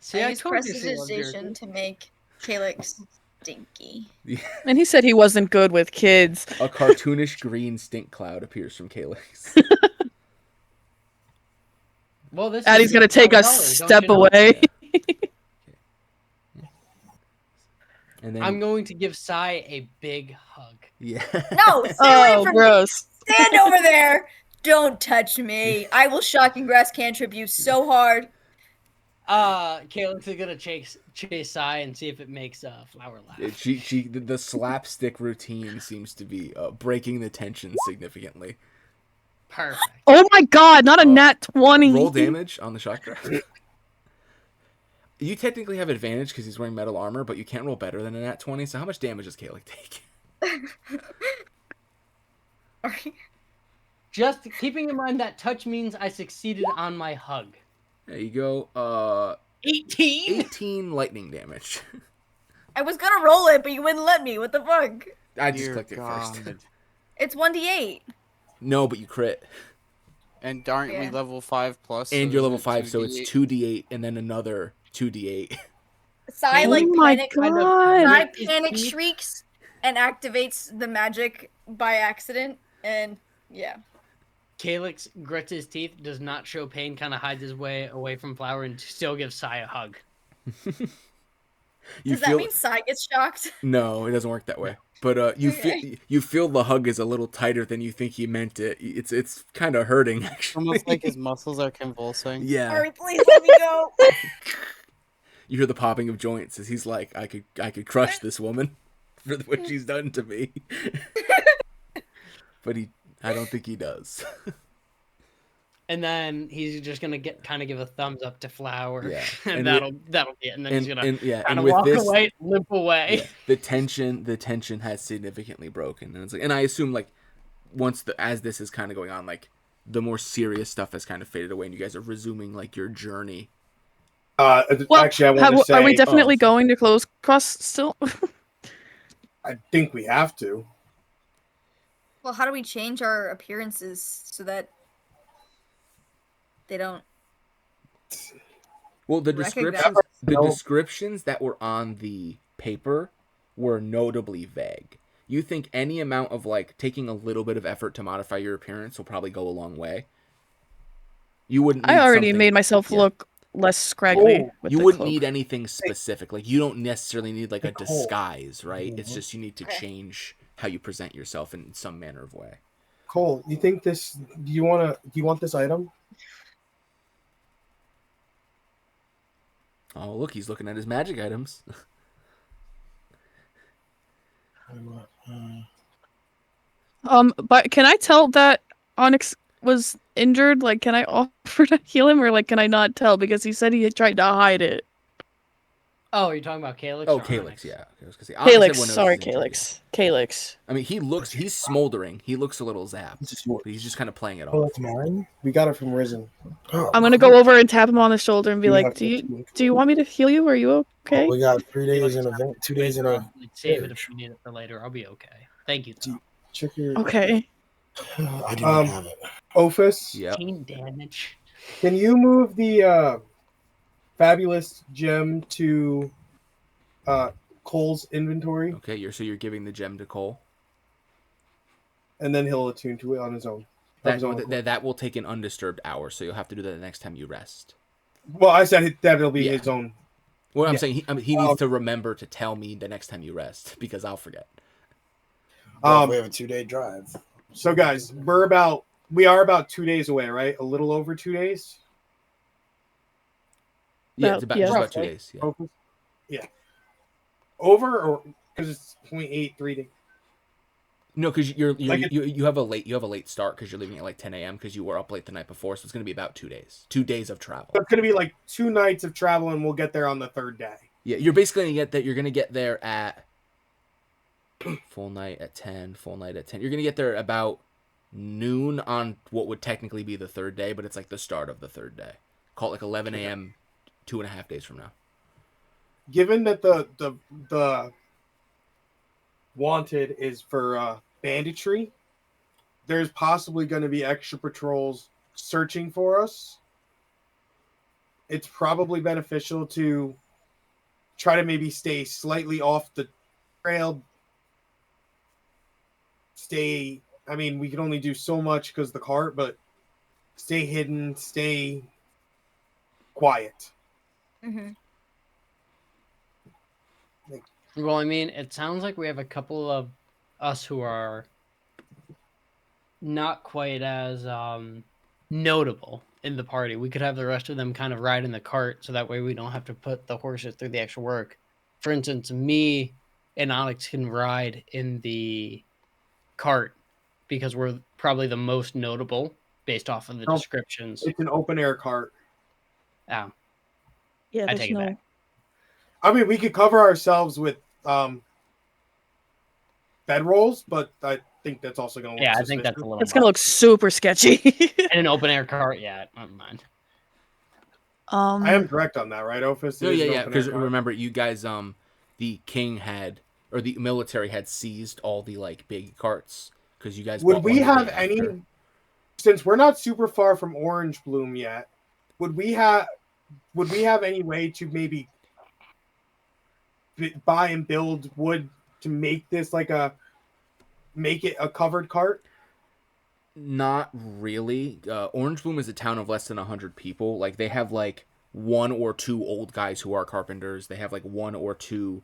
See, I use prestidigitation to make Calyx stinky. And he said he wasn't good with kids. A cartoonish green stink cloud appears from Calyx. Well, Addie's gonna take a step away. Yeah. And then I'm going to give Sai a big hug. Yeah. No, stay away from gross. me. Stand over there. Don't touch me. I will shock and grass cantrip you so hard. Calyx is gonna chase Sai and see if it makes Flower laugh. The slapstick routine seems to be breaking the tension significantly. Perfect. Oh my god, not a nat 20. Roll damage on the shock grass. You technically have advantage because he's wearing metal armor, but you can't roll better than a nat 20. So how much damage does Calyx take? Just keeping in mind that touch means I succeeded on my hug. There you go. 18? 18 lightning damage. I was gonna roll it, but you wouldn't let me. What the fuck? I just Dear clicked it first. God. It's 1d8. No, but you crit. And aren't we Yeah. level 5+? And so you're level isn't 5, so it's 2d8? 2d8 and then another 2d8. Sai Oh like my panic god! Sai His panic teeth- shrieks and activates the magic by accident, and yeah. Calyx grits his teeth, does not show pain, kind of hides his way away from Flower, and still gives Sai a hug. Does that mean Sai gets shocked? No, it doesn't work that way. But you feel the hug is a little tighter than you think he meant it. It's kind of hurting actually. Almost like his muscles are convulsing. Yeah. Hurry, please let me go. You hear the popping of joints as he's like, I could crush this woman for what she's done to me. But I don't think he does. And then he's just gonna kind of give a thumbs up to Flower, Yeah. and that'll be it. And then he's gonna kind of with walk this, away, limp away. yeah, the tension has significantly broken, and it's like, and I assume like as this is kind of going on, like the more serious stuff has kind of faded away, and you guys are resuming like your journey. Well, actually, I want to say, are we definitely going to close cross still? I think we have to. Well, how do we change our appearances so that they don't? Well, the recognize- descriptions that were on the paper were notably vague. You think any amount of like taking a little bit of effort to modify your appearance will probably go a long way. You wouldn't. I already made myself look less scraggly. With You the wouldn't cloak. need anything specific. Like you don't necessarily need like a disguise, right? It's just you need to change how you present yourself in some manner of way. Cole, you think this? Do you want this item? Oh, look, he's looking at his magic items. But can I tell that Onyx was injured? Like, can I offer to heal him, or like, can I not tell because he said he had tried to hide it? Oh, you're talking about Calyx? Oh, or Calyx, Onyx? yeah. I was gonna say, Calyx, sorry, Calyx. Calyx. I mean, he's smoldering. He looks a little zapped, but he's just kind of playing it Oh, off. that's mine. We got it from Risen. Oh, I'm gonna go over and tap him on the shoulder and be You like, have "Do you want me to heal you? Are you okay?" We got 3 days in a 2 days in a. Like, save it if you need it for later. I'll be okay. Thank you. Though. Check your. Okay. I do not have it. Ophis, Yeah. 15 damage. can you move the fabulous gem to Cole's inventory, Okay, you're giving the gem to Cole. and then he'll attune to it on his own. That will take an undisturbed hour, so you'll have to do that the next time you rest. Well, I said that it'll be his own. Well, I'm saying he needs to remember to tell me the next time you rest because I'll forget. We have a 2-day drive. So, guys, we are about 2 days away, right? A little over 2 days. Yeah, it's just about 2 Roughly. days. Yeah. Ophis? Yeah. Over or because it's 0.83 days. No, because you have a late start because you're leaving at like 10 a.m. because you were up late the night before, so it's going to be about 2 days. 2 days of travel. It's going to be like 2 nights of travel, and we'll get there on the 3rd day. Yeah, you're basically going to get that. You're going to get there at full night at 10. Full night at 10. You're going to get there about noon on what would technically be the 3rd day, but it's like the start of the 3rd day. Call it like 11 a.m. 2.5 days from now. Given that the wanted is for banditry, there's possibly going to be extra patrols searching for us. It's probably beneficial to try to maybe stay slightly off the trail. I mean, we can only do so much because the cart, but stay hidden, stay quiet. Mm-hmm. Well, I mean, it sounds like we have a couple of us who are not quite as notable in the party. We could have the rest of them kind of ride in the cart, so that way we don't have to put the horses through the extra work. For instance, me and Onyx can ride in the cart because we're probably the most notable based off of the descriptions. It's an open air cart. Oh. Yeah, I take it back. I mean, we could cover ourselves with bedrolls, but I think that's also going to look Yeah, I suspicious. think that's a little. It's gonna look super sketchy. In an open air cart, yeah, never mind. I am correct on that, right, Ophis? No, yeah. Because remember, you guys, the king had, or the military had seized all the like big carts because you guys. Would we have after. any? Since we're not super far from Orange Bloom yet, would we have any way to maybe buy and build wood to make this like make it a covered cart? Not really. Orange Bloom is a town of less than 100 people. Like they have like 1 or 2 old guys who are carpenters. They have like 1 or 2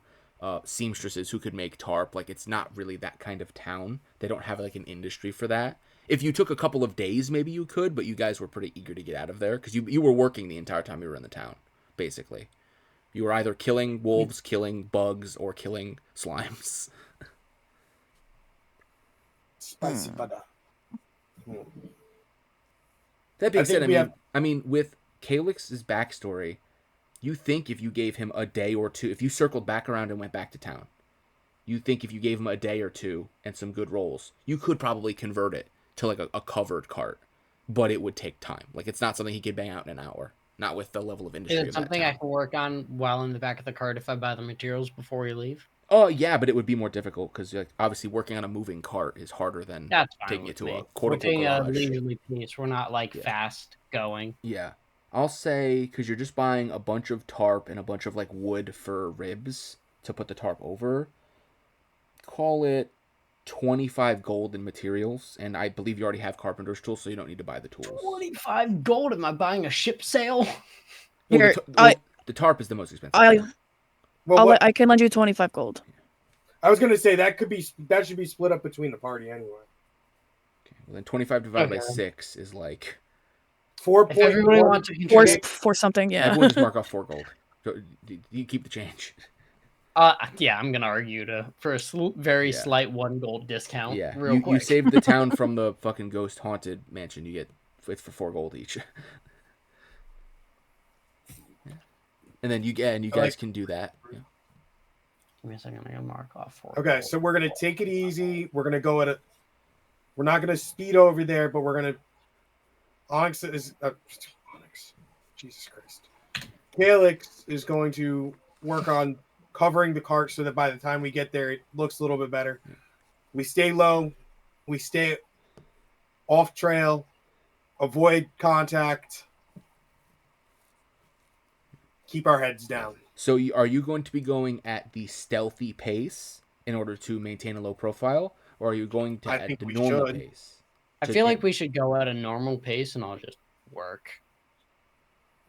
seamstresses who could make tarp. Like it's not really that kind of town. They don't have like an industry for that. If you took a couple of days, maybe you could, but you guys were pretty eager to get out of there because you were working the entire time you were in the town, basically. You were either killing wolves, killing bugs, or killing slimes. Spicy butter. That being said, I mean, with Calix's backstory, you think if you gave him a day or two, if you circled back around and went back to town, you think if you gave him a day or two and some good rolls, you could probably convert it to like a covered cart, but it would take time. Like it's not something he could bang out in an hour. Not with the level of industry. Is it something I can work on while in the back of the cart if I buy the materials before we leave? Oh yeah, but it would be more difficult because like, obviously working on a moving cart is harder than taking it to a quote-unquote garage. We're taking a leisurely pace. We're not like fast going. Yeah, I'll say because you're just buying a bunch of tarp and a bunch of like wood for ribs to put the tarp over. Call it 25 gold in materials, and I believe you already have carpenter's tools, so you don't need to buy the tools. 25 gold? Am I buying a ship sail? Well, the tarp is the most expensive. I can lend you 25 gold. I was gonna say that should be split up between the party anyway. Okay, well then 25 divided by 6 is like 4.4. Everybody wants to contribute for something, yeah. Everyone just mark off 4 gold. So, you keep the change. Yeah, I'm gonna argue for a very slight 1 gold discount. Yeah, real quick. You saved the town from the fucking ghost haunted mansion. You get it's for 4 gold each. And then you guys can do that. Yeah. Give me a second. I'm gonna mark off 4. Okay, gold. so we're gonna take it easy. We're gonna go we're not gonna speed over there, but we're gonna. Onyx is Onyx. Jesus Christ. Calix is going to work on covering the cart so that by the time we get there, it looks a little bit better. We stay low. We stay off trail. Avoid contact. Keep our heads down. So are you going to be going at the stealthy pace in order to maintain a low profile, or are you going to at the normal pace? I feel like we should go at a normal pace and I'll just work.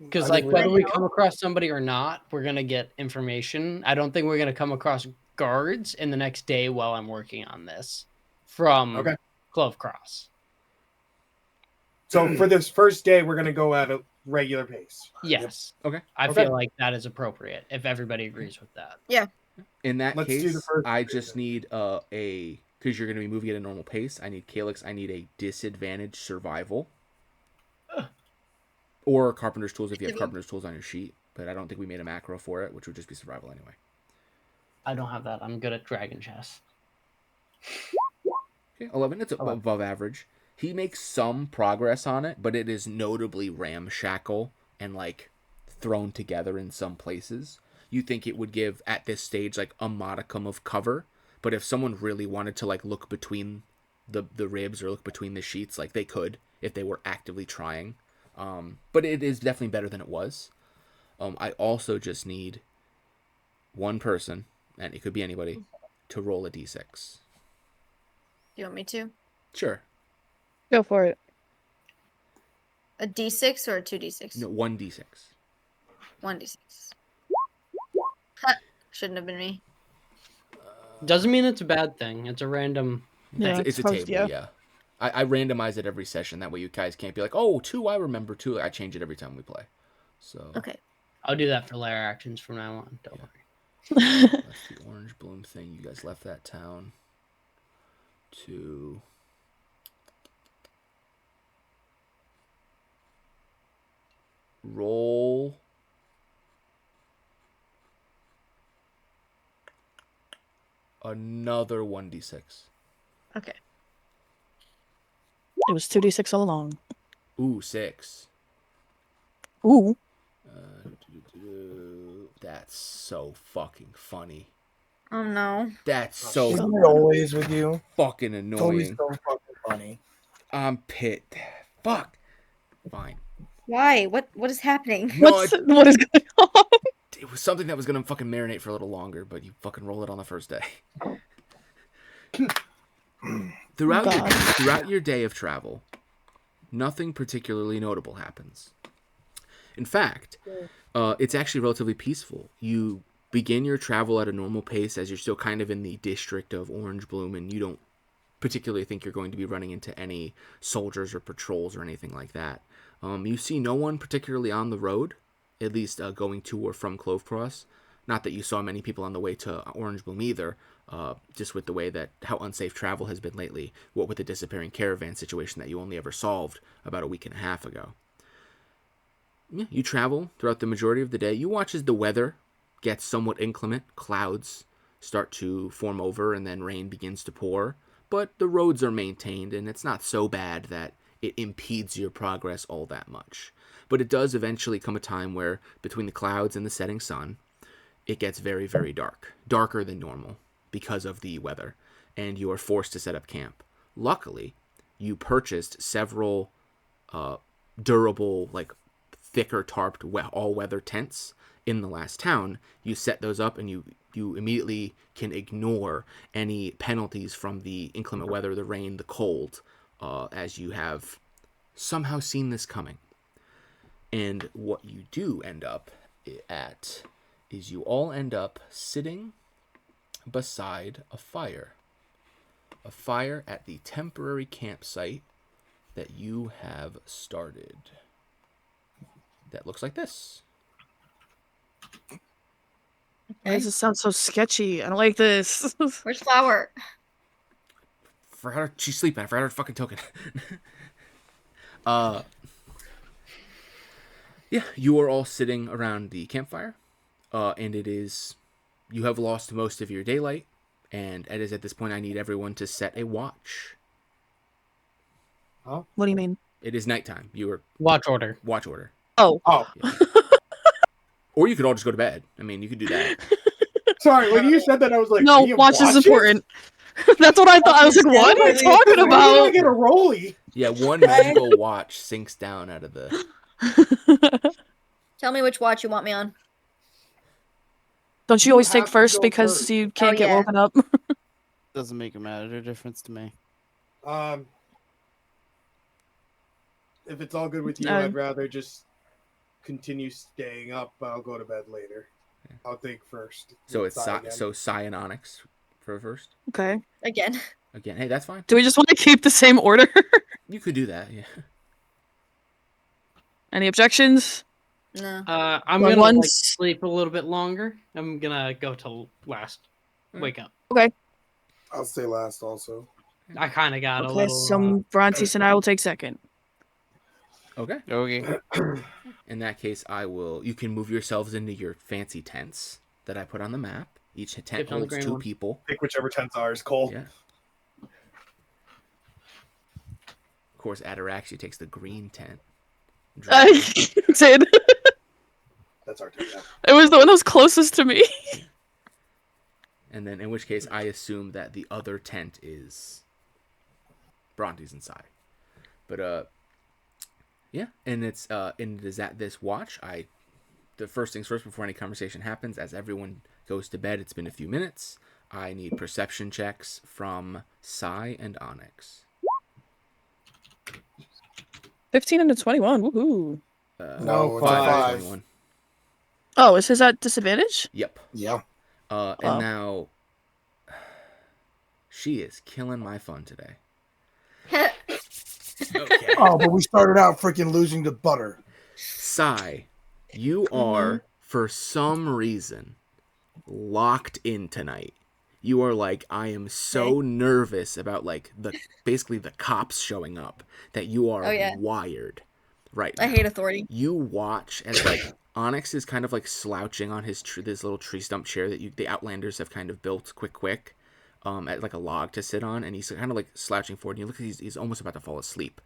Because like whether we come across somebody or not, we're gonna get information. I don't think we're gonna come across guards in the next day while I'm working on this from Clove Cross. So for this first day, we're gonna go at a regular pace. Yes. Yep. Okay. I feel like that is appropriate if everybody agrees with that. Yeah. In that case, I just need because you're gonna be moving at a normal pace. I need Calix. I need a disadvantage survival. Or carpenter's tools if you have carpenter's tools on your sheet, but I don't think we made a macro for it, which would just be survival anyway. I don't have that. I'm good at dragon chess. Okay, 11. It's above average. He makes some progress on it, but it is notably ramshackle and like thrown together in some places. You think it would give at this stage like a modicum of cover, but if someone really wanted to like look between the ribs or look between the sheets, like they could if they were actively trying. But it is definitely better than it was. I also just need one person, and it could be anybody, to roll a d6. You want me to? Sure. Go for it. A d6 or a 2d6? No, 1d6. 1d6. Shouldn't have been me. Doesn't mean it's a bad thing. It's a random thing. Yeah, it's a table, yeah. I randomize it every session. That way you guys can't be like, oh, 2, I remember 2. I change it every time we play. So okay. I'll do that for lair actions from now on. Don't worry. That's the Orange Bloom thing. You guys left that town to roll another 1d6. Okay. It was 2d6 all along. Ooh, 6. Ooh. That's so fucking funny. Oh no. That's so Isn't it always with you? fucking It's always annoying. so fucking funny. I'm pit. Fuck. Fine. Why? What is happening? No, What is going on? it was something that was gonna fucking marinate for a little longer, but you fucking roll it on the first day. Throughout your day of travel, nothing particularly notable happens. In fact, it's actually relatively peaceful. You begin your travel at a normal pace as you're still kind of in the district of Orange Bloom, and you don't particularly think you're going to be running into any soldiers or patrols or anything like that. You see no one particularly on the road, at least going to or from Clove Cross. Not that you saw many people on the way to Orange Bloom either, just with the way that how unsafe travel has been lately, what with the disappearing caravan situation that you only ever solved about a week and a half ago. Yeah, you travel throughout the majority of the day. You watch as the weather gets somewhat inclement. Clouds start to form over and then rain begins to pour. But the roads are maintained and it's not so bad that it impedes your progress all that much. But it does eventually come a time where between the clouds and the setting sun, it gets very, very dark. Darker than normal because of the weather. And you are forced to set up camp. Luckily, you purchased several durable, like thicker tarped all-weather tents in the last town. You set those up and you immediately can ignore any penalties from the inclement weather, the rain, the cold, as you have somehow seen this coming. And what you do end up at is you all end up sitting beside a fire at the temporary campsite that you have started. That looks like this. Why does it sound so sketchy? I don't like this. Where's Flower? She's sleeping. I forgot her fucking token. Yeah, you are all sitting around the campfire, and you have lost most of your daylight, and it is at this point I need everyone to set a watch. Huh? What do you mean? It is nighttime. You are Watch order. watch order. Oh. Yeah. Or you could all just go to bed. I mean, you could do that. Sorry, when you said that, I was like, No, "We have watch is watches?" important. That's what I thought. I was like, what are you talking When are you gonna about? get a rollie? Yeah, one magical watch sinks down out of the... Tell me which watch you want me on. Don't you You always take have to first go because first. you can't get yeah. woken up? Doesn't make a matter difference to me. If it's all good with you, I'd rather just continue staying up, but I'll go to bed later. I'll think first. So it's Sai and Onyx for first. Okay. Again. Hey, that's fine. Do we just want to keep the same order? You could do that, yeah. Any objections? No. I'm Going gonna once. sleep a little bit longer. I'm gonna go till last. Wake up. Okay. I'll stay last also. I kind of got a Okay, little. so Brontes and I will take second. Okay. Okay. In that case, you can move yourselves into your fancy tents that I put on the map. Each tent holds 2 people. Pick whichever tent's ours, Cole. Yeah. Of course, Ataraxia takes the green tent. I did. That's our tent. Yeah. It was the one that was closest to me. And then, in which case, I assume that the other tent is Brontes and Sai. But, yeah, and it is at this watch. The first things first, before any conversation happens, as everyone goes to bed, it's been a few minutes. I need perception checks from Sai and Onyx. 15 and a 21. Woohoo. No, it's a 5. 21. Oh, is his at disadvantage? Yep. Yeah. And now, she is killing my fun today. Okay. Oh, but we started out freaking losing to butter. Sai, you are, for some reason, locked in tonight. You are like, I am so nervous about basically the cops showing up that you are wired right now. I hate authority. You watch as Onyx is kind of slouching on this little tree stump chair that the Outlanders have kind of built quick, at a log to sit on, and he's kind of slouching forward. And you look, he's almost about to fall asleep,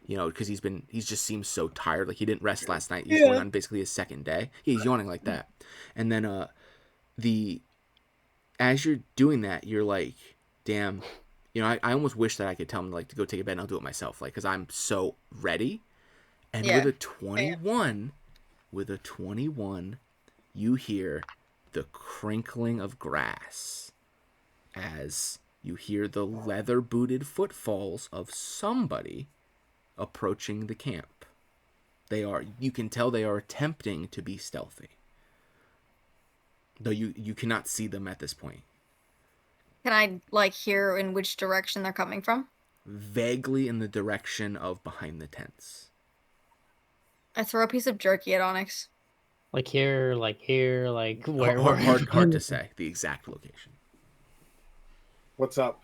because he just seems so tired. He didn't rest last night. He's going on basically his second day. He's yawning like that, and then as you're doing that, you're like, damn, you know, I almost wish that I could tell him like to go take a bed and I'll do it myself, like, because I'm so ready. And Yeah. with a 21, you hear the crinkling of grass as you hear the leather-booted footfalls of somebody approaching the camp. You can tell they are attempting to be stealthy. Though you cannot see them at this point. Can I, like, hear in which direction they're coming from? Vaguely in the direction of behind the tents. I throw a piece of jerky at Onyx. Like here, where? Hard to say the exact location. What's up?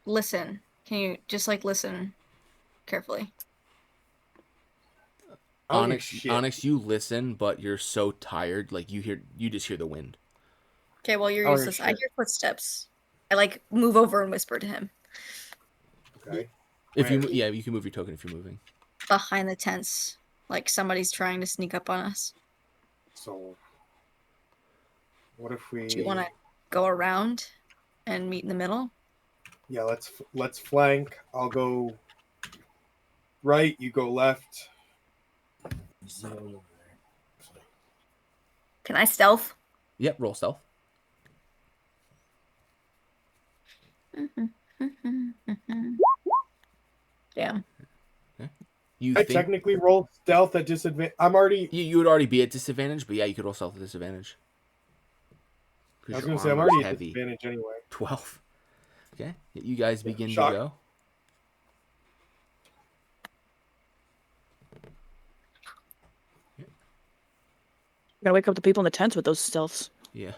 Listen. Can you just, like, listen carefully? Onyx, you listen, but you're so tired, like you just hear the wind. Okay, well, you're useless. I hear footsteps. I, like, move over and whisper to him. Okay. You can move your token if you're moving. Behind the tents. Like somebody's trying to sneak up on us. So, what if we... Do you want to go around and meet in the middle? Yeah, let's flank. I'll go right, you go left. Can I stealth? Yep, roll stealth. Damn. I technically rolled stealth at disadvantage. I'm already... You would already be at disadvantage, but yeah, you could roll stealth at disadvantage. I was going to say, I'm already at disadvantage anyway. 12. Okay, you guys begin to Shock. go. Gotta wake up the people in the tents with those stealths. Yeah.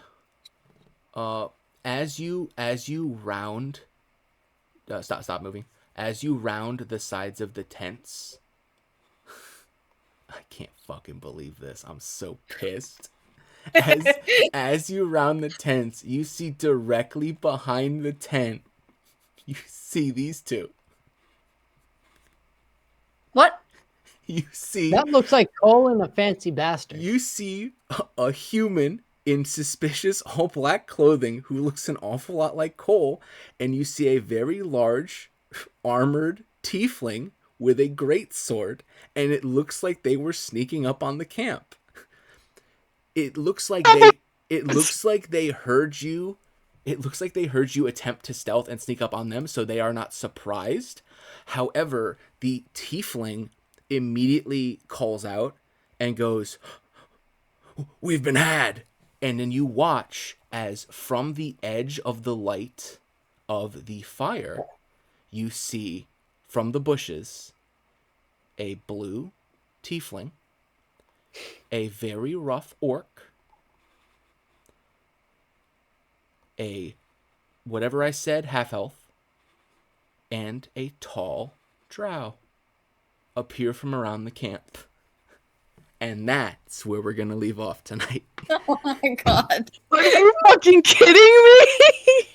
As you round... stop moving. As you round the sides of the tents... I can't fucking believe this. I'm so pissed. As you round the tents, you see directly behind the tent, you see these two. What? You see... That looks like Cole and a fancy bastard. You see a human in suspicious all-black clothing who looks an awful lot like Cole, and you see a very large, armored tiefling with a greatsword, and it looks like they were sneaking up on the camp. It looks like they heard you. It looks like they heard you attempt to stealth and sneak up on them, so they are not surprised. However, the tiefling immediately calls out and goes, "We've been had!" And then you watch as from the edge of the light of the fire, you see from the bushes a blue tiefling, a very rough orc, a whatever I said half elf, and a tall drow appear from around the camp. And that's where we're gonna leave off tonight. Oh my god. Are you fucking kidding me?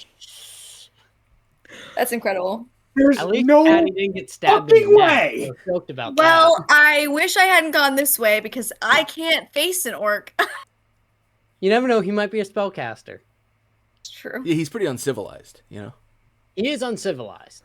That's incredible. There's At least no Patty didn't get stabbed in fucking the neck. way. We're stoked about Well, that. I wish I hadn't gone this way because I can't face an orc. You never know, he might be a spellcaster. It's true. Yeah, he's pretty uncivilized, you know? He is uncivilized.